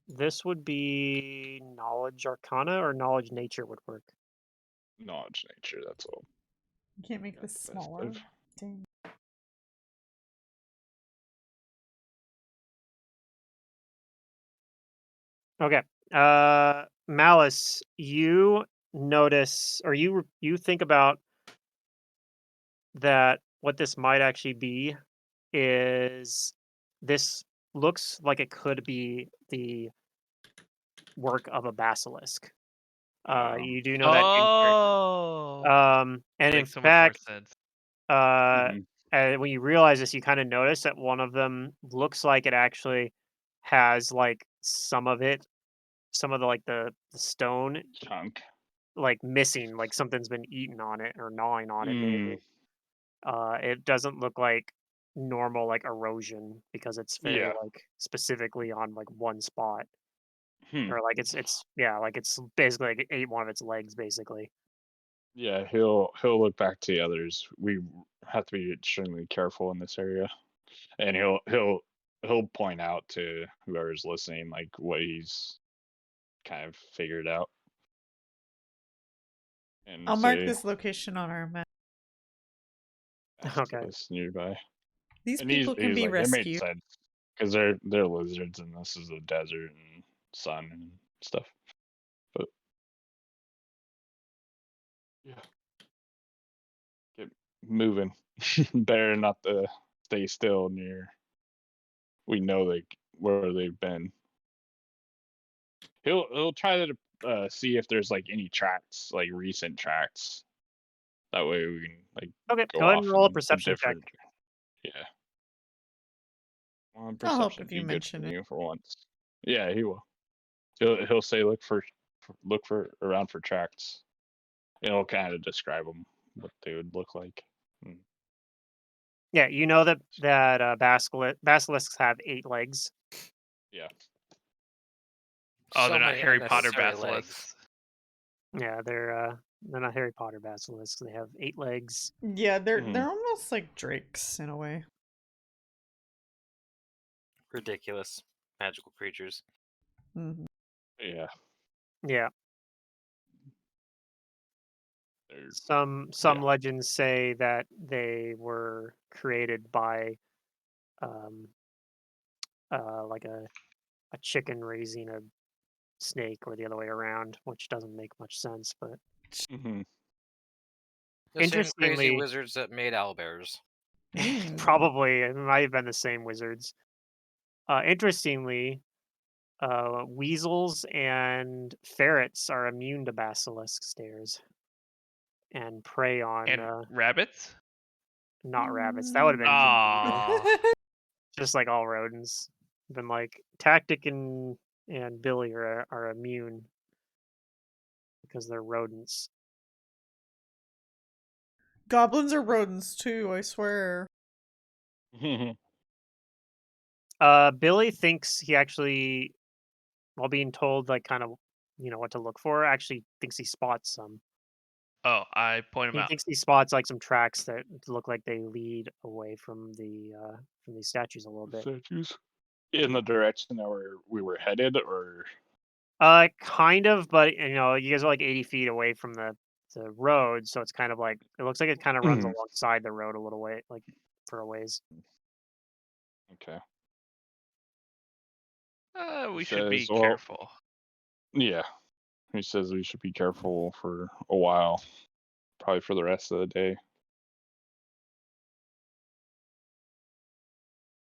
S2: This would be knowledge arcana or knowledge nature would work.
S3: Knowledge nature. That's all.
S1: You can't make this
S3: That's
S1: smaller.
S3: best.
S1: Dang.
S2: Okay. Malice, you notice or you think about that what this might actually be is this looks like it could be the work of a basilisk. You do know that
S4: Oh,
S2: and in
S4: makes so much more
S2: fact,
S4: sense.
S3: Mhm.
S2: when you realize this, you kind of notice that one of them looks like it actually has like some of the like the stone
S3: Chunk.
S2: like missing, like something's been eaten on it or gnawing on it maybe. It doesn't look like normal like erosion because it's very
S3: Yeah.
S2: like specifically on like one spot
S3: Hmm.
S2: or like it's yeah like it's basically like it ate one of its legs basically.
S3: Yeah. He'll look back to the others. We have to be extremely careful in this area, and he'll point out to whoever's listening like what he's kind of figured out and
S1: I'll mark
S3: say
S1: this location on our map.
S2: Okay.
S3: basilisk nearby.
S1: These
S3: And
S1: people can
S3: he's
S1: be
S3: like, it made
S1: rescued.
S3: sense because they're lizards and this is a desert and sun and stuff. But yeah, get moving. Better not to stay still near. We know where they've been. He'll try to see if there's like any tracks, like recent tracks That way we can like
S2: Okay,
S3: go
S2: go ahead and
S3: off
S2: roll a
S3: in a
S2: perception check.
S3: different. Yeah. Well,
S1: I'll help
S3: perception
S1: if
S3: be
S1: you
S3: good for
S1: mention it.
S3: you for once. Yeah, he will. He'll say look for around for tracks. It'll kind of describe them what they would look like. Hmm.
S2: Yeah, you know that basilisks have 8 legs.
S3: Yeah.
S4: Oh,
S5: So
S4: they're not
S5: many
S4: Harry Potter
S5: unnecessary legs.
S4: basilisks.
S2: Yeah, they're not Harry Potter basilisks. They have 8 legs.
S1: Yeah, they're
S3: Mhm.
S1: almost like drakes in a way.
S5: Ridiculous. Magical creatures.
S1: Mhm.
S3: Yeah.
S2: Yeah.
S3: They're,
S2: Some
S3: yeah.
S2: legends say that they were created by um like a chicken raising a snake or the other way around, which doesn't make much sense, but
S3: Hmm.
S5: The same crazy
S2: interestingly,
S5: wizards that made owlbears.
S1: Mm.
S2: probably it might have been the same wizards. Interestingly, weasels and ferrets are immune to basilisk stares and prey on
S4: And rabbits?
S2: not rabbits. That would have been even brutal.
S4: Ah,
S2: Just like all rodents. Been like Tactic and Billy are immune because they're rodents.
S1: Goblins are rodents too, I swear.
S2: Billy thinks he actually, while being told like kind of what to look for, actually thinks he spots some.
S4: oh, I point them
S2: He
S4: out.
S2: thinks he spots like some tracks that look like they lead away from these statues a little bit.
S3: Statues in the direction that we were headed, or
S2: Kind of, but you guys are like 80 feet away from the road, so it's kind of like it looks like it kind of runs
S3: Mhm.
S2: alongside the road a little way, like for a ways.
S3: Okay. He
S4: We should be
S3: says, well,
S4: careful.
S3: yeah. He says we should be careful for a while, probably for the rest of the day.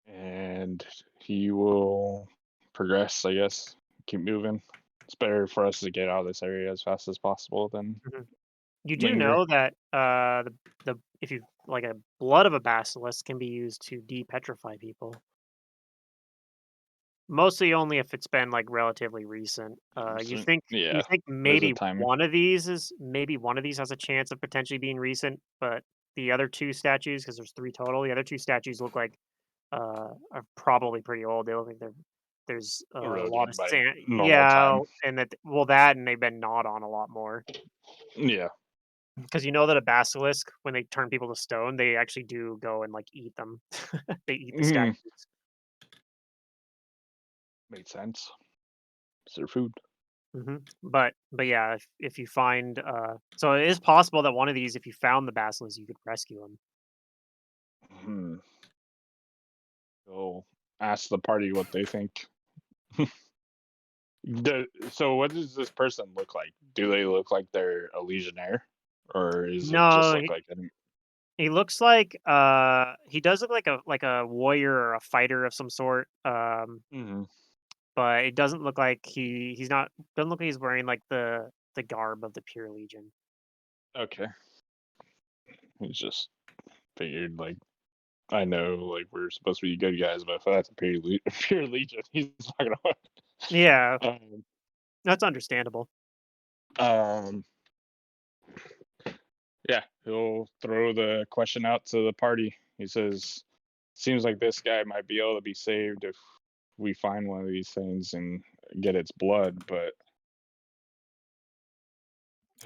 S3: And he will progress, I guess. Keep moving. It's better for us to get out of this area as fast as possible than
S2: Mhm. You do
S3: linger.
S2: know that the if you like a blood of a basilisk can be used to depetrify people. Mostly only if it's been like relatively recent. You
S3: Recent.
S2: think
S3: Yeah, there's a
S2: maybe
S3: time.
S2: one of these has a chance of potentially being recent, but the other two statues, because there's 3 total, the other 2 statues look like are probably pretty old. They look like there's a
S3: Really
S2: lot of
S3: going by
S2: sand.
S3: normal
S2: Yeah,
S3: time.
S2: and that and they've been gnawed on a lot more.
S3: Yeah.
S2: Because you know that a basilisk, when they turn people to stone, they actually do go and like eat them. They eat the
S3: Mm,
S2: statues.
S3: makes sense. It's their food.
S2: But yeah, if you find so it is possible that one of these, if you found the basilisk, you could rescue him.
S3: Hmm. So ask the party what they think. So what does this person look like? Do they look like they're a legionnaire, or is it just
S2: No,
S3: look like an?
S2: he looks like he does look like a warrior or a fighter of some sort.
S3: Mhm.
S2: But it doesn't look like he's not doesn't look like he's wearing like the garb of the pure legion.
S3: Okay. He's just figured like I know like we're supposed to be good guys, but if that's a pure legion, he's not gonna win.
S2: Yeah,
S3: Um,
S2: that's understandable.
S3: um, yeah, he'll throw the question out to the party. He says, "Seems like this guy might be able to be saved if we find one of these things and get its blood, but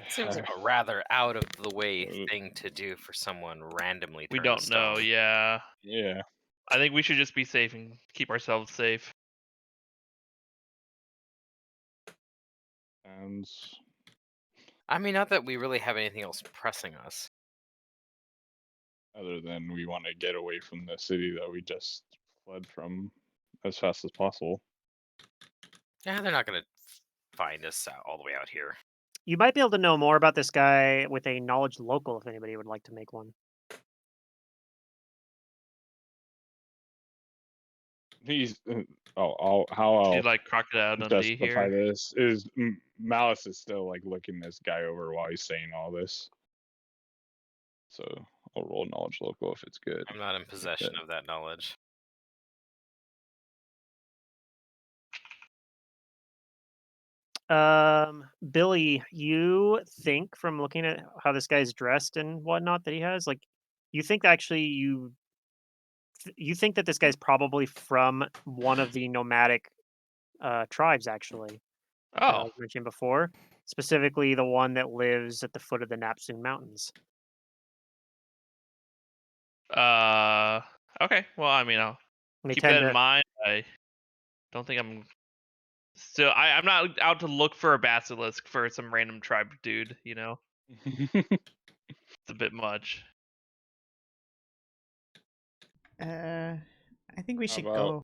S5: Seems like a rather out of the way thing to do for someone randomly
S4: We
S5: turned to
S4: don't know.
S5: stone.
S4: Yeah,
S3: yeah,
S4: I think we should just be safe and keep ourselves safe.
S3: sounds
S5: I mean, not that we really have anything else pressing us.
S3: other than we want to get away from the city that we just fled from as fast as possible."
S5: Yeah, they're not gonna find us all the way out here.
S2: You might be able to know more about this guy with a knowledge local if anybody would like to make one.
S3: He's how
S4: Do
S3: I'll
S4: you like Crocodile Dundee
S3: justify
S4: here?
S3: this is Malice is still like looking this guy over while he's saying all this. So I'll roll knowledge local if it's good.
S5: I'm not in
S3: Like
S5: possession
S3: that.
S5: of that knowledge.
S2: Billy, you think from looking at how this guy's dressed and whatnot that he has, like, you think actually you think that this guy's probably from one of the nomadic tribes actually that I
S4: Oh,
S2: was mentioning before, specifically the one that lives at the foot of the Napsoon Mountains.
S4: okay. Well, I mean, I'll
S2: And they
S4: keep
S2: tend
S4: that in
S2: to,
S4: mind. I don't think I'm still. I'm not out to look for a basilisk for some random tribe dude. You know, it's a bit much.
S1: I think we
S3: How
S1: should
S3: about
S1: go.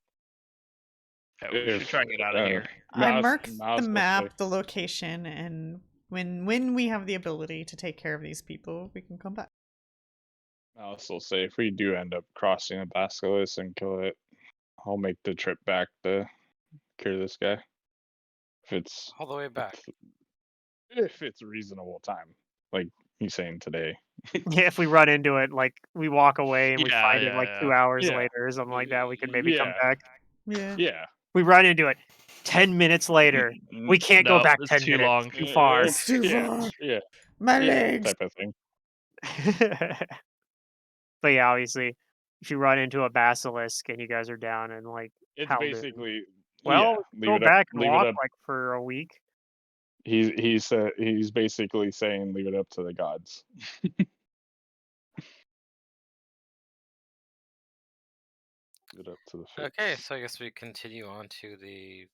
S4: Yeah, we should
S3: if
S4: try and get out of here.
S1: I
S3: Mouse
S1: marked the
S3: Mouse will say,
S1: map, the location, and when we have the ability to take care of these people, we can come back.
S3: Mouse will say if we do end up crossing a basilisk and kill it, I'll make the trip back to cure this guy. If it's
S5: All the way back.
S3: if it's a reasonable time, like he's saying today.
S2: yeah, if we run into it, like we walk away and we
S4: Yeah,
S2: find it
S4: yeah,
S2: like
S4: yeah.
S2: 2 hours
S3: Yeah,
S2: later or something like that, we could maybe come
S3: yeah,
S2: back.
S1: Yeah.
S3: yeah.
S2: We run into it. 10 minutes later, we can't go
S4: No,
S2: back
S4: it's
S2: 10
S4: too
S2: minutes.
S4: long.
S2: Too far.
S1: It's too
S3: yeah,
S1: far.
S3: yeah,
S1: My
S3: yeah,
S1: legs.
S3: type of thing.
S2: But yeah, obviously, if you run into a basilisk and you guys are down in like
S3: It's
S2: Haldun,
S3: basically
S2: well,
S3: yeah.
S2: we could
S3: Leave
S2: go
S3: it up.
S2: back and
S3: Leave it
S2: walk
S3: up.
S2: like for a week.
S3: He's basically saying leave it up to the gods. Leave it up to the
S5: Okay,
S3: fates.
S5: so I guess we continue on to the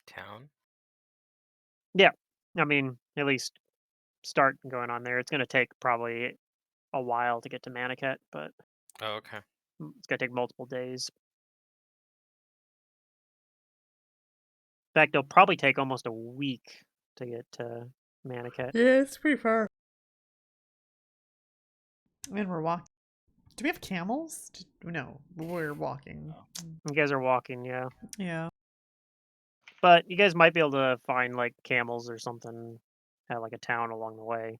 S5: town.
S2: Yeah, I mean, at least start going on there. It's going to take probably a while to get to Manicat, but
S5: Oh, okay.
S2: it's going to take multiple days. In fact, it'll probably take almost a week to get to Manicat.
S1: Yeah, it's pretty far. And we're walking. Do we have camels? No, we're walking.
S2: You guys are walking, yeah.
S1: Yeah.
S2: But you guys might be able to find like camels or something at like a town along the way.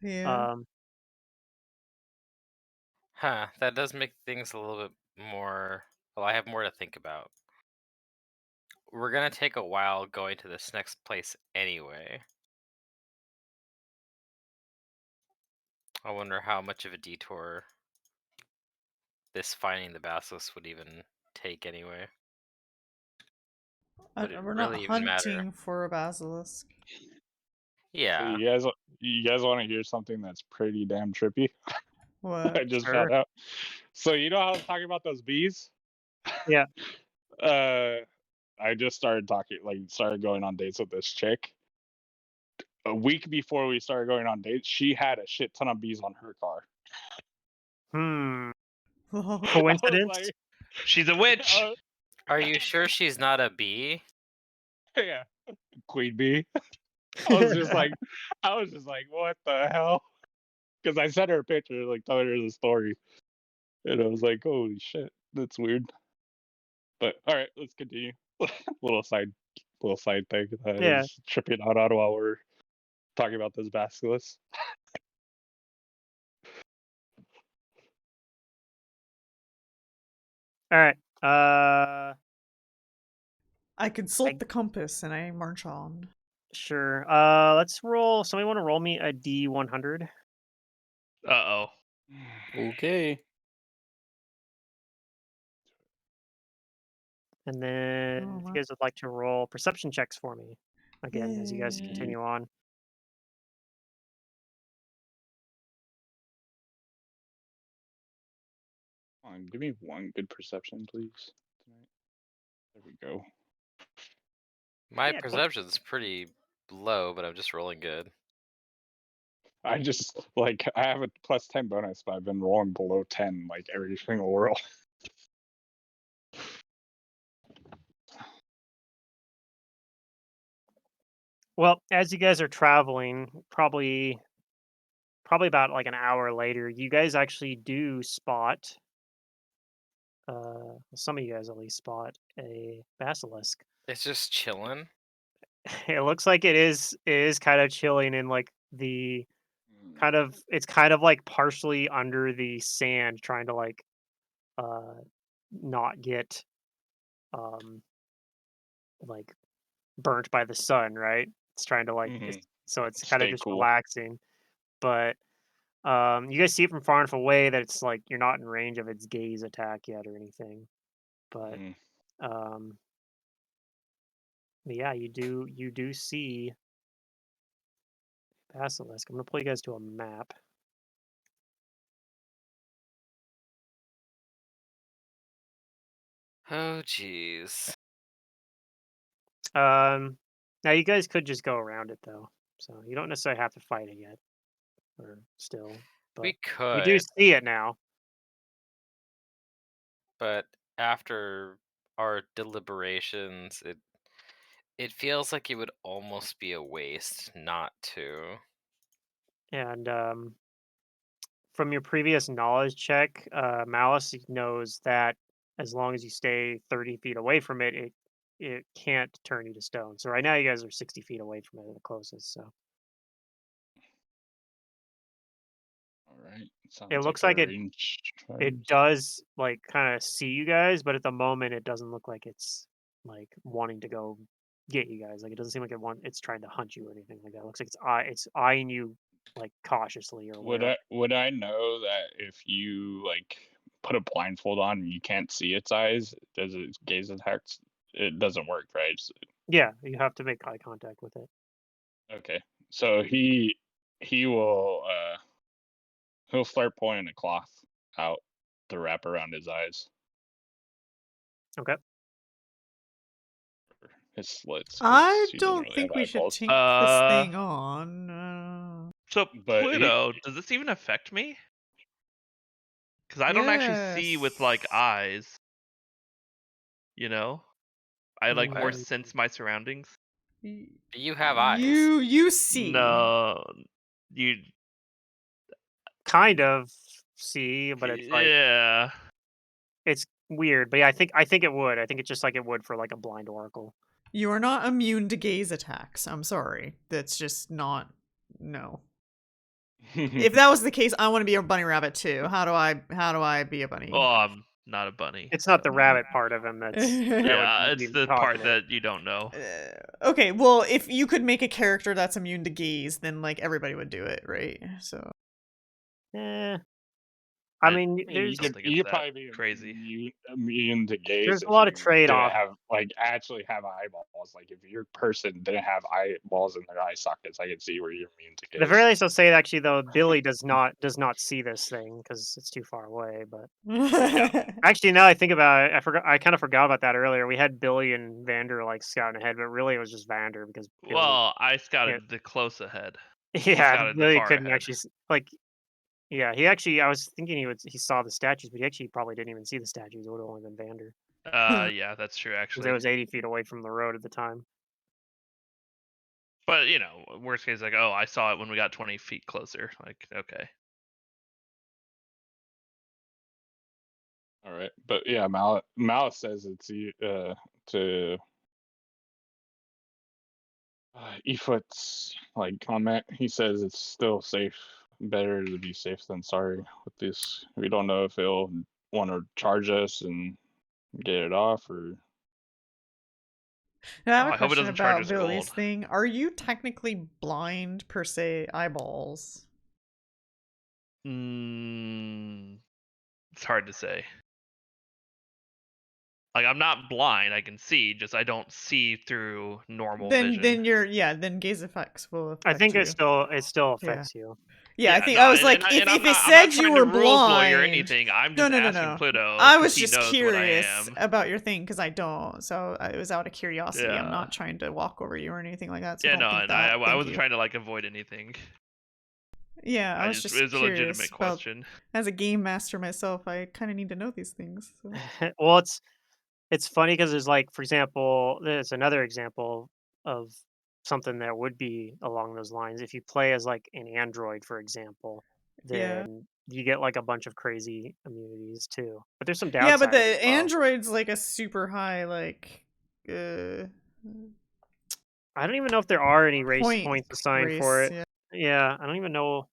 S1: Yeah.
S5: Huh, that does make things a little bit more. Well, I have more to think about. We're gonna take a while going to this next place anyway. I wonder how much of a detour this finding the basilisk would even take anyway. Would it
S1: We're not
S5: really even matter?
S1: hunting for a basilisk.
S3: So
S5: Yeah.
S3: you guys want to hear something that's pretty damn trippy?
S1: What?
S3: I just
S2: Sure.
S3: found out. So you know how I was talking about those bees?
S2: Yeah.
S3: I just started going on dates with this chick. A week before we started going on dates, she had a shit ton of bees on her car.
S2: Hmm.
S3: I was
S2: Coincidence?
S3: like,
S4: She's a witch.
S5: Are you sure she's not a bee?
S3: yeah, queen bee. I was just like, what the hell? Because I sent her a picture, like telling her the story, and I was like, holy shit, that's weird. But all right, let's continue. little side, little side thing that I
S2: Yeah.
S3: was tripping out on while we're talking about this basilisk.
S2: All right.
S1: I consult the compass and I march on.
S2: Sure. Let's roll. Somebody want to roll me a D100?
S4: Uh-oh.
S6: Okay.
S2: And then
S1: Oh,
S2: if you
S1: wow.
S2: guys would like to roll perception checks for me, again, as you guys
S1: Yay.
S2: continue on.
S3: Come on, give me one good perception, please. Tonight. There we go.
S5: My
S2: Yeah,
S5: perception's pretty low, but I'm just rolling good.
S3: I just like I have a +10 bonus, but I've been rolling below 10 like every single roll.
S2: Well, as you guys are traveling, probably about like an hour later, you guys actually do spot some of you guys at least spot a basilisk.
S5: It's just chilling.
S2: It looks like it is kind of chilling in like the it's kind of like partially under the sand, trying to like not get like burnt by the sun, right? It's trying to like so it's kind of
S3: Stay
S2: just
S3: cool.
S2: relaxing. But you guys see it from far enough away that it's like you're not in range of its gaze attack yet or anything. But um but yeah, you do see Basilisk. I'm gonna pull you guys to a map.
S5: Oh, jeez.
S2: Now you guys could just go around it though, so you don't necessarily have to fight it yet, or still,
S5: We
S2: but you do
S5: could,
S2: see it now.
S5: but after our deliberations, it feels like it would almost be a waste not to.
S2: And from your previous knowledge check, Malice knows that as long as you stay 30 feet away from it, it can't turn you to stone. So right now you guys are 60 feet away from it at the closest. So
S3: All right.
S2: it
S3: Sounds
S2: looks
S3: like
S2: like
S3: a
S2: it
S3: range.
S2: it does like kind of see you guys, but at the moment it doesn't look like it's like wanting to go get you guys. Like it doesn't seem like it's trying to hunt you or anything like that. It looks like it's eyeing you like cautiously or whatever.
S3: Would I know that if you like put a blindfold on and you can't see its eyes, does its gaze attacks? It doesn't work, right?
S2: Yeah, you have to make eye contact with it.
S3: Okay. So he will he'll start pulling a cloth out to wrap around his eyes.
S2: Okay.
S3: His slits. 'Cause
S1: I
S3: he doesn't
S1: don't
S3: really
S1: think
S3: have
S1: we should
S3: eyeballs.
S1: take this thing on.
S4: So
S3: But
S4: Pluto, does this even affect me? Because I don't actually see with like
S1: Yes.
S4: eyes. You know, I like more
S2: Mm,
S4: sense my surroundings.
S5: You have eyes.
S1: You see.
S4: No, you.
S2: kind of see, but it's like
S4: Yeah.
S2: it's weird. But yeah, I think it would. I think it's just like it would for like a blind oracle.
S1: You are not immune to gaze attacks. I'm sorry. That's just not. No. If that was the case, I want to be a bunny rabbit too. How do I be a bunny?
S4: Well, I'm not a bunny.
S2: It's not the
S4: so-
S2: rabbit part of him that
S4: Yeah,
S2: would
S4: it's
S2: be
S4: the
S2: causing
S4: part
S2: it.
S4: that you don't know.
S1: Okay, well, if you could make a character that's immune to gaze, then like everybody would do it, right? So
S2: Eh, I
S4: I
S2: mean,
S3: I mean,
S2: there's
S4: don't think
S3: you
S4: it's
S3: could
S4: that
S3: probably be
S4: crazy.
S3: immune to gaze
S2: a
S3: if
S2: lot of
S3: you didn't
S2: trade-offs.
S3: have like actually have eyeballs. Like if your person didn't have eyeballs in their eye sockets, I could see where you're immune to
S2: At the very
S3: gaze.
S2: least, I'll say actually though, Billy does not see this thing because it's too far away. But actually, now I think about it, I kind of forgot about that earlier. We had Billy and Vander like scouting ahead, but really it was just Vander because Billy.
S4: Well, I
S2: Yeah,
S4: scouted the close ahead. He
S2: yeah,
S4: scouted the
S2: Billy
S4: far
S2: couldn't
S4: ahead.
S2: actually like. Yeah, he actually. I was thinking he saw the statues, but he actually probably didn't even see the statues. It would have only been Vander
S4: Yeah, that's true
S2: because it
S4: actually.
S2: was 80 feet away from the road at the time.
S4: But you know, worst case, like, oh, I saw it when we got 20 feet closer. Like, okay.
S3: All right, but yeah, Malice says it's to Efoot's like comment. He says it's still safe. Better to be safe than sorry with this. We don't know if he'll want to charge us and get it off or.
S1: Now, I have
S4: Oh,
S1: a
S4: I hope it
S1: question
S4: doesn't charge
S1: about
S4: us
S1: Billy's
S4: gold.
S1: thing. Are you technically blind per se eyeballs?
S4: It's hard to say. Like, I'm not blind. I can see. Just I don't see through normal vision.
S1: Then gaze effects will
S2: I
S1: affect
S2: think
S1: you.
S2: it still
S1: Yeah.
S2: affects you.
S1: Yeah, I
S4: Yeah,
S1: think
S4: no,
S1: I was
S4: and,
S1: like,
S4: and,
S1: if
S4: and I'm
S1: it
S4: not
S1: said you
S4: trying to
S1: were
S4: rules lawyer or
S1: blind.
S4: anything. I'm
S1: No,
S4: just
S1: no, no,
S4: asking
S1: no.
S4: Pluto
S1: I
S4: because
S1: was
S4: he
S1: just
S4: knows what I
S1: curious
S4: am.
S1: about your thing because I don't. So it was out of curiosity. I'm
S4: Yeah.
S1: not trying to walk over you or anything like that. So
S4: Yeah,
S1: don't
S4: no,
S1: think
S4: and
S1: that.
S4: I
S1: Thank
S4: wasn't
S1: you.
S4: trying to like avoid anything.
S1: Yeah, I
S4: I
S1: was
S4: just
S1: just
S4: it was a
S1: curious
S4: legitimate
S1: about.
S4: question.
S1: As a game master myself, I kind of need to know these things. So.
S2: Well, it's funny because there's like, for example, there's another example of something that would be along those lines. If you play as like an android, for example,
S1: Yeah.
S2: then you get like a bunch of crazy immunities too. But there's some
S1: Yeah,
S2: downsides
S1: but the
S2: as well.
S1: android's like a super high like uh
S2: I don't even know if there are any race
S1: point
S2: points assigned for
S1: race.
S2: it.
S1: Yeah.
S2: Yeah, I don't even know.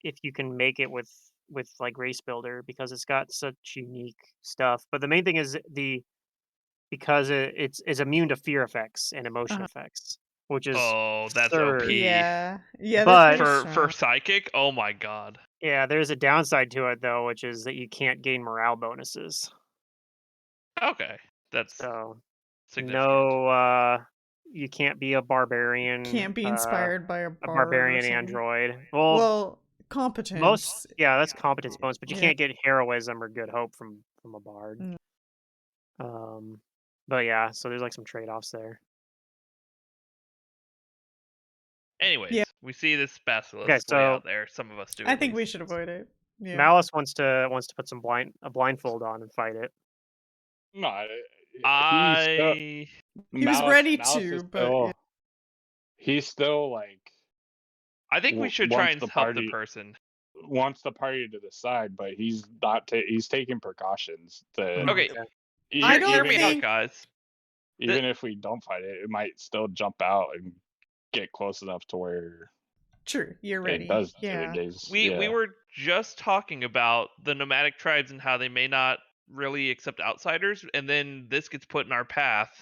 S2: if you can make it with like Race Builder, because it's got such unique stuff. But the main thing is because it's immune to fear effects and emotion
S1: Uh-huh.
S2: effects, which is
S4: Oh, that's
S2: absurd.
S4: OP.
S1: Yeah, they're
S2: But
S1: pretty
S4: For
S1: strong.
S4: psychic, oh my god.
S2: yeah, there's a downside to it though, which is that you can't gain morale bonuses.
S4: Okay, that's
S2: So
S4: significant.
S2: no, you can't be a barbarian.
S1: Can't be inspired by a
S2: A
S1: bard or
S2: barbarian
S1: something.
S2: android. Well,
S1: Well, competence.
S2: most that's competence bonus, but you
S1: Yeah.
S2: can't get heroism or good hope from a bard.
S1: Mm.
S2: But yeah, so there's like some trade-offs there.
S4: Anyways, we see this basilisk way
S2: so
S4: out there. Some of us do.
S1: I
S4: at
S1: think we
S4: least.
S1: should avoid it. Yeah.
S2: Malice wants to put some blindfold on and fight it.
S3: No,
S4: I
S1: He was ready to,
S3: is
S1: but
S3: still,
S1: yeah.
S3: he's still like
S4: I think we should try
S3: wants
S4: and
S3: the
S4: help the
S3: party
S4: person.
S3: wants the party to decide, but he's not. He's taking precautions. To
S4: Okay,
S1: I don't
S4: hear me out,
S1: think-
S4: guys.
S3: even if we don't fight it, it might still jump out and get close enough to where
S1: True, you're ready.
S3: it does do
S1: Yeah.
S3: it. Days.
S4: We
S3: Yeah.
S4: were just talking about the nomadic tribes and how they may not really accept outsiders, and then this gets put in our path.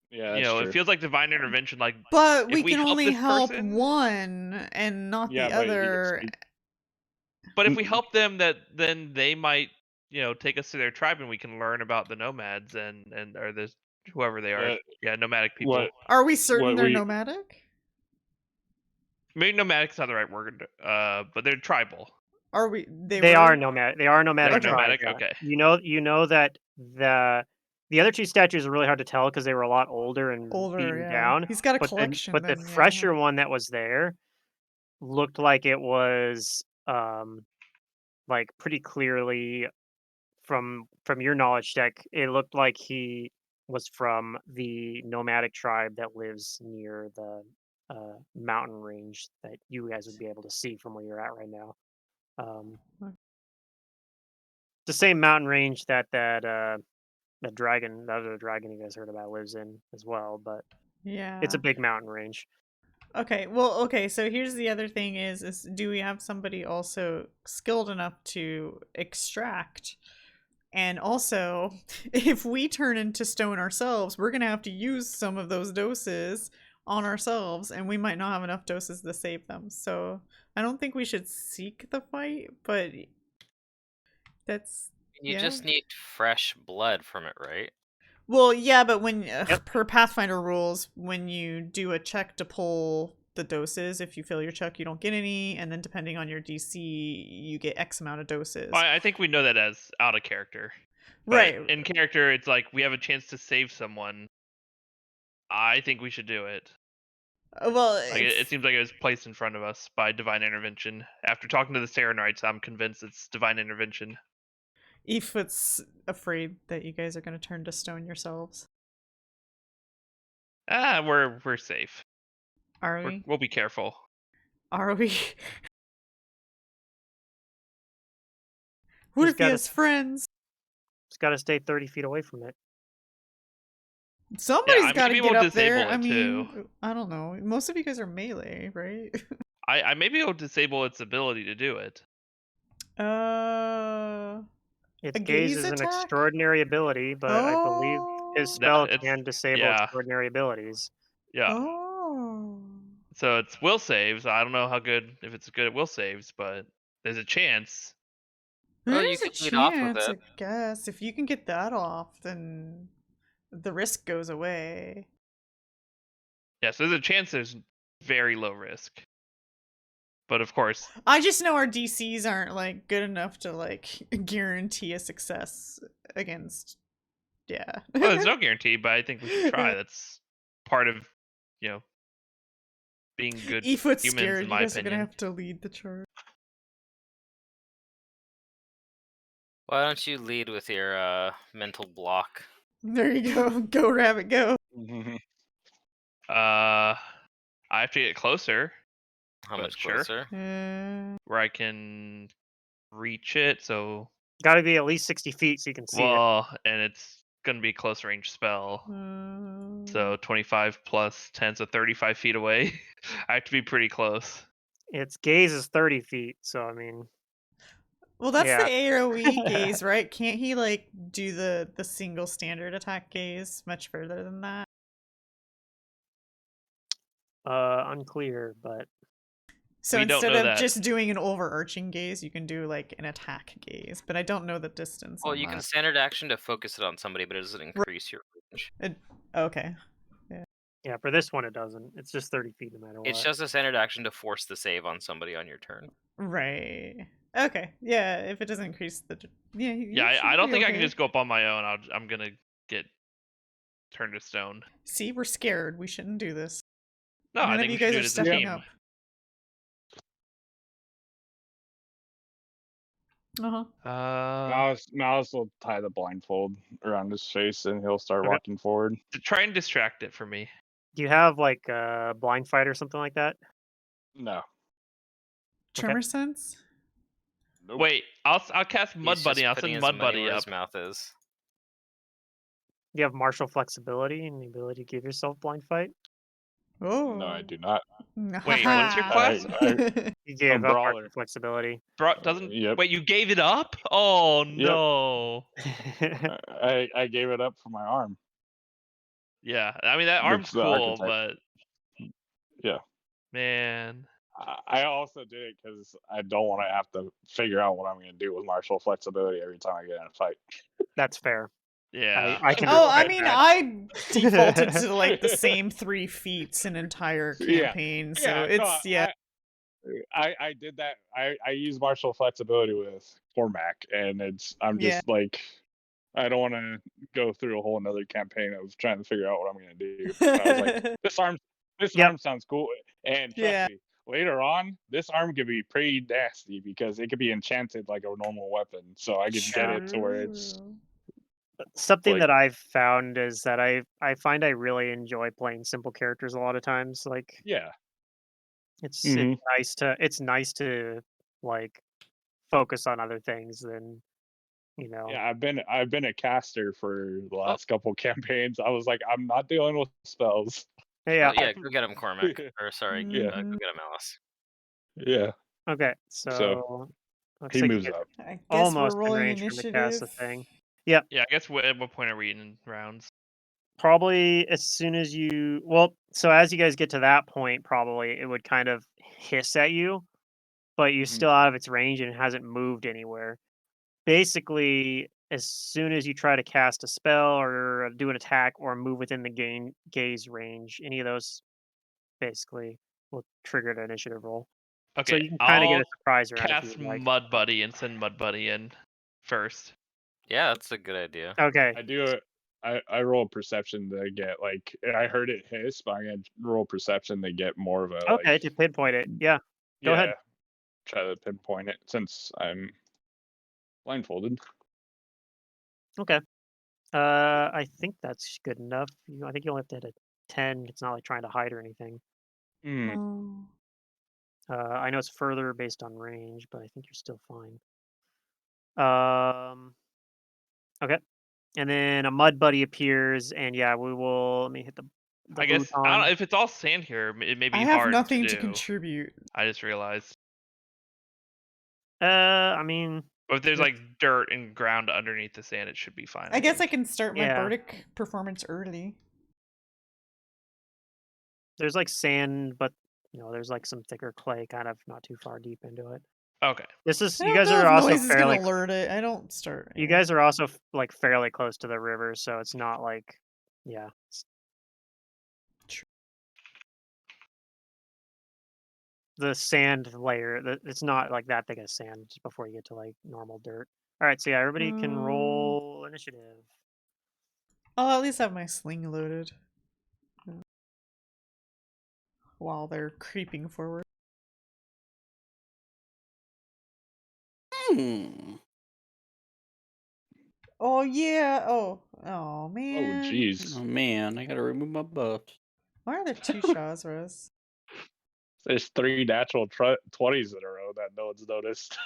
S3: Yeah,
S4: You
S3: that's
S4: know,
S3: true.
S4: it feels like divine intervention. Like,
S1: But
S4: if
S1: we
S4: we
S1: can
S4: help
S1: only
S4: this
S1: help
S4: person-
S1: one and not
S3: Yeah,
S1: the
S3: but
S1: other.
S4: but if we help them, then they might, take us to their tribe, and we can learn about the nomads and or this whoever they are. Yeah, nomadic people.
S3: What
S1: Are we certain
S3: what
S1: they're
S3: we-
S1: nomadic?
S4: Maybe nomadic's not the right word. But they're tribal.
S1: Are we?
S2: They are nomadic. They are nomadic.
S4: They're
S1: Okay.
S2: tribes,
S4: nomadic.
S2: yeah.
S4: Okay.
S2: You know that the other two statues are really hard to tell because they were a lot older and beaten
S1: Yeah.
S2: down.
S1: He's got a
S2: But
S1: collection.
S2: the
S1: then, yeah.
S2: fresher one that was there looked like it was like pretty clearly from your knowledge deck. It looked like he was from the nomadic tribe that lives near the mountain range that you guys would be able to see from where you're at right now. The same mountain range that dragon, the other dragon you guys heard about, lives in as well, but
S1: Yeah.
S2: it's a big mountain range.
S1: Okay. Well, okay. So here's the other thing: is do we have somebody also skilled enough to extract? And also, if we turn into stone ourselves, we're gonna have to use some of those doses on ourselves, and we might not have enough doses to save them. So I don't think we should seek the fight, but that's
S5: You
S1: yeah.
S5: just need fresh blood from it, right?
S1: Well, yeah, but when
S2: Yep.
S1: per Pathfinder rules, when you do a check to pull the doses, if you fail your check, you don't get any, and then depending on your DC, you get X amount of doses.
S4: I think we know that as out of character. But
S1: Right.
S4: in character, it's like we have a chance to save someone. I think we should do it.
S1: Well,
S4: Like, it seems like it was placed in front of us by divine intervention. After talking to the Serenites, I'm convinced it's divine intervention.
S1: Efoot's afraid that you guys are going to turn to stone yourselves.
S4: We're safe.
S1: Are we?
S4: We'll be careful.
S1: Are we? What
S2: He's
S1: if he
S2: gotta-
S1: has friends?
S2: Just got to stay 30 feet away from it.
S1: Somebody's got to
S4: maybe
S1: get
S4: we'll
S1: up there.
S4: disable
S1: I
S4: it,
S1: mean,
S4: too.
S1: I don't know. Most of you guys are melee, right?
S4: I may be able to disable its ability to do it.
S2: Its
S1: A
S2: gaze
S1: gaze
S2: is an
S1: attack?
S2: extraordinary ability, but I believe his
S1: Oh.
S2: spell
S4: it's-
S2: can disable
S4: yeah.
S2: extraordinary abilities.
S4: Yeah.
S1: Oh.
S4: So it's will saves. I don't know if it's good at will saves, but there's a chance.
S5: Well, you
S1: There's a
S5: could lead off with
S1: chance, I
S5: it.
S1: guess. If you can get that off, then the risk goes away.
S4: Yeah, so there's a chance there's very low risk. But of course,
S1: I just know our DCs aren't like good enough to like guarantee a success against. Yeah.
S4: well, there's no guarantee, but I think we should try. That's part of, being good
S1: Efoot's
S4: humans,
S1: scared.
S4: in
S1: You
S4: my
S1: guys are gonna
S4: opinion.
S1: have to lead the charge.
S5: Why don't you lead with your mental block?
S1: There you go. Go, rabbit, go.
S4: I have to get closer,
S5: How
S4: But
S5: much
S4: sure.
S5: closer?
S4: where I can reach it. So,
S2: Got to be at least 60 feet so you can see it.
S4: and it's gonna be a close range spell.
S1: Mm.
S4: So 25 plus 10, so 35 feet away. I have to be pretty close.
S2: Its gaze is 30 feet, so I mean,
S1: Well, that's the
S2: yeah.
S1: AoE gaze, right? Can't he like do the single standard attack gaze much further than that?
S2: Unclear, but
S1: So
S4: We don't
S1: instead
S4: know
S1: of
S4: that.
S1: just doing an overarching gaze, you can do like an attack gaze, but I don't know the distance
S5: Well,
S1: on
S5: you can
S1: that.
S5: standard action to focus it on somebody, but it doesn't increase your range.
S1: Okay.
S2: yeah, for this one it doesn't. It's just 30 feet no matter what.
S5: It's just a standard action to force the save on somebody on your turn.
S1: Right. Okay. Yeah, if it doesn't increase the yeah,
S4: Yeah, I don't think I can just go up on my own. I'm gonna get turned to stone.
S1: See, we're scared. We shouldn't do this.
S4: No,
S1: None
S4: I
S1: of
S4: think
S1: you
S4: we should
S1: guys
S4: do
S1: are
S4: it as a
S1: stepping
S4: team.
S1: up. Uh-huh.
S3: Malice will tie the blindfold around his face, and he'll start
S2: Okay.
S3: walking forward.
S4: To try and distract it for me.
S2: Do you have like a blind fight or something like that?
S3: No.
S1: Tremor sense?
S3: Nope.
S4: Wait, I'll cast Mud
S5: He's
S4: Buddy.
S5: just
S4: I'll
S5: putting
S4: send
S5: his
S4: Mud
S5: money
S4: Buddy
S5: where
S4: up.
S5: his mouth is.
S2: Do you have martial flexibility and the ability to give yourself blind fight?
S1: Oh.
S3: No, I do not.
S4: Wait, what's your class?
S2: You gave up
S3: brawler.
S2: martial flexibility.
S4: Bro, doesn't
S3: Yep.
S4: wait? You gave it up? Oh
S3: Yep.
S4: no!
S3: I gave it up for my arm.
S4: Yeah, I mean that arm's
S3: That's the
S4: cool,
S3: archetype.
S4: but
S3: Yeah.
S4: man,
S3: I also did it because I don't want to have to figure out what I'm going to do with martial flexibility every time I get in a fight.
S2: That's fair.
S4: yeah.
S2: I can
S1: Oh, I
S2: respect
S1: mean,
S2: that.
S1: I defaulted to like the same 3 feats an entire
S3: Yeah.
S1: campaign, so
S3: Yeah,
S1: it's
S3: no, I did that. I use martial flexibility with Cormac, and I'm just like, I don't want to go through a whole another campaign of trying to figure out what I'm going to do. And I was like, this arm sounds cool, and trust me, later on, this arm could be pretty nasty because it could be enchanted like a normal weapon. So I could get it to where it's
S2: something
S3: like-
S2: that I've found is that I find I really enjoy playing simple characters a lot of times. Like
S3: yeah.
S2: it's
S3: Mhm.
S2: it's nice to like focus on other things than you know.
S3: Yeah, I've been a caster for the last couple campaigns. I was like, I'm not dealing with spells.
S2: Yeah.
S5: Oh, yeah, go get him, Cormac. Or sorry,
S3: Yeah.
S5: go get him, Alice.
S3: Yeah.
S2: Okay, so looks
S3: He
S2: like you
S3: moves
S2: get
S3: up.
S1: I guess
S2: almost
S1: we're
S2: in
S1: rolling
S2: range from the cast
S1: initiative.
S2: the thing.
S4: Yeah, I guess at what point are we in rounds?
S2: Probably as soon as you so as you guys get to that point, probably it would kind of hiss at you, but you're
S3: Mhm.
S2: still out of its range and it hasn't moved anywhere. Basically, as soon as you try to cast a spell or do an attack or move within the gaze range, any of those basically will trigger the initiative roll.
S4: Okay,
S2: So you can kind of get
S4: I'll
S2: a surprise around if
S4: cast
S2: you like.
S4: Mud Buddy and send Mud Buddy in first.
S5: Yeah, that's a good idea.
S2: Okay.
S3: I do it. I roll perception to get like I heard it hiss, but I'm gonna roll perception to get more of a
S2: Okay,
S3: like,
S2: to pinpoint it. Yeah. Go ahead.
S3: Try to pinpoint it since I'm blindfolded.
S2: Okay. I think that's good enough. I think you only have to hit a 10. It's not like trying to hide or anything.
S3: Mm.
S1: Oh.
S2: I know it's further based on range, but I think you're still fine. Okay. And then a mud buddy appears, and yeah, we will. Let me hit the
S4: I guess I
S2: bouton.
S4: don't, if it's all sand here, it may be
S1: I have
S4: hard
S1: nothing
S4: to
S1: to
S4: do.
S1: contribute.
S4: I just realized.
S2: I mean,
S4: But if there's like dirt and ground underneath the sand, it should be fine.
S1: I guess I
S4: think.
S1: can start my
S2: Yeah.
S1: bardic performance early.
S2: there's like sand, but there's like some thicker clay, kind of not too far deep into it.
S4: Okay.
S2: This is
S1: I
S2: you
S1: don't
S2: guys
S1: know
S2: are
S1: if
S2: also
S1: noise is
S2: fairly.
S1: gonna alert it. I don't start.
S2: You guys are also like fairly close to the river, so it's not like, yeah. The sand layer, it's not like that thick of sand just before you get to like normal dirt. All right, so yeah, everybody can roll initiative.
S1: I'll at least have my sling loaded while they're creeping forward. Oh yeah. Oh man.
S3: Oh jeez.
S6: Oh man, I gotta remove my buffs.
S1: Why are there 2 Shazras?
S3: There's 3 natural 20s in a row that no one's noticed.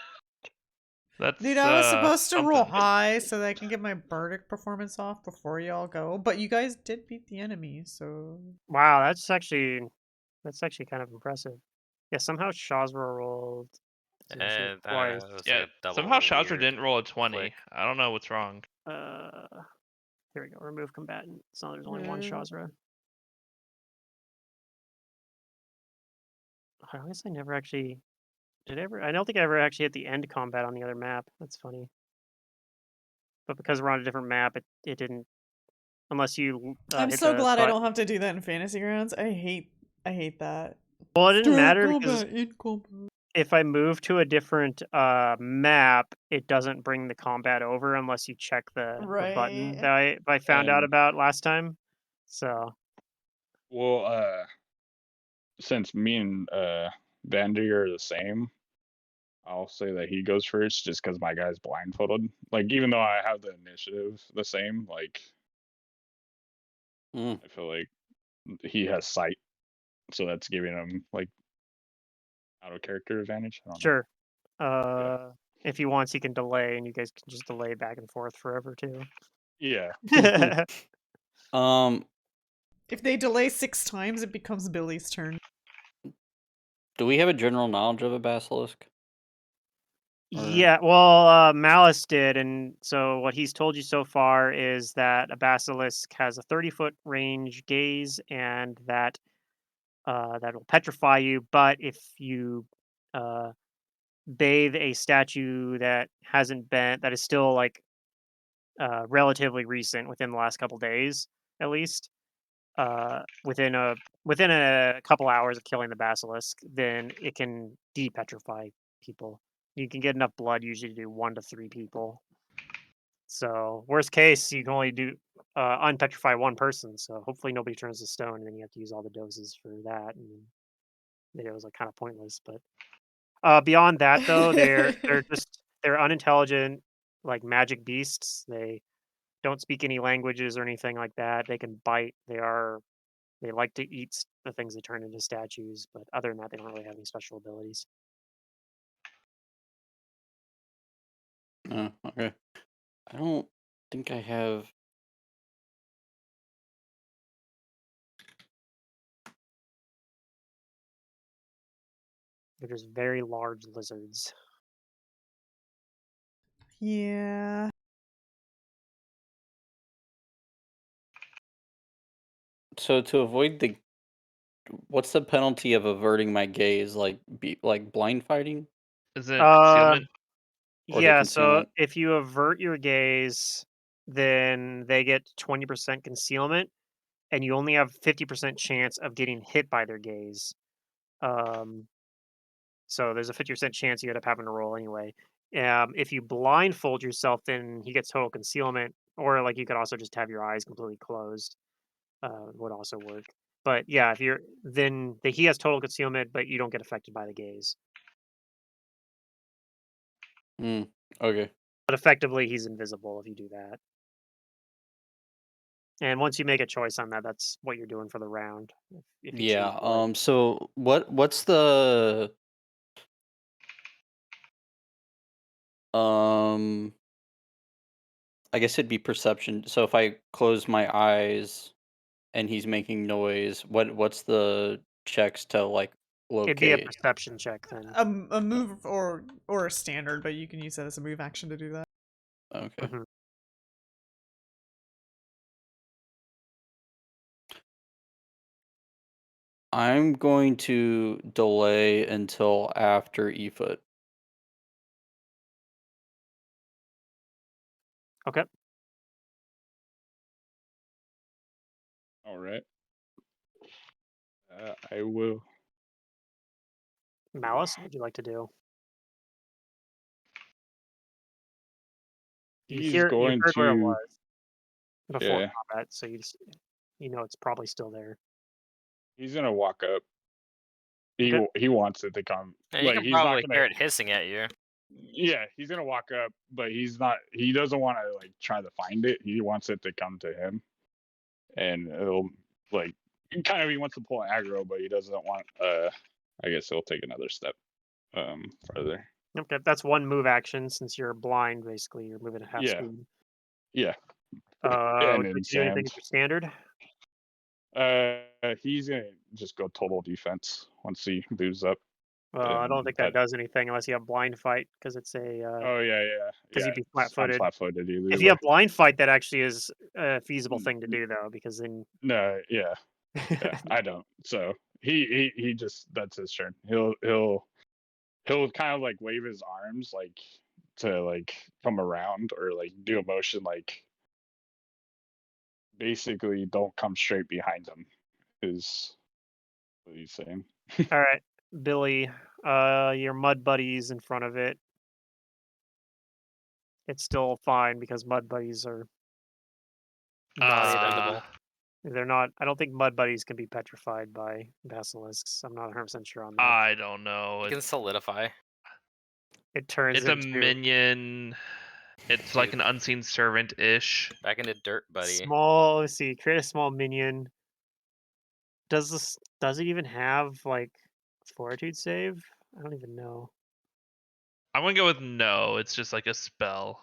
S4: That's
S1: Dude, I was supposed to roll
S4: something.
S1: high so that I can get my bardic performance off before y'all go, but you guys did beat the enemy, so
S2: Wow, that's actually kind of impressive. Yeah, somehow Shazra rolled
S5: I don't know.
S2: twice.
S5: It was
S4: Yeah,
S5: like a double
S4: somehow Shazra
S5: weird
S4: didn't roll a 20.
S5: click.
S4: I don't know what's wrong.
S2: Here we go. Remove combatant. So there's only one Shazra. I guess I never actually did. I don't think I ever actually hit the end combat on the other map. That's funny. But because we're on a different map, it didn't. Unless you
S1: I'm
S2: hit
S1: so
S2: the
S1: glad I
S2: spot.
S1: don't have to do that in Fantasy Grounds. I hate that.
S2: Well, it didn't
S1: Start
S2: matter because
S1: combat in combat.
S2: if I move to a different map, it doesn't bring the combat over unless you check the button
S1: Right.
S2: that I found out
S3: And
S2: about last time. So
S3: well, since me and Vandy are the same, I'll say that he goes first just because my guy's blindfolded. Like, even though I have the initiative the same, like,
S6: Mm.
S3: I feel like he has sight, so that's giving him like out of character advantage. I don't know.
S2: sure.
S3: Yeah.
S2: If he wants, he can delay, and you guys can just delay back and forth forever too.
S3: Yeah.
S6: Um,
S1: If they delay 6 times, it becomes Billy's turn.
S6: do we have a general knowledge of a basilisk? Or-
S2: Yeah, well, Malice did, and so what he's told you so far is that a basilisk has a 30-foot range gaze, and that that will petrify you. But if you uh, bathe a statue that is still like relatively recent, within the last couple days, at least, within a couple hours of killing the basilisk, then it can depetrify people. You can get enough blood usually to do 1 to 3 people. So worst case, you can only do unpetrify 1 person. So hopefully nobody turns to stone, and then you have to use all the doses for that, and it was like kind of pointless. But beyond that, though, they're unintelligent, like magic beasts. They don't speak any languages or anything like that. They can bite. They like to eat the things they turn into statues, but other than that, they don't really have any special abilities.
S6: Oh, okay. I don't think I have.
S2: They're just very large lizards.
S1: Yeah.
S6: So to avoid the, what's the penalty of averting my gaze? Like blind fighting
S4: Isn't it
S2: Uh,
S4: concealment?
S6: or the
S2: yeah. So
S6: concealment?
S2: if you avert your gaze, then they get 20% concealment, and you only have 50% chance of getting hit by their gaze. Um, so there's a 50% chance you end up having to roll anyway. If you blindfold yourself, then he gets total concealment, or like you could also just have your eyes completely closed. Would also work. But yeah, if you're then he has total concealment, but you don't get affected by the gaze.
S6: Mm, okay.
S2: But effectively, he's invisible if you do that. And once you make a choice on that, that's what you're doing for the round. If you choose
S6: Yeah.
S2: to, like,
S6: So what's the um? I guess it'd be perception. So if I close my eyes and he's making noise, what's the checks to like
S2: it'd be a
S6: locate?
S2: perception check then.
S1: A move or a standard, but you can use that as a move action to do that.
S6: Okay.
S2: Mhm.
S6: I'm going to delay until after E-foot.
S2: Okay.
S3: All right. I will.
S2: Malice, what would you like to do?
S3: He's
S2: You
S3: going
S2: heard where it
S3: to.
S2: was before
S3: Yeah.
S2: combat, so you know it's probably still there.
S3: He's gonna walk up.
S2: Okay.
S3: He wants it to come.
S5: Yeah, you
S3: Like,
S5: can
S3: he's not
S5: probably
S3: gonna.
S5: hear it hissing at you.
S3: Yeah, he's gonna walk up, but he's not. He doesn't want to like try to find it. He wants it to come to him, and it'll like kind of he wants to pull aggro, but he doesn't want. I guess he'll take another step further.
S2: Okay, that's 1 move action since you're blind. Basically, you're moving at half
S3: Yeah,
S2: speed.
S3: yeah,
S2: Would
S3: and
S2: you
S3: in
S2: like to do anything
S3: sand.
S2: with your standard?
S3: He's gonna just go total defense once he moves up.
S2: Well, I don't think that
S3: That
S2: does anything unless you have blind fight because it's
S3: oh yeah.
S2: because you'd be
S3: I'm
S2: flat-footed.
S3: flat-footed
S2: If
S3: either
S2: you
S3: way.
S2: have blind fight, that actually is a feasible
S3: N-
S2: thing to
S3: n-
S2: do though, because then
S3: No, yeah. I don't. So he just that's his turn. He'll kind of like wave his arms like to like come around or like do a motion like basically don't come straight behind him is what he's saying.
S2: all right, Billy, your mud buddies in front of it. It's still fine because mud buddies are not able to.
S5: Expendable.
S2: They're not. I don't think mud buddies can be petrified by basilisks. I'm not 100% sure on that.
S4: I don't know.
S5: You can solidify.
S2: It turns
S4: It's a
S2: into
S4: minion. It's like
S5: Dude.
S4: an unseen servant ish.
S5: Back into dirt, buddy.
S2: small. Let's see. Create a small minion. Does it even have like fortitude save? I don't even know.
S4: I'm gonna go with no. It's just like a spell.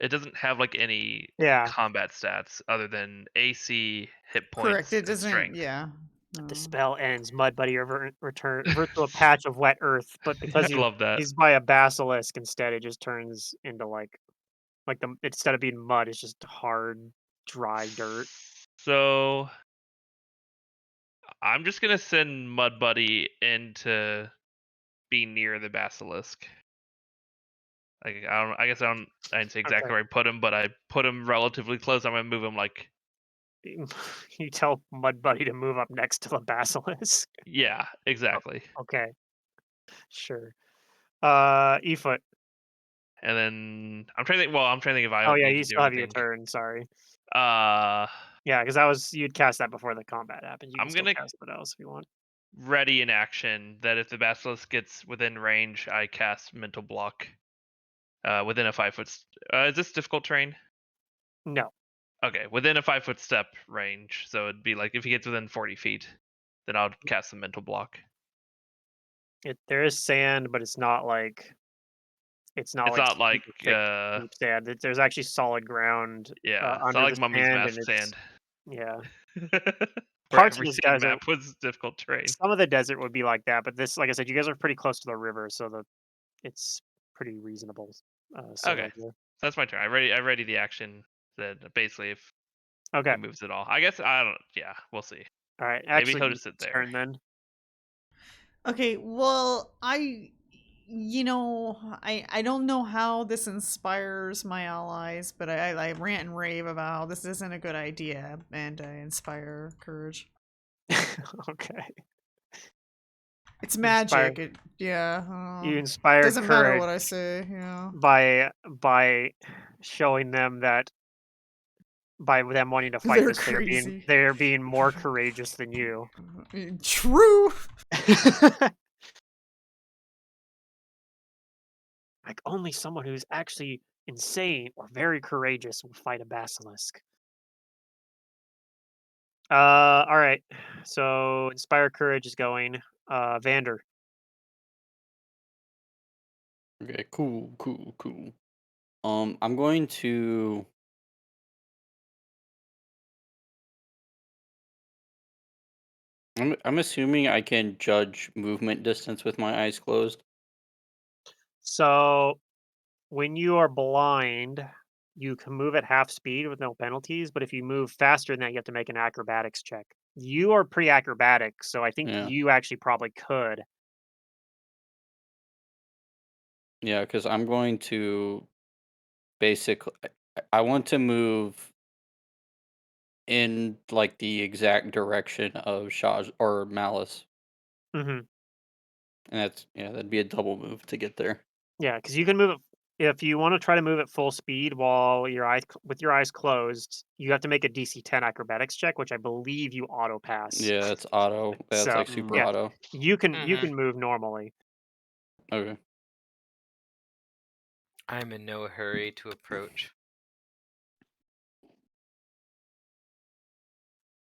S4: It doesn't have like any
S2: Yeah,
S4: combat stats other than AC, hit
S1: Correct.
S4: points,
S1: It
S4: and
S1: doesn't.
S4: strength.
S1: Yeah.
S2: the
S1: No.
S2: spell ends. Mud buddy revert to a patch of wet earth, but because
S4: I love that.
S2: he's by a basilisk instead, it just turns into like the instead of being mud, it's just hard, dry dirt.
S4: So I'm just gonna send Mud Buddy into be near the basilisk. Like I guess I didn't say exactly
S2: Okay.
S4: where I put him, but I put him relatively close. I'm gonna move him like
S2: You tell Mud Buddy to move up next to the basilisk.
S4: yeah, exactly.
S2: Okay, sure. Efoot.
S4: And then I'm trying to think. Well, I'm trying to think if I
S2: Oh yeah,
S4: need
S2: you
S4: to do
S2: still have your
S4: anything.
S2: turn. Sorry.
S4: Uh,
S2: Yeah, because that was you'd cast that before the combat happens. You can
S4: I'm
S2: still
S4: gonna
S2: cast it else if you want.
S4: ready in action that if the basilisk gets within range, I cast mental block. Within a 5 foot. Is this difficult terrain?
S2: No.
S4: Okay, within a 5 foot step range. So it'd be like if he gets within 40 feet, then I'll cast the mental block.
S2: There is sand, but it's not like
S4: It's not like
S2: super thick deep sand. There's actually solid ground
S4: yeah, it's not
S2: under the
S4: like Mummy's
S2: sand, and
S4: Mask
S2: it's
S4: sand,
S2: yeah.
S4: where
S2: Parts of
S4: every
S2: this
S4: sand
S2: desert,
S4: map was difficult terrain.
S2: some of the desert would be like that, but this, like I said, you guys are pretty close to the river, so it's pretty reasonable
S4: Okay,
S2: sailing here.
S4: that's my turn. I ready the action. That basically if
S2: Okay,
S4: he moves at all, I guess I don't. Yeah, we'll see.
S2: all right.
S4: Maybe
S2: Actually,
S4: he'll just sit there.
S2: turn then.
S1: Okay. Well, I don't know how this inspires my allies, but I rant and rave about how this isn't a good idea, and I inspire courage.
S2: Okay.
S1: It's
S2: Inspire.
S1: magic. Yeah.
S2: You inspire
S1: Doesn't matter
S2: courage
S1: what I say. Yeah.
S2: by showing them that by them wanting to fight
S1: They're
S2: this,
S1: crazy.
S2: they're being more courageous than you.
S1: True.
S2: Like only someone who's actually insane or very courageous will fight a basilisk. All right. So inspire courage is going. Vander.
S6: Okay, cool. I'm going to. I'm assuming I can judge movement distance with my eyes closed.
S2: So when you are blind, you can move at half speed with no penalties, but if you move faster than that, you have to make an acrobatics check. You are pretty acrobatic, so I think
S6: Yeah,
S2: you actually probably could.
S6: yeah, because I'm going to basically. I want to move in like the exact direction of Shaj or Malice,
S2: Hmm.
S6: and that'd be a double move to get there.
S2: Yeah, because you can move it if you want to try to move at full speed while with your eyes closed. You have to make a DC 10 acrobatics check, which I believe you auto pass.
S6: Yeah, it's auto. That's
S2: So
S6: like super
S2: yeah,
S6: auto.
S2: you
S5: Mm-hmm.
S2: can move normally.
S6: Okay.
S5: I'm in no hurry to approach.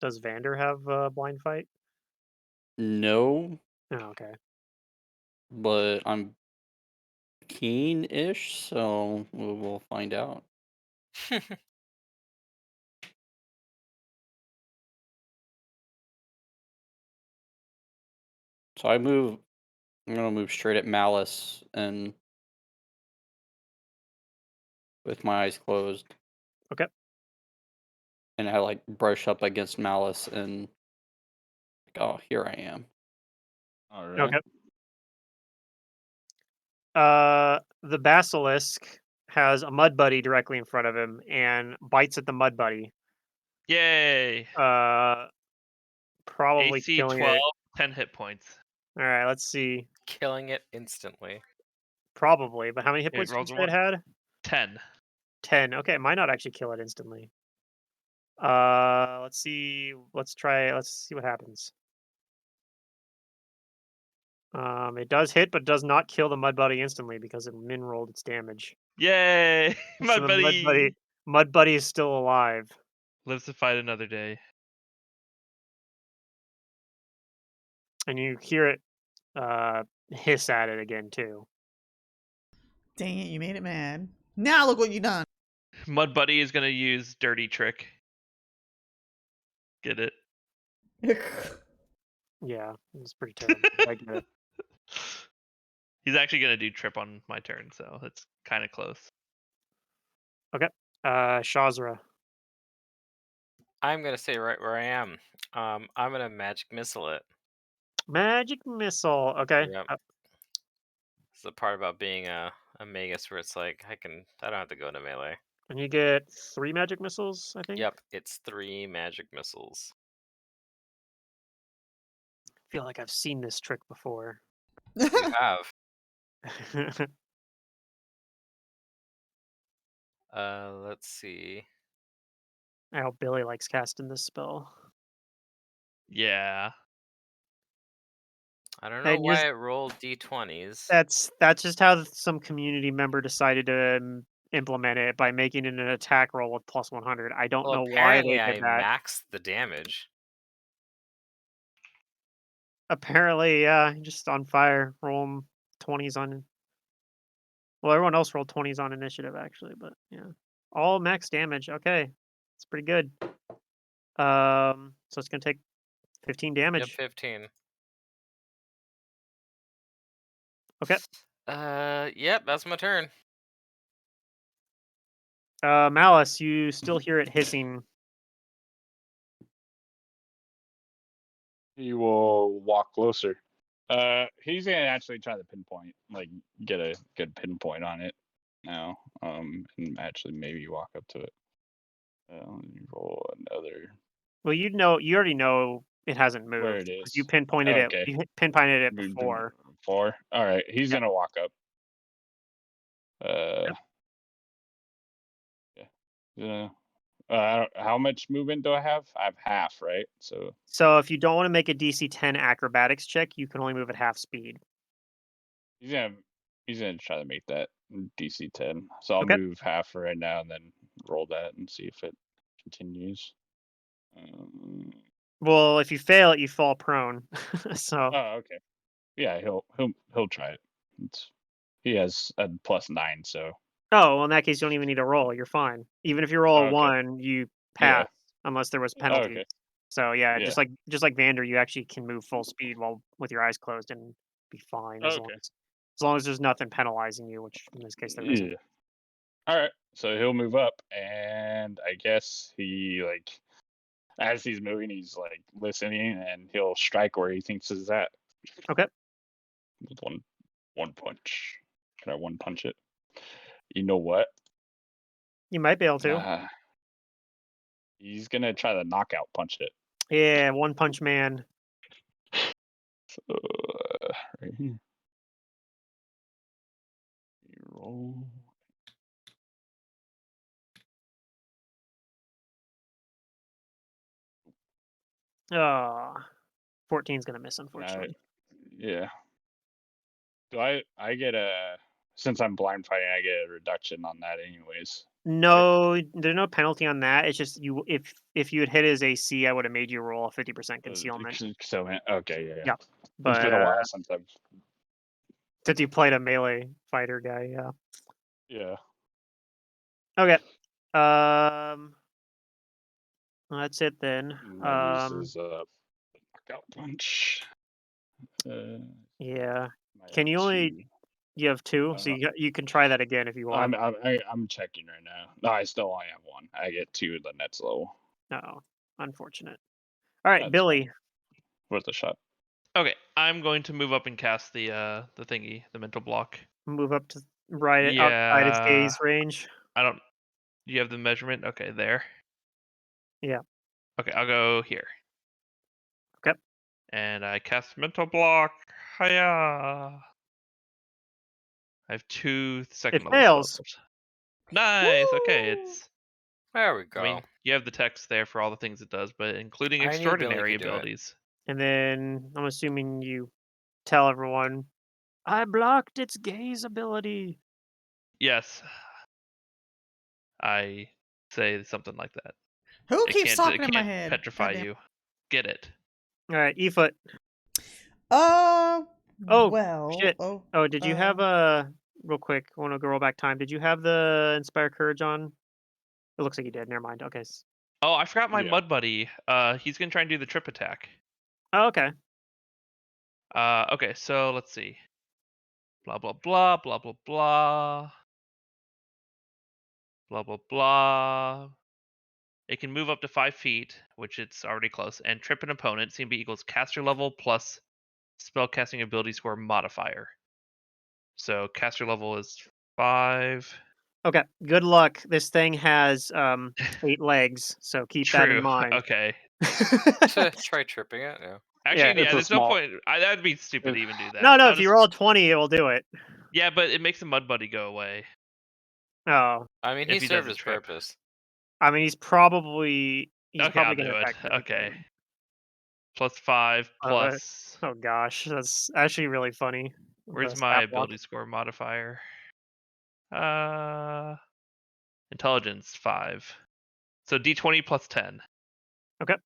S2: Does Vander have blind fight?
S6: No,
S2: Oh, okay.
S6: but I'm keen-ish, so we'll find out. So I move I'm gonna move straight at Malice and with my eyes closed.
S2: Okay.
S6: And I like brush up against Malice and like, oh, here I am.
S3: All right.
S2: Okay. The basilisk has a mud buddy directly in front of him and bites at the mud buddy.
S4: Yay!
S2: Probably
S4: AC
S2: killing
S4: 12,
S2: it.
S4: 10 hit points.
S2: All right, let's see.
S5: Killing it instantly.
S2: Probably, but how many hit
S4: It
S2: points did you
S4: rolls a
S2: say it
S4: 1.
S2: had?
S4: 10.
S2: 10. Okay, it might not actually kill it instantly. Let's see. Let's try. Let's see what happens. It does hit, but does not kill the mud buddy instantly because it min rolled its damage.
S4: Yay!
S2: So
S4: Mud
S2: the
S4: buddy
S2: mud buddy is still alive,
S4: lives to fight another day.
S2: and you hear it hiss at it again too.
S1: Dang it, you made it mad. Now look what you done.
S4: Mud buddy is gonna use dirty trick. Get it?
S2: Yeah, it's pretty terrible. I get it.
S4: He's actually gonna do trip on my turn, so that's kind of close.
S2: Shazra.
S5: I'm gonna stay right where I am. I'm gonna magic missile it.
S2: Magic missile. Okay.
S5: Yep. It's the part about being a magus where it's like I don't have to go into melee.
S2: And you get 3 magic missiles, I think.
S5: Yep, it's 3 magic missiles.
S2: I feel like I've seen this trick before.
S5: You have. Let's see.
S2: I hope Billy likes casting this spell.
S4: Yeah.
S5: I don't know
S2: And
S5: why it rolled d20s.
S2: that's just how some community member decided to implement it by making it an attack roll with plus 100. I don't
S5: Well,
S2: know why they
S5: apparently
S2: did
S5: I
S2: that.
S5: maxed the damage.
S2: Apparently, yeah, just on fire, roll 20s on. Well, everyone else rolled 20s on initiative actually, but yeah, all max damage. Okay, it's pretty good. So it's gonna take 15
S5: Yep,
S2: damage.
S5: 15.
S2: Okay.
S5: Yep, that's my turn.
S2: Malice, you still hear it hissing.
S3: He will walk closer. He's gonna actually try to pinpoint, like get a good pinpoint on it now. And actually maybe walk up to it. Let me roll another.
S2: Well, you already know it hasn't moved
S3: Where it
S2: because you
S3: is.
S2: pinpointed it.
S3: Okay.
S2: Pinpointed it
S3: Moved
S2: before.
S3: 4. All right. He's
S2: Yep.
S3: gonna walk up.
S2: Yep.
S3: Yeah. How much movement do I have? I have half, right? So
S2: So if you don't want to make a DC 10 acrobatics check, you can only move at half speed.
S3: he's gonna try to make that DC 10. So I'll
S2: Okay.
S3: move half for right now and then roll that and see if it continues.
S2: Well, if you fail it, you fall prone. So.
S3: Oh, okay. Yeah, he'll try it. He has a +9, so
S2: Oh, well, in that case, you don't even need to roll. You're fine. Even if you roll a
S3: okay.
S2: 1, you
S3: Yeah.
S2: pass unless there was
S3: Oh,
S2: penalties.
S3: okay.
S2: So yeah,
S3: Yeah.
S2: just like Vander, you actually can move full speed while with your eyes closed and be fine
S3: Okay.
S2: as long as there's nothing penalizing you, which in this case there isn't.
S3: Yeah. All right. So he'll move up, and I guess he as he's moving, he's like listening, and he'll strike where he thinks is at.
S2: Okay.
S3: With one punch. Can I one punch it? You know what?
S2: You might be able to.
S3: He's gonna try to knockout punch it.
S2: Yeah, One Punch Man.
S3: So right here. You roll.
S2: Oh, 14's gonna miss,
S3: I,
S2: unfortunately.
S3: yeah. Do I get a since I'm blind fighting, I get a reduction on that anyways.
S2: No, there's no penalty on that. It's just you if you had hit his AC, I would have made you roll a 50% concealment.
S3: So okay, yeah.
S2: Yeah.
S3: It's
S2: But
S3: been a while since I've
S2: since you played a melee fighter guy, yeah.
S3: yeah.
S2: Okay. Well, that's it then.
S3: That uses a knockout punch.
S2: Yeah.
S3: I have
S2: Can you only?
S3: two.
S2: You have two, so you can try that again if you want.
S3: I'm checking right now. No, I still only have one. I get two. Then that's low.
S2: No, unfortunate. All right,
S3: That's fine.
S2: Billy.
S3: Worth a shot.
S4: Okay, I'm going to move up and cast the thingy, the mental block.
S2: Move up to right outside its
S4: Yeah,
S2: gaze range.
S4: I don't. You have the measurement? Okay, there.
S2: Yeah.
S4: Okay, I'll go here.
S2: Okay.
S4: And I cast mental block. Hiya! I have two second
S2: It
S4: level
S2: fails.
S4: spells. Nice. Okay,
S1: Woo!
S4: it's.
S5: There we
S4: I mean,
S5: go.
S4: you have the text there for all the things it does, but including
S5: I knew Billy
S4: extraordinary
S5: could do it.
S4: abilities.
S2: And then I'm assuming you tell everyone, I blocked its gaze ability.
S4: Yes, I say something like that.
S1: Who
S4: It
S1: keeps
S4: can't. It
S1: talking in my
S4: can't
S1: head?
S4: petrify
S1: Goddamn.
S4: you. Get it?
S2: All right, Efoot.
S1: Uh,
S2: Oh,
S1: well,
S2: shit. Oh, did you have real quick? I want to go roll back time. Did you have the Inspire Courage on? It looks like you did. Never mind. Okay.
S4: Oh, I forgot my
S3: Yeah.
S4: mud buddy. He's gonna try and do the trip attack.
S2: Oh, okay.
S4: Okay, so let's see. Blah blah blah blah blah blah blah blah blah. It can move up to 5 feet, which it's already close, and trip an opponent. CMB equals caster level plus spellcasting ability score modifier. So caster level is 5.
S2: Okay. Good luck. This thing has 8 legs, so keep that in
S4: True.
S2: mind.
S4: Okay.
S5: Try tripping it. Yeah.
S4: Actually,
S6: It's
S4: yeah.
S6: a
S4: There's no
S6: small.
S4: point. That'd be stupid to even do that.
S2: No,
S4: I'll
S2: if you
S4: just.
S2: roll 20, it will do it.
S4: Yeah, but it makes the mud buddy go away
S2: Oh,
S5: I mean, he
S4: if he
S5: served
S4: doesn't
S5: his
S4: trip.
S5: purpose.
S2: I mean, he's probably
S4: Okay, I'll
S2: going to
S4: do it.
S2: attack you
S4: Okay.
S2: again.
S4: Plus 5 plus.
S2: Oh gosh, that's actually really funny. The
S4: Where's my
S2: stat block.
S4: ability score modifier? Uh, Intelligence 5. So D20 plus 10.
S2: Okay.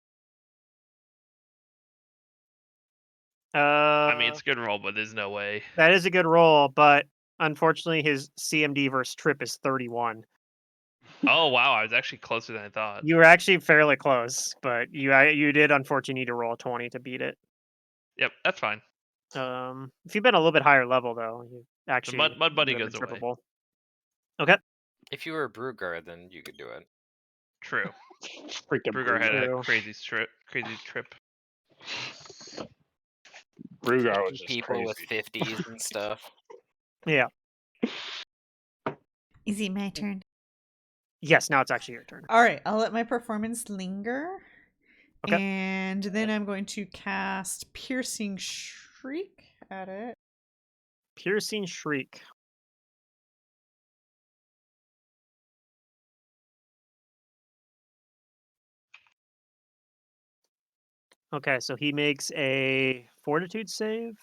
S4: I mean, it's a good roll, but there's no way.
S2: That is a good roll, but unfortunately, his CMD versus trip is 31.
S4: Oh wow, I was actually closer than I thought.
S2: You were actually fairly close, but you did unfortunately need to roll a 20 to beat it.
S4: Yep, that's fine.
S2: If you've been a little bit higher level though, you
S4: The
S2: actually
S4: mud buddy
S2: would have been
S4: goes away.
S2: trippable. Okay.
S5: If you were a Brugard, then you could do it.
S4: True.
S3: Freaking
S4: Brugar had a
S2: True.
S4: crazy trip.
S3: Brugar was
S5: 50
S3: just
S5: people with
S3: crazy.
S5: 50s and stuff.
S2: Yeah.
S1: Is it my turn?
S2: Yes. Now it's actually your turn.
S1: All right, I'll let my performance linger.
S2: Okay.
S1: And then I'm going to cast Piercing Shriek at it.
S2: Piercing Shriek. Okay, so he makes a Fortitude save.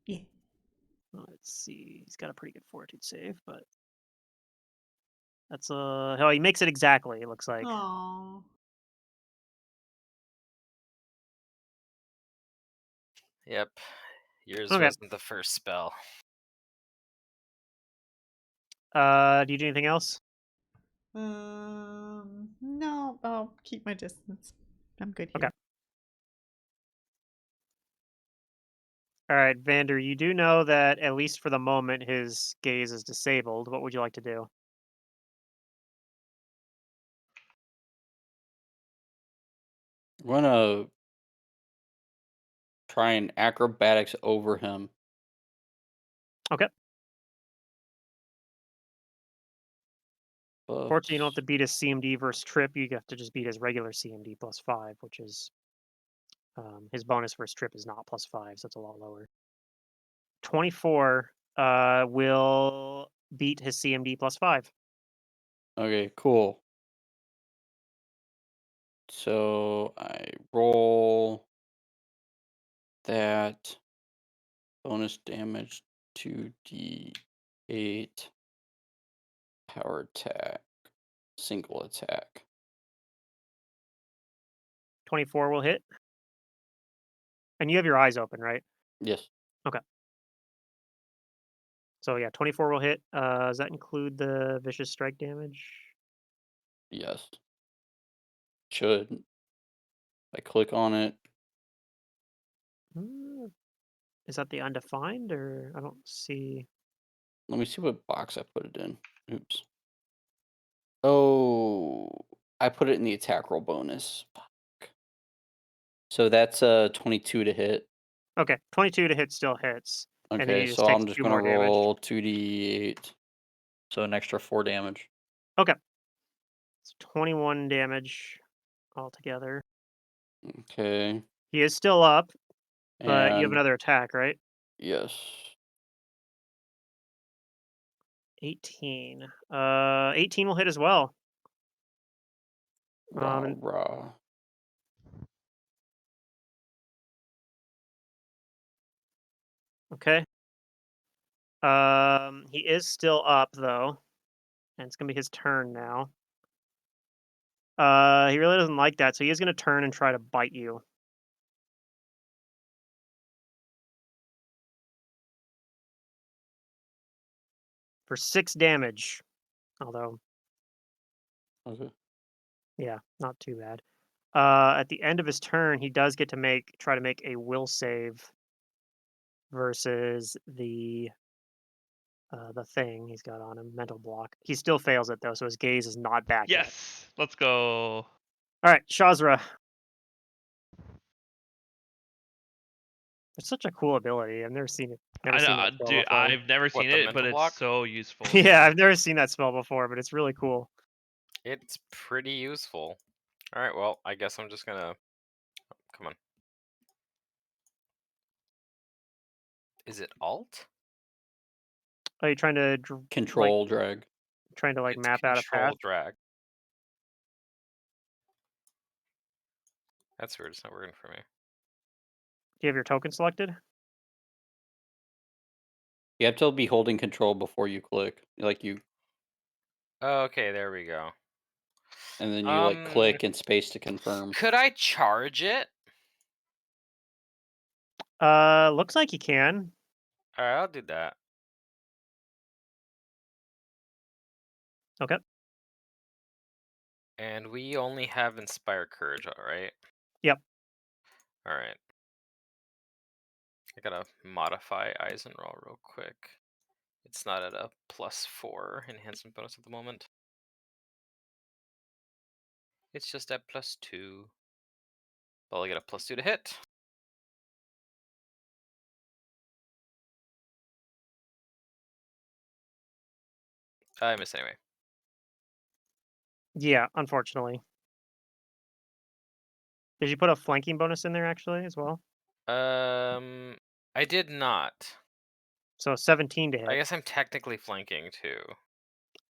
S1: Yeah.
S2: Let's see. He's got a pretty good Fortitude save, but that's oh, he makes it exactly. It looks like.
S1: Aww.
S5: Yep. Yours
S2: Okay.
S5: wasn't the first spell.
S2: Do you do anything else?
S1: No, I'll keep my distance. I'm good here.
S2: Okay. All right, Vander. You do know that at least for the moment, his gaze is disabled. What would you like to do?
S6: I'm gonna try and acrobatics over him.
S2: Okay.
S6: But
S2: Fortunately, you don't have to beat his CMD versus trip. You have to just beat his regular CMD plus 5, which is his bonus versus trip is not plus 5, so it's a lot lower. 24 will beat his CMD plus 5.
S6: Okay, cool. So I roll that bonus damage 2d8 power attack, single attack.
S2: 24 will hit. And you have your eyes open, right?
S6: Yes.
S2: Okay. So yeah, 24 will hit. Does that include the vicious strike damage?
S6: Yes. Should. I click on it.
S2: Is that the undefined, or I don't see?
S6: Let me see what box I put it in. Oops. Oh, I put it in the attack roll bonus. Fuck. So that's 22 to hit.
S2: Okay, 22 to hit still hits, and then
S6: Okay,
S2: he just
S6: so
S2: takes
S6: I'm just
S2: 2
S6: gonna
S2: more damage.
S6: roll 2d8. So an extra 4 damage.
S2: Okay, it's 21 damage altogether.
S6: Okay.
S2: He is still up, but you have
S6: And
S2: another attack, right?
S6: yes.
S2: 18. 18 will hit as well.
S6: Rah,
S2: And
S6: rah.
S2: okay. He is still up though, and it's gonna be his turn now. He really doesn't like that, so he is gonna turn and try to bite you for 6 damage. Although,
S6: Okay.
S2: yeah, not too bad. At the end of his turn, he does get to try to make a will save versus the thing he's got on him, mental block. He still fails it though, so his gaze is not back yet.
S4: Yes, let's go.
S2: All right, Shazra. It's such a cool ability. I've never seen it. Never
S4: I know,
S2: seen that spell
S4: dude.
S2: before.
S4: I've never
S5: What,
S4: seen
S5: the
S4: it, but
S5: mental
S4: it's
S5: block?
S4: so useful.
S2: Yeah, I've never seen that spell before, but it's really cool.
S5: It's pretty useful. All right, well, I guess I'm just gonna. Come on. Is it Alt?
S2: Are you trying to
S6: Control drag.
S2: like
S5: It's
S2: map out a
S5: Control
S2: path?
S5: drag. That's weird. It's not working for me.
S2: Do you have your token selected?
S6: You have to be holding control before you click. Like you,
S5: Okay, there we go.
S6: and then you like
S5: Um,
S6: click and space to confirm.
S5: Could I charge it?
S2: Looks like you can.
S5: All right, I'll do that.
S2: Okay.
S5: And we only have Inspire Courage, all right?
S2: Yep.
S5: All right. I gotta modify Eisenroll real quick. It's not at a +4 enhancement bonus at the moment. It's just at +2. Well, I get a +2 to hit. I miss anyway.
S2: Yeah, unfortunately. Did you put a flanking bonus in there actually as well?
S5: I did not.
S2: So 17 to
S5: I
S2: hit.
S5: guess I'm technically flanking too.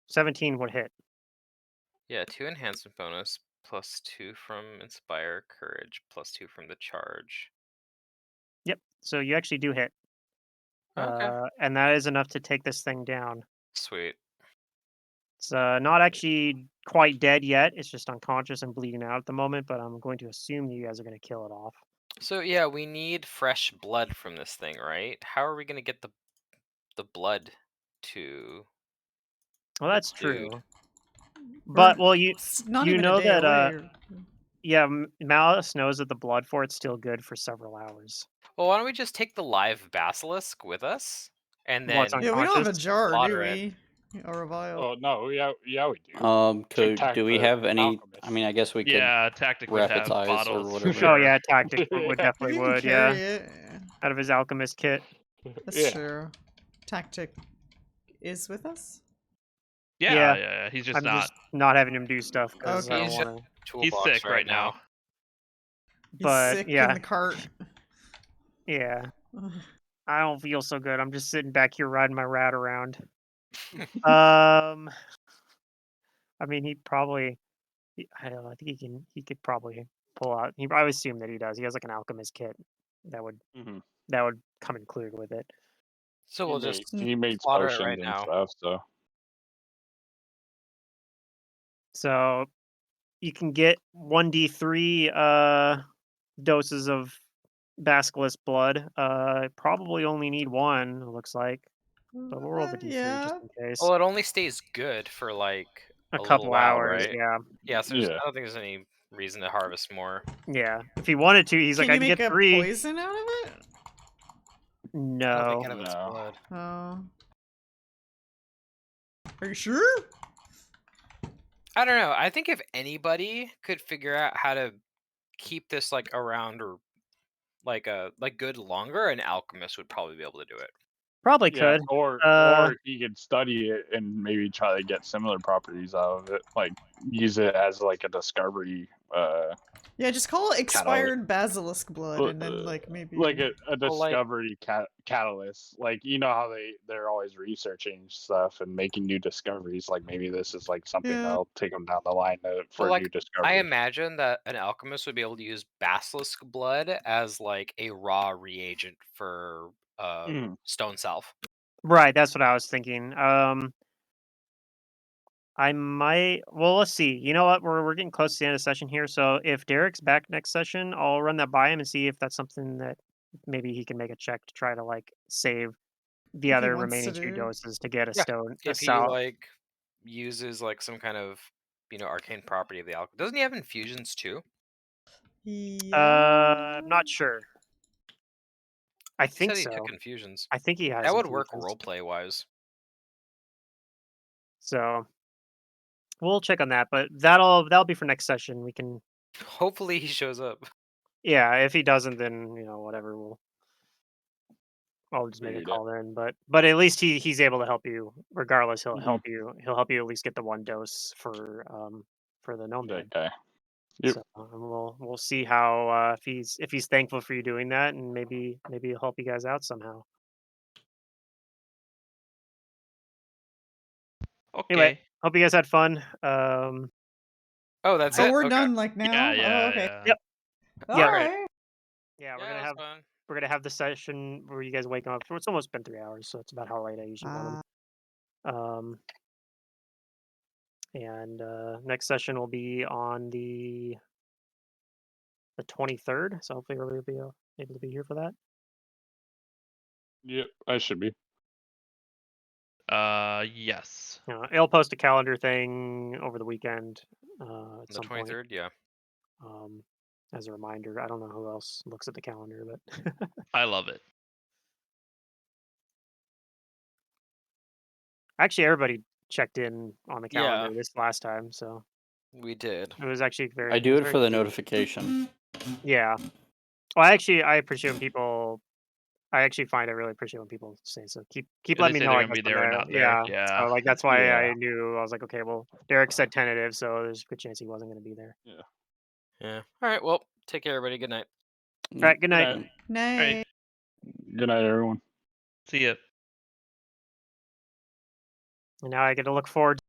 S2: 17 would hit.
S5: Yeah, 2 enhancement bonus, +2 from Inspire Courage, +2 from the charge.
S2: Yep. So you actually do hit.
S5: Okay.
S2: And that is enough to take this thing down.
S5: Sweet.
S2: It's not actually quite dead yet. It's just unconscious and bleeding out at the moment, but I'm going to assume you guys are going to kill it off.
S5: So yeah, we need fresh blood from this thing, right? How are we gonna get the blood to
S2: Well, that's
S5: dude?
S2: true. But well,
S1: It's not
S2: you
S1: even a
S2: know
S1: day
S2: that
S1: away.
S2: yeah, Malice knows that the blood for it's still good for several hours.
S5: Well, why don't we just take the live basilisk with us and
S2: Well, it's
S5: then
S1: Yeah, we don't have a
S2: unconscious.
S1: jar, do
S5: slaughter it?
S1: we? Or a vial.
S3: Oh no, yeah, we do. Should tag
S6: Do we
S3: the
S6: have any? I
S3: alchemist.
S6: mean, I guess we could
S4: Yeah, Tactic would
S6: wrap
S4: have
S6: its eyes or
S4: bottles for
S6: whatever.
S2: Oh
S4: sure.
S2: yeah, tactic would
S3: Yeah.
S2: definitely
S1: We can
S2: would.
S1: carry
S2: Yeah,
S1: it.
S2: out of his alchemist kit.
S1: That's
S3: Yeah.
S1: true. Tactic is with us?
S4: Yeah,
S2: Yeah.
S4: He's just
S2: I'm
S4: not.
S2: just not having him do stuff because I
S1: Okay.
S2: don't
S5: He's
S2: want
S5: just
S2: to.
S4: He's
S5: toolbox
S4: sick right now.
S1: He's
S2: But
S1: sick in
S2: yeah,
S1: the cart.
S2: yeah. I don't feel so good. I'm just sitting back here riding my rat around. Um, I mean, I don't know. I think he could probably pull out. I would assume that he does. He has like an alchemist kit that would
S3: Mhm.
S2: come included with it.
S5: So we'll just
S3: He makes
S5: slaughter it
S3: potions
S5: right
S3: and
S5: now.
S3: stuff, so
S2: So you can get 1d3 doses of basilisk blood. Probably only need one. It looks like, but we'll roll the d3 just
S1: Yeah.
S2: in case.
S5: Well, it only stays good for like
S2: A
S5: a little
S2: couple
S5: while,
S2: hours.
S5: right?
S2: Yeah.
S5: Yeah. So
S3: yeah.
S5: I don't think there's any reason to harvest more.
S2: Yeah, if he wanted to, he's
S1: Can
S2: like, I
S1: you
S2: can
S1: make
S2: get
S1: a
S2: 3.
S1: poison out of it?
S5: I don't
S2: No.
S5: think out of its
S3: No.
S5: blood.
S1: Oh. Are you sure?
S5: I don't know. I think if anybody could figure out how to keep this like around or like good longer, an alchemist would probably be able to do it.
S2: Probably
S3: Yeah,
S2: could.
S3: or he could study it and maybe try to get similar properties out of it, like use it as like a discovery,
S1: Yeah, just call it expired basilisk blood, and then like maybe
S3: like a
S5: Well, like-
S3: discovery catalyst. Like you know how they're always researching stuff and making new discoveries. Like maybe this is like something
S1: Yeah.
S3: that'll take them down the line for
S5: Well,
S3: new
S5: like,
S3: discoveries.
S5: I imagine that an alchemist would be able to use basilisk blood as like a raw reagent for stone salve.
S2: Right, that's what I was thinking. I might. Well, let's see. You know what? We're getting close to the end of the session here. So if Derek's back next session, I'll run that by him and see if that's something that maybe he can make a check to try to like save the
S1: If he
S2: other
S1: wants to
S2: remaining 2
S1: do.
S2: doses to get a
S5: Yeah,
S2: stone.
S5: If he
S2: salve.
S5: like uses like some kind of arcane property of the alchemist. Doesn't he have infusions too?
S1: Yeah.
S2: I'm not sure. I
S5: He
S2: think
S5: said he
S2: so.
S5: took infusions.
S2: I think he has.
S5: That would work
S2: infusions.
S5: roleplay wise.
S2: So we'll check on that, but that'll be for next session. We can.
S5: Hopefully he shows up.
S2: Yeah, if he doesn't, then whatever. I'll just make a
S3: Figured it.
S2: call then. But at least he's able to help you. Regardless, he'll
S3: Mhm.
S2: help you. He'll help you at least get the 1 dose for the gnome head.
S3: Okay. Yep.
S2: So we'll see how if he's thankful for you doing that, and maybe he'll help you guys out somehow.
S4: Okay.
S2: Anyway, hope you guys had fun.
S5: Oh, that's
S1: Oh,
S5: it.
S1: we're
S5: Okay.
S1: done like now.
S4: Yeah, yeah,
S1: Oh, okay.
S4: yeah.
S2: Yep.
S1: All
S2: Yeah.
S1: right.
S2: Yeah,
S5: Yeah, that was fun.
S2: we're gonna have the session where you guys wake up. It's almost been 3 hours, so it's about how late I usually go. And next session will be on the 23rd. So hopefully everybody will be able to be here for that.
S3: Yep, I should be.
S4: Yes.
S2: I'll post a calendar thing over the weekend at
S5: The
S2: some point.
S5: 23rd, yeah.
S2: As a reminder. I don't know who else looks at the calendar, but
S4: I love it.
S2: actually everybody checked in on the calendar
S5: Yeah.
S2: this last time, so
S5: We did.
S2: it was actually very.
S6: I do it
S2: very
S6: for the
S2: convenient.
S6: notification.
S2: Yeah. Well, I appreciate when people. I actually find I really appreciate when people say so. Keep
S4: They
S2: letting me
S4: say
S2: know.
S4: they're
S2: I
S4: gonna
S2: guess
S4: be
S2: I'm
S4: there or
S2: there.
S4: not there.
S2: Yeah.
S4: Yeah.
S2: So like that's why
S3: Yeah.
S2: I knew I was like, okay, well, Derek said tentative, so there's a good chance he wasn't going to be there.
S5: Yeah. All right. Well, take care, everybody. Good night.
S2: All right. Good night.
S3: night.
S1: Night.
S4: Right.
S3: Good night, everyone.
S4: See ya.
S2: And now I get to look forward